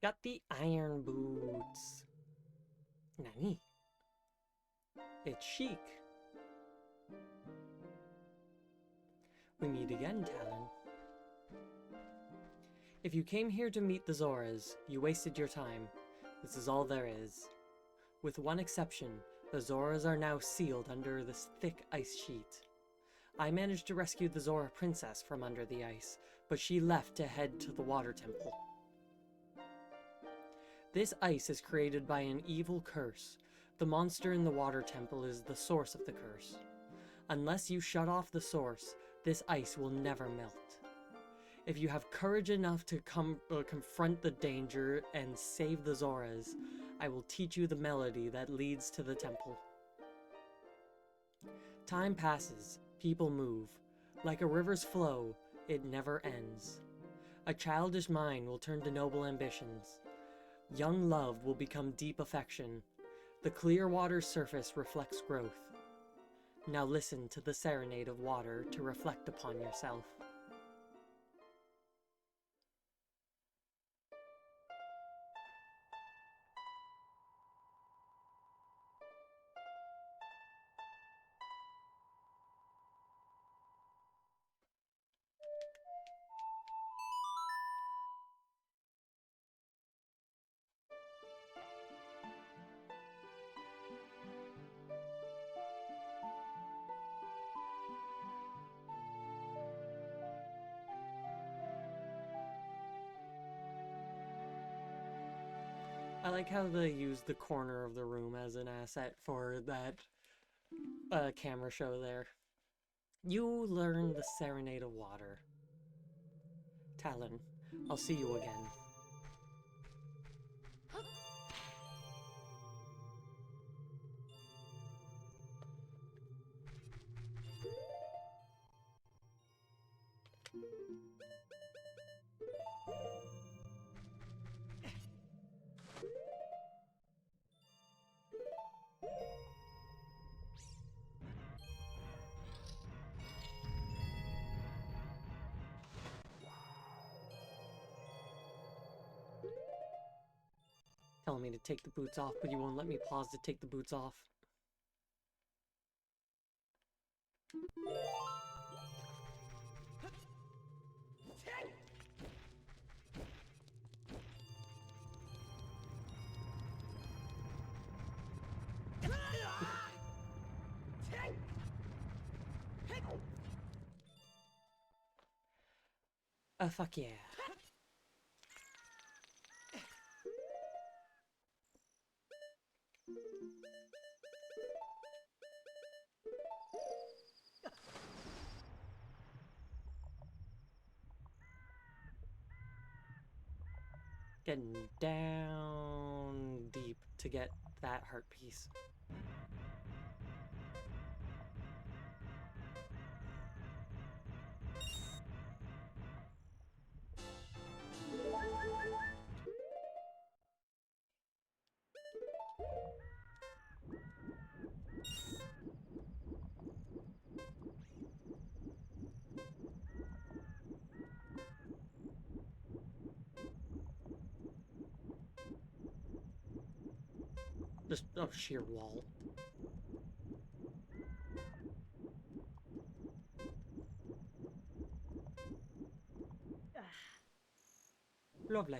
Got the iron boots. Nani? It's chic. We meet again, Talon. If you came here to meet the Zoras, you wasted your time. This is all there is. With one exception, the Zoras are now sealed under this thick ice sheet. I managed to rescue the Zora princess from under the ice, but she left to head to the water temple. This ice is created by an evil curse. The monster in the water temple is the source of the curse. Unless you shut off the source, this ice will never melt. If you have courage enough to confront the danger and save the Zoras, I will teach you the melody that leads to the temple. Time passes, people move. Like a river's flow, it never ends. A childish mind will turn to noble ambitions. Young love will become deep affection. The clear water's surface reflects growth. Now listen to the serenade of water to reflect upon yourself. I like how they use the corner of the room as an asset for that camera show there. You learn the Serenade of Water. Talon, I'll see you again. Telling me to take the boots off, but you won't let me pause to take the boots off. Fuck yeah. Getting down deep to get that heart piece. Just a sheer wall. Lovely.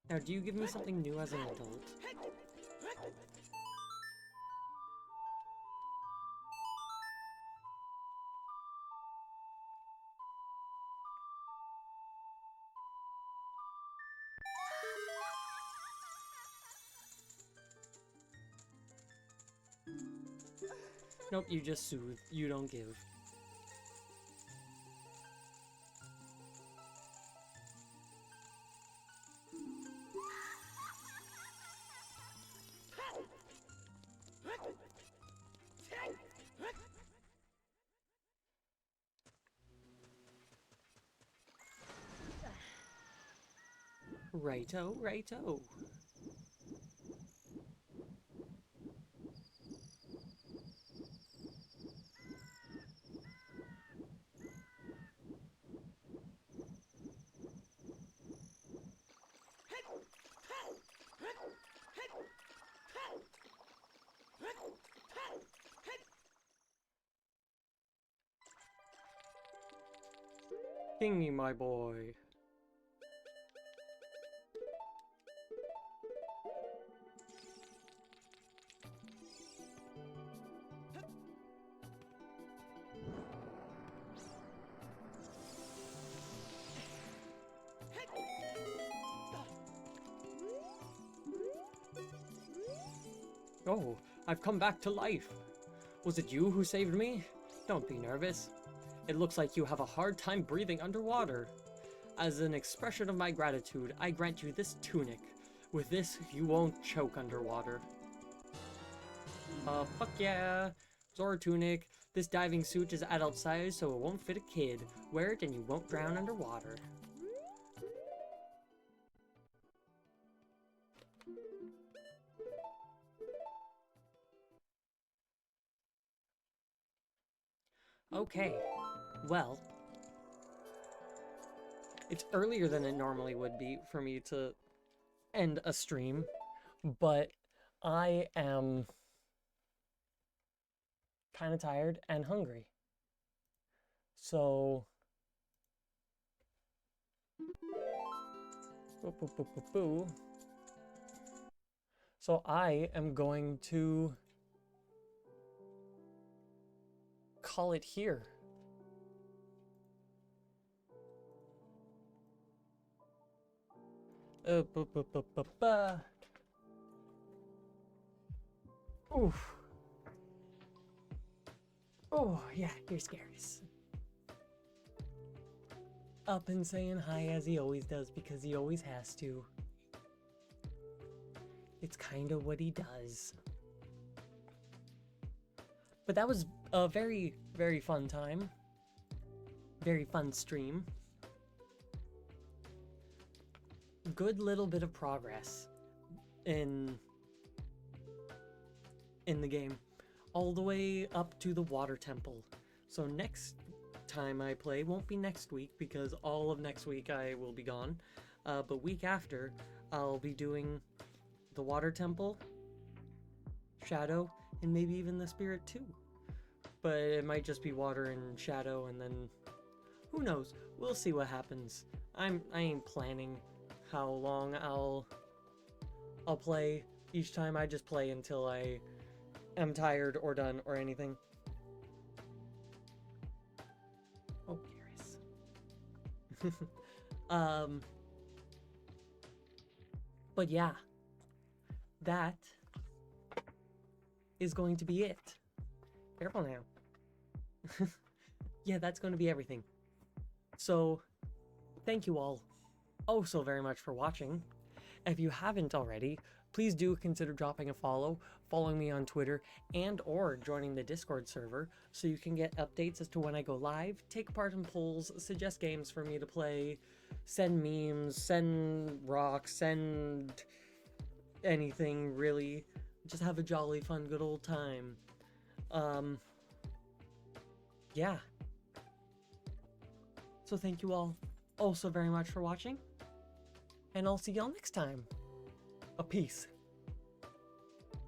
Now, do you give me something new as an adult? Nope, you just soothe. You don't give. Righto, righto. Kingy, my boy. Oh, I've come back to life. Was it you who saved me? Don't be nervous. It looks like you have a hard time breathing underwater. As an expression of my gratitude, I grant you this tunic. With this, you won't choke underwater. Fuck yeah. Zora tunic. This diving suit is adult size, so it won't fit a kid. Wear it and you won't drown underwater. Okay, well, it's earlier than it normally would be for me to end a stream, but I am kind of tired and hungry. So, so I am going to call it here. Oof. Oh, yeah, you're scary. Up and saying hi as he always does because he always has to. It's kind of what he does. But that was a very, very fun time. Very fun stream. Good little bit of progress in the game. All the way up to the water temple. So next time I play won't be next week because all of next week I will be gone. But week after, I'll be doing the water temple, shadow, and maybe even the spirit too. But it might just be water and shadow, and then who knows? We'll see what happens. I ain't planning how long I'll play. Each time I just play until I am tired or done or anything. Oh, Garrus. But yeah, that is going to be it. Careful now. Yeah, that's going to be everything. So, thank you all oh so very much for watching. If you haven't already, please do consider dropping a follow, following me on Twitter, and or joining the Discord server so you can get updates as to when I go live, take part in polls, suggest games for me to play, send memes, send rocks, send anything really. Just have a jolly fun good old time. Yeah. So thank you all oh so very much for watching, and I'll see y'all next time. A peace.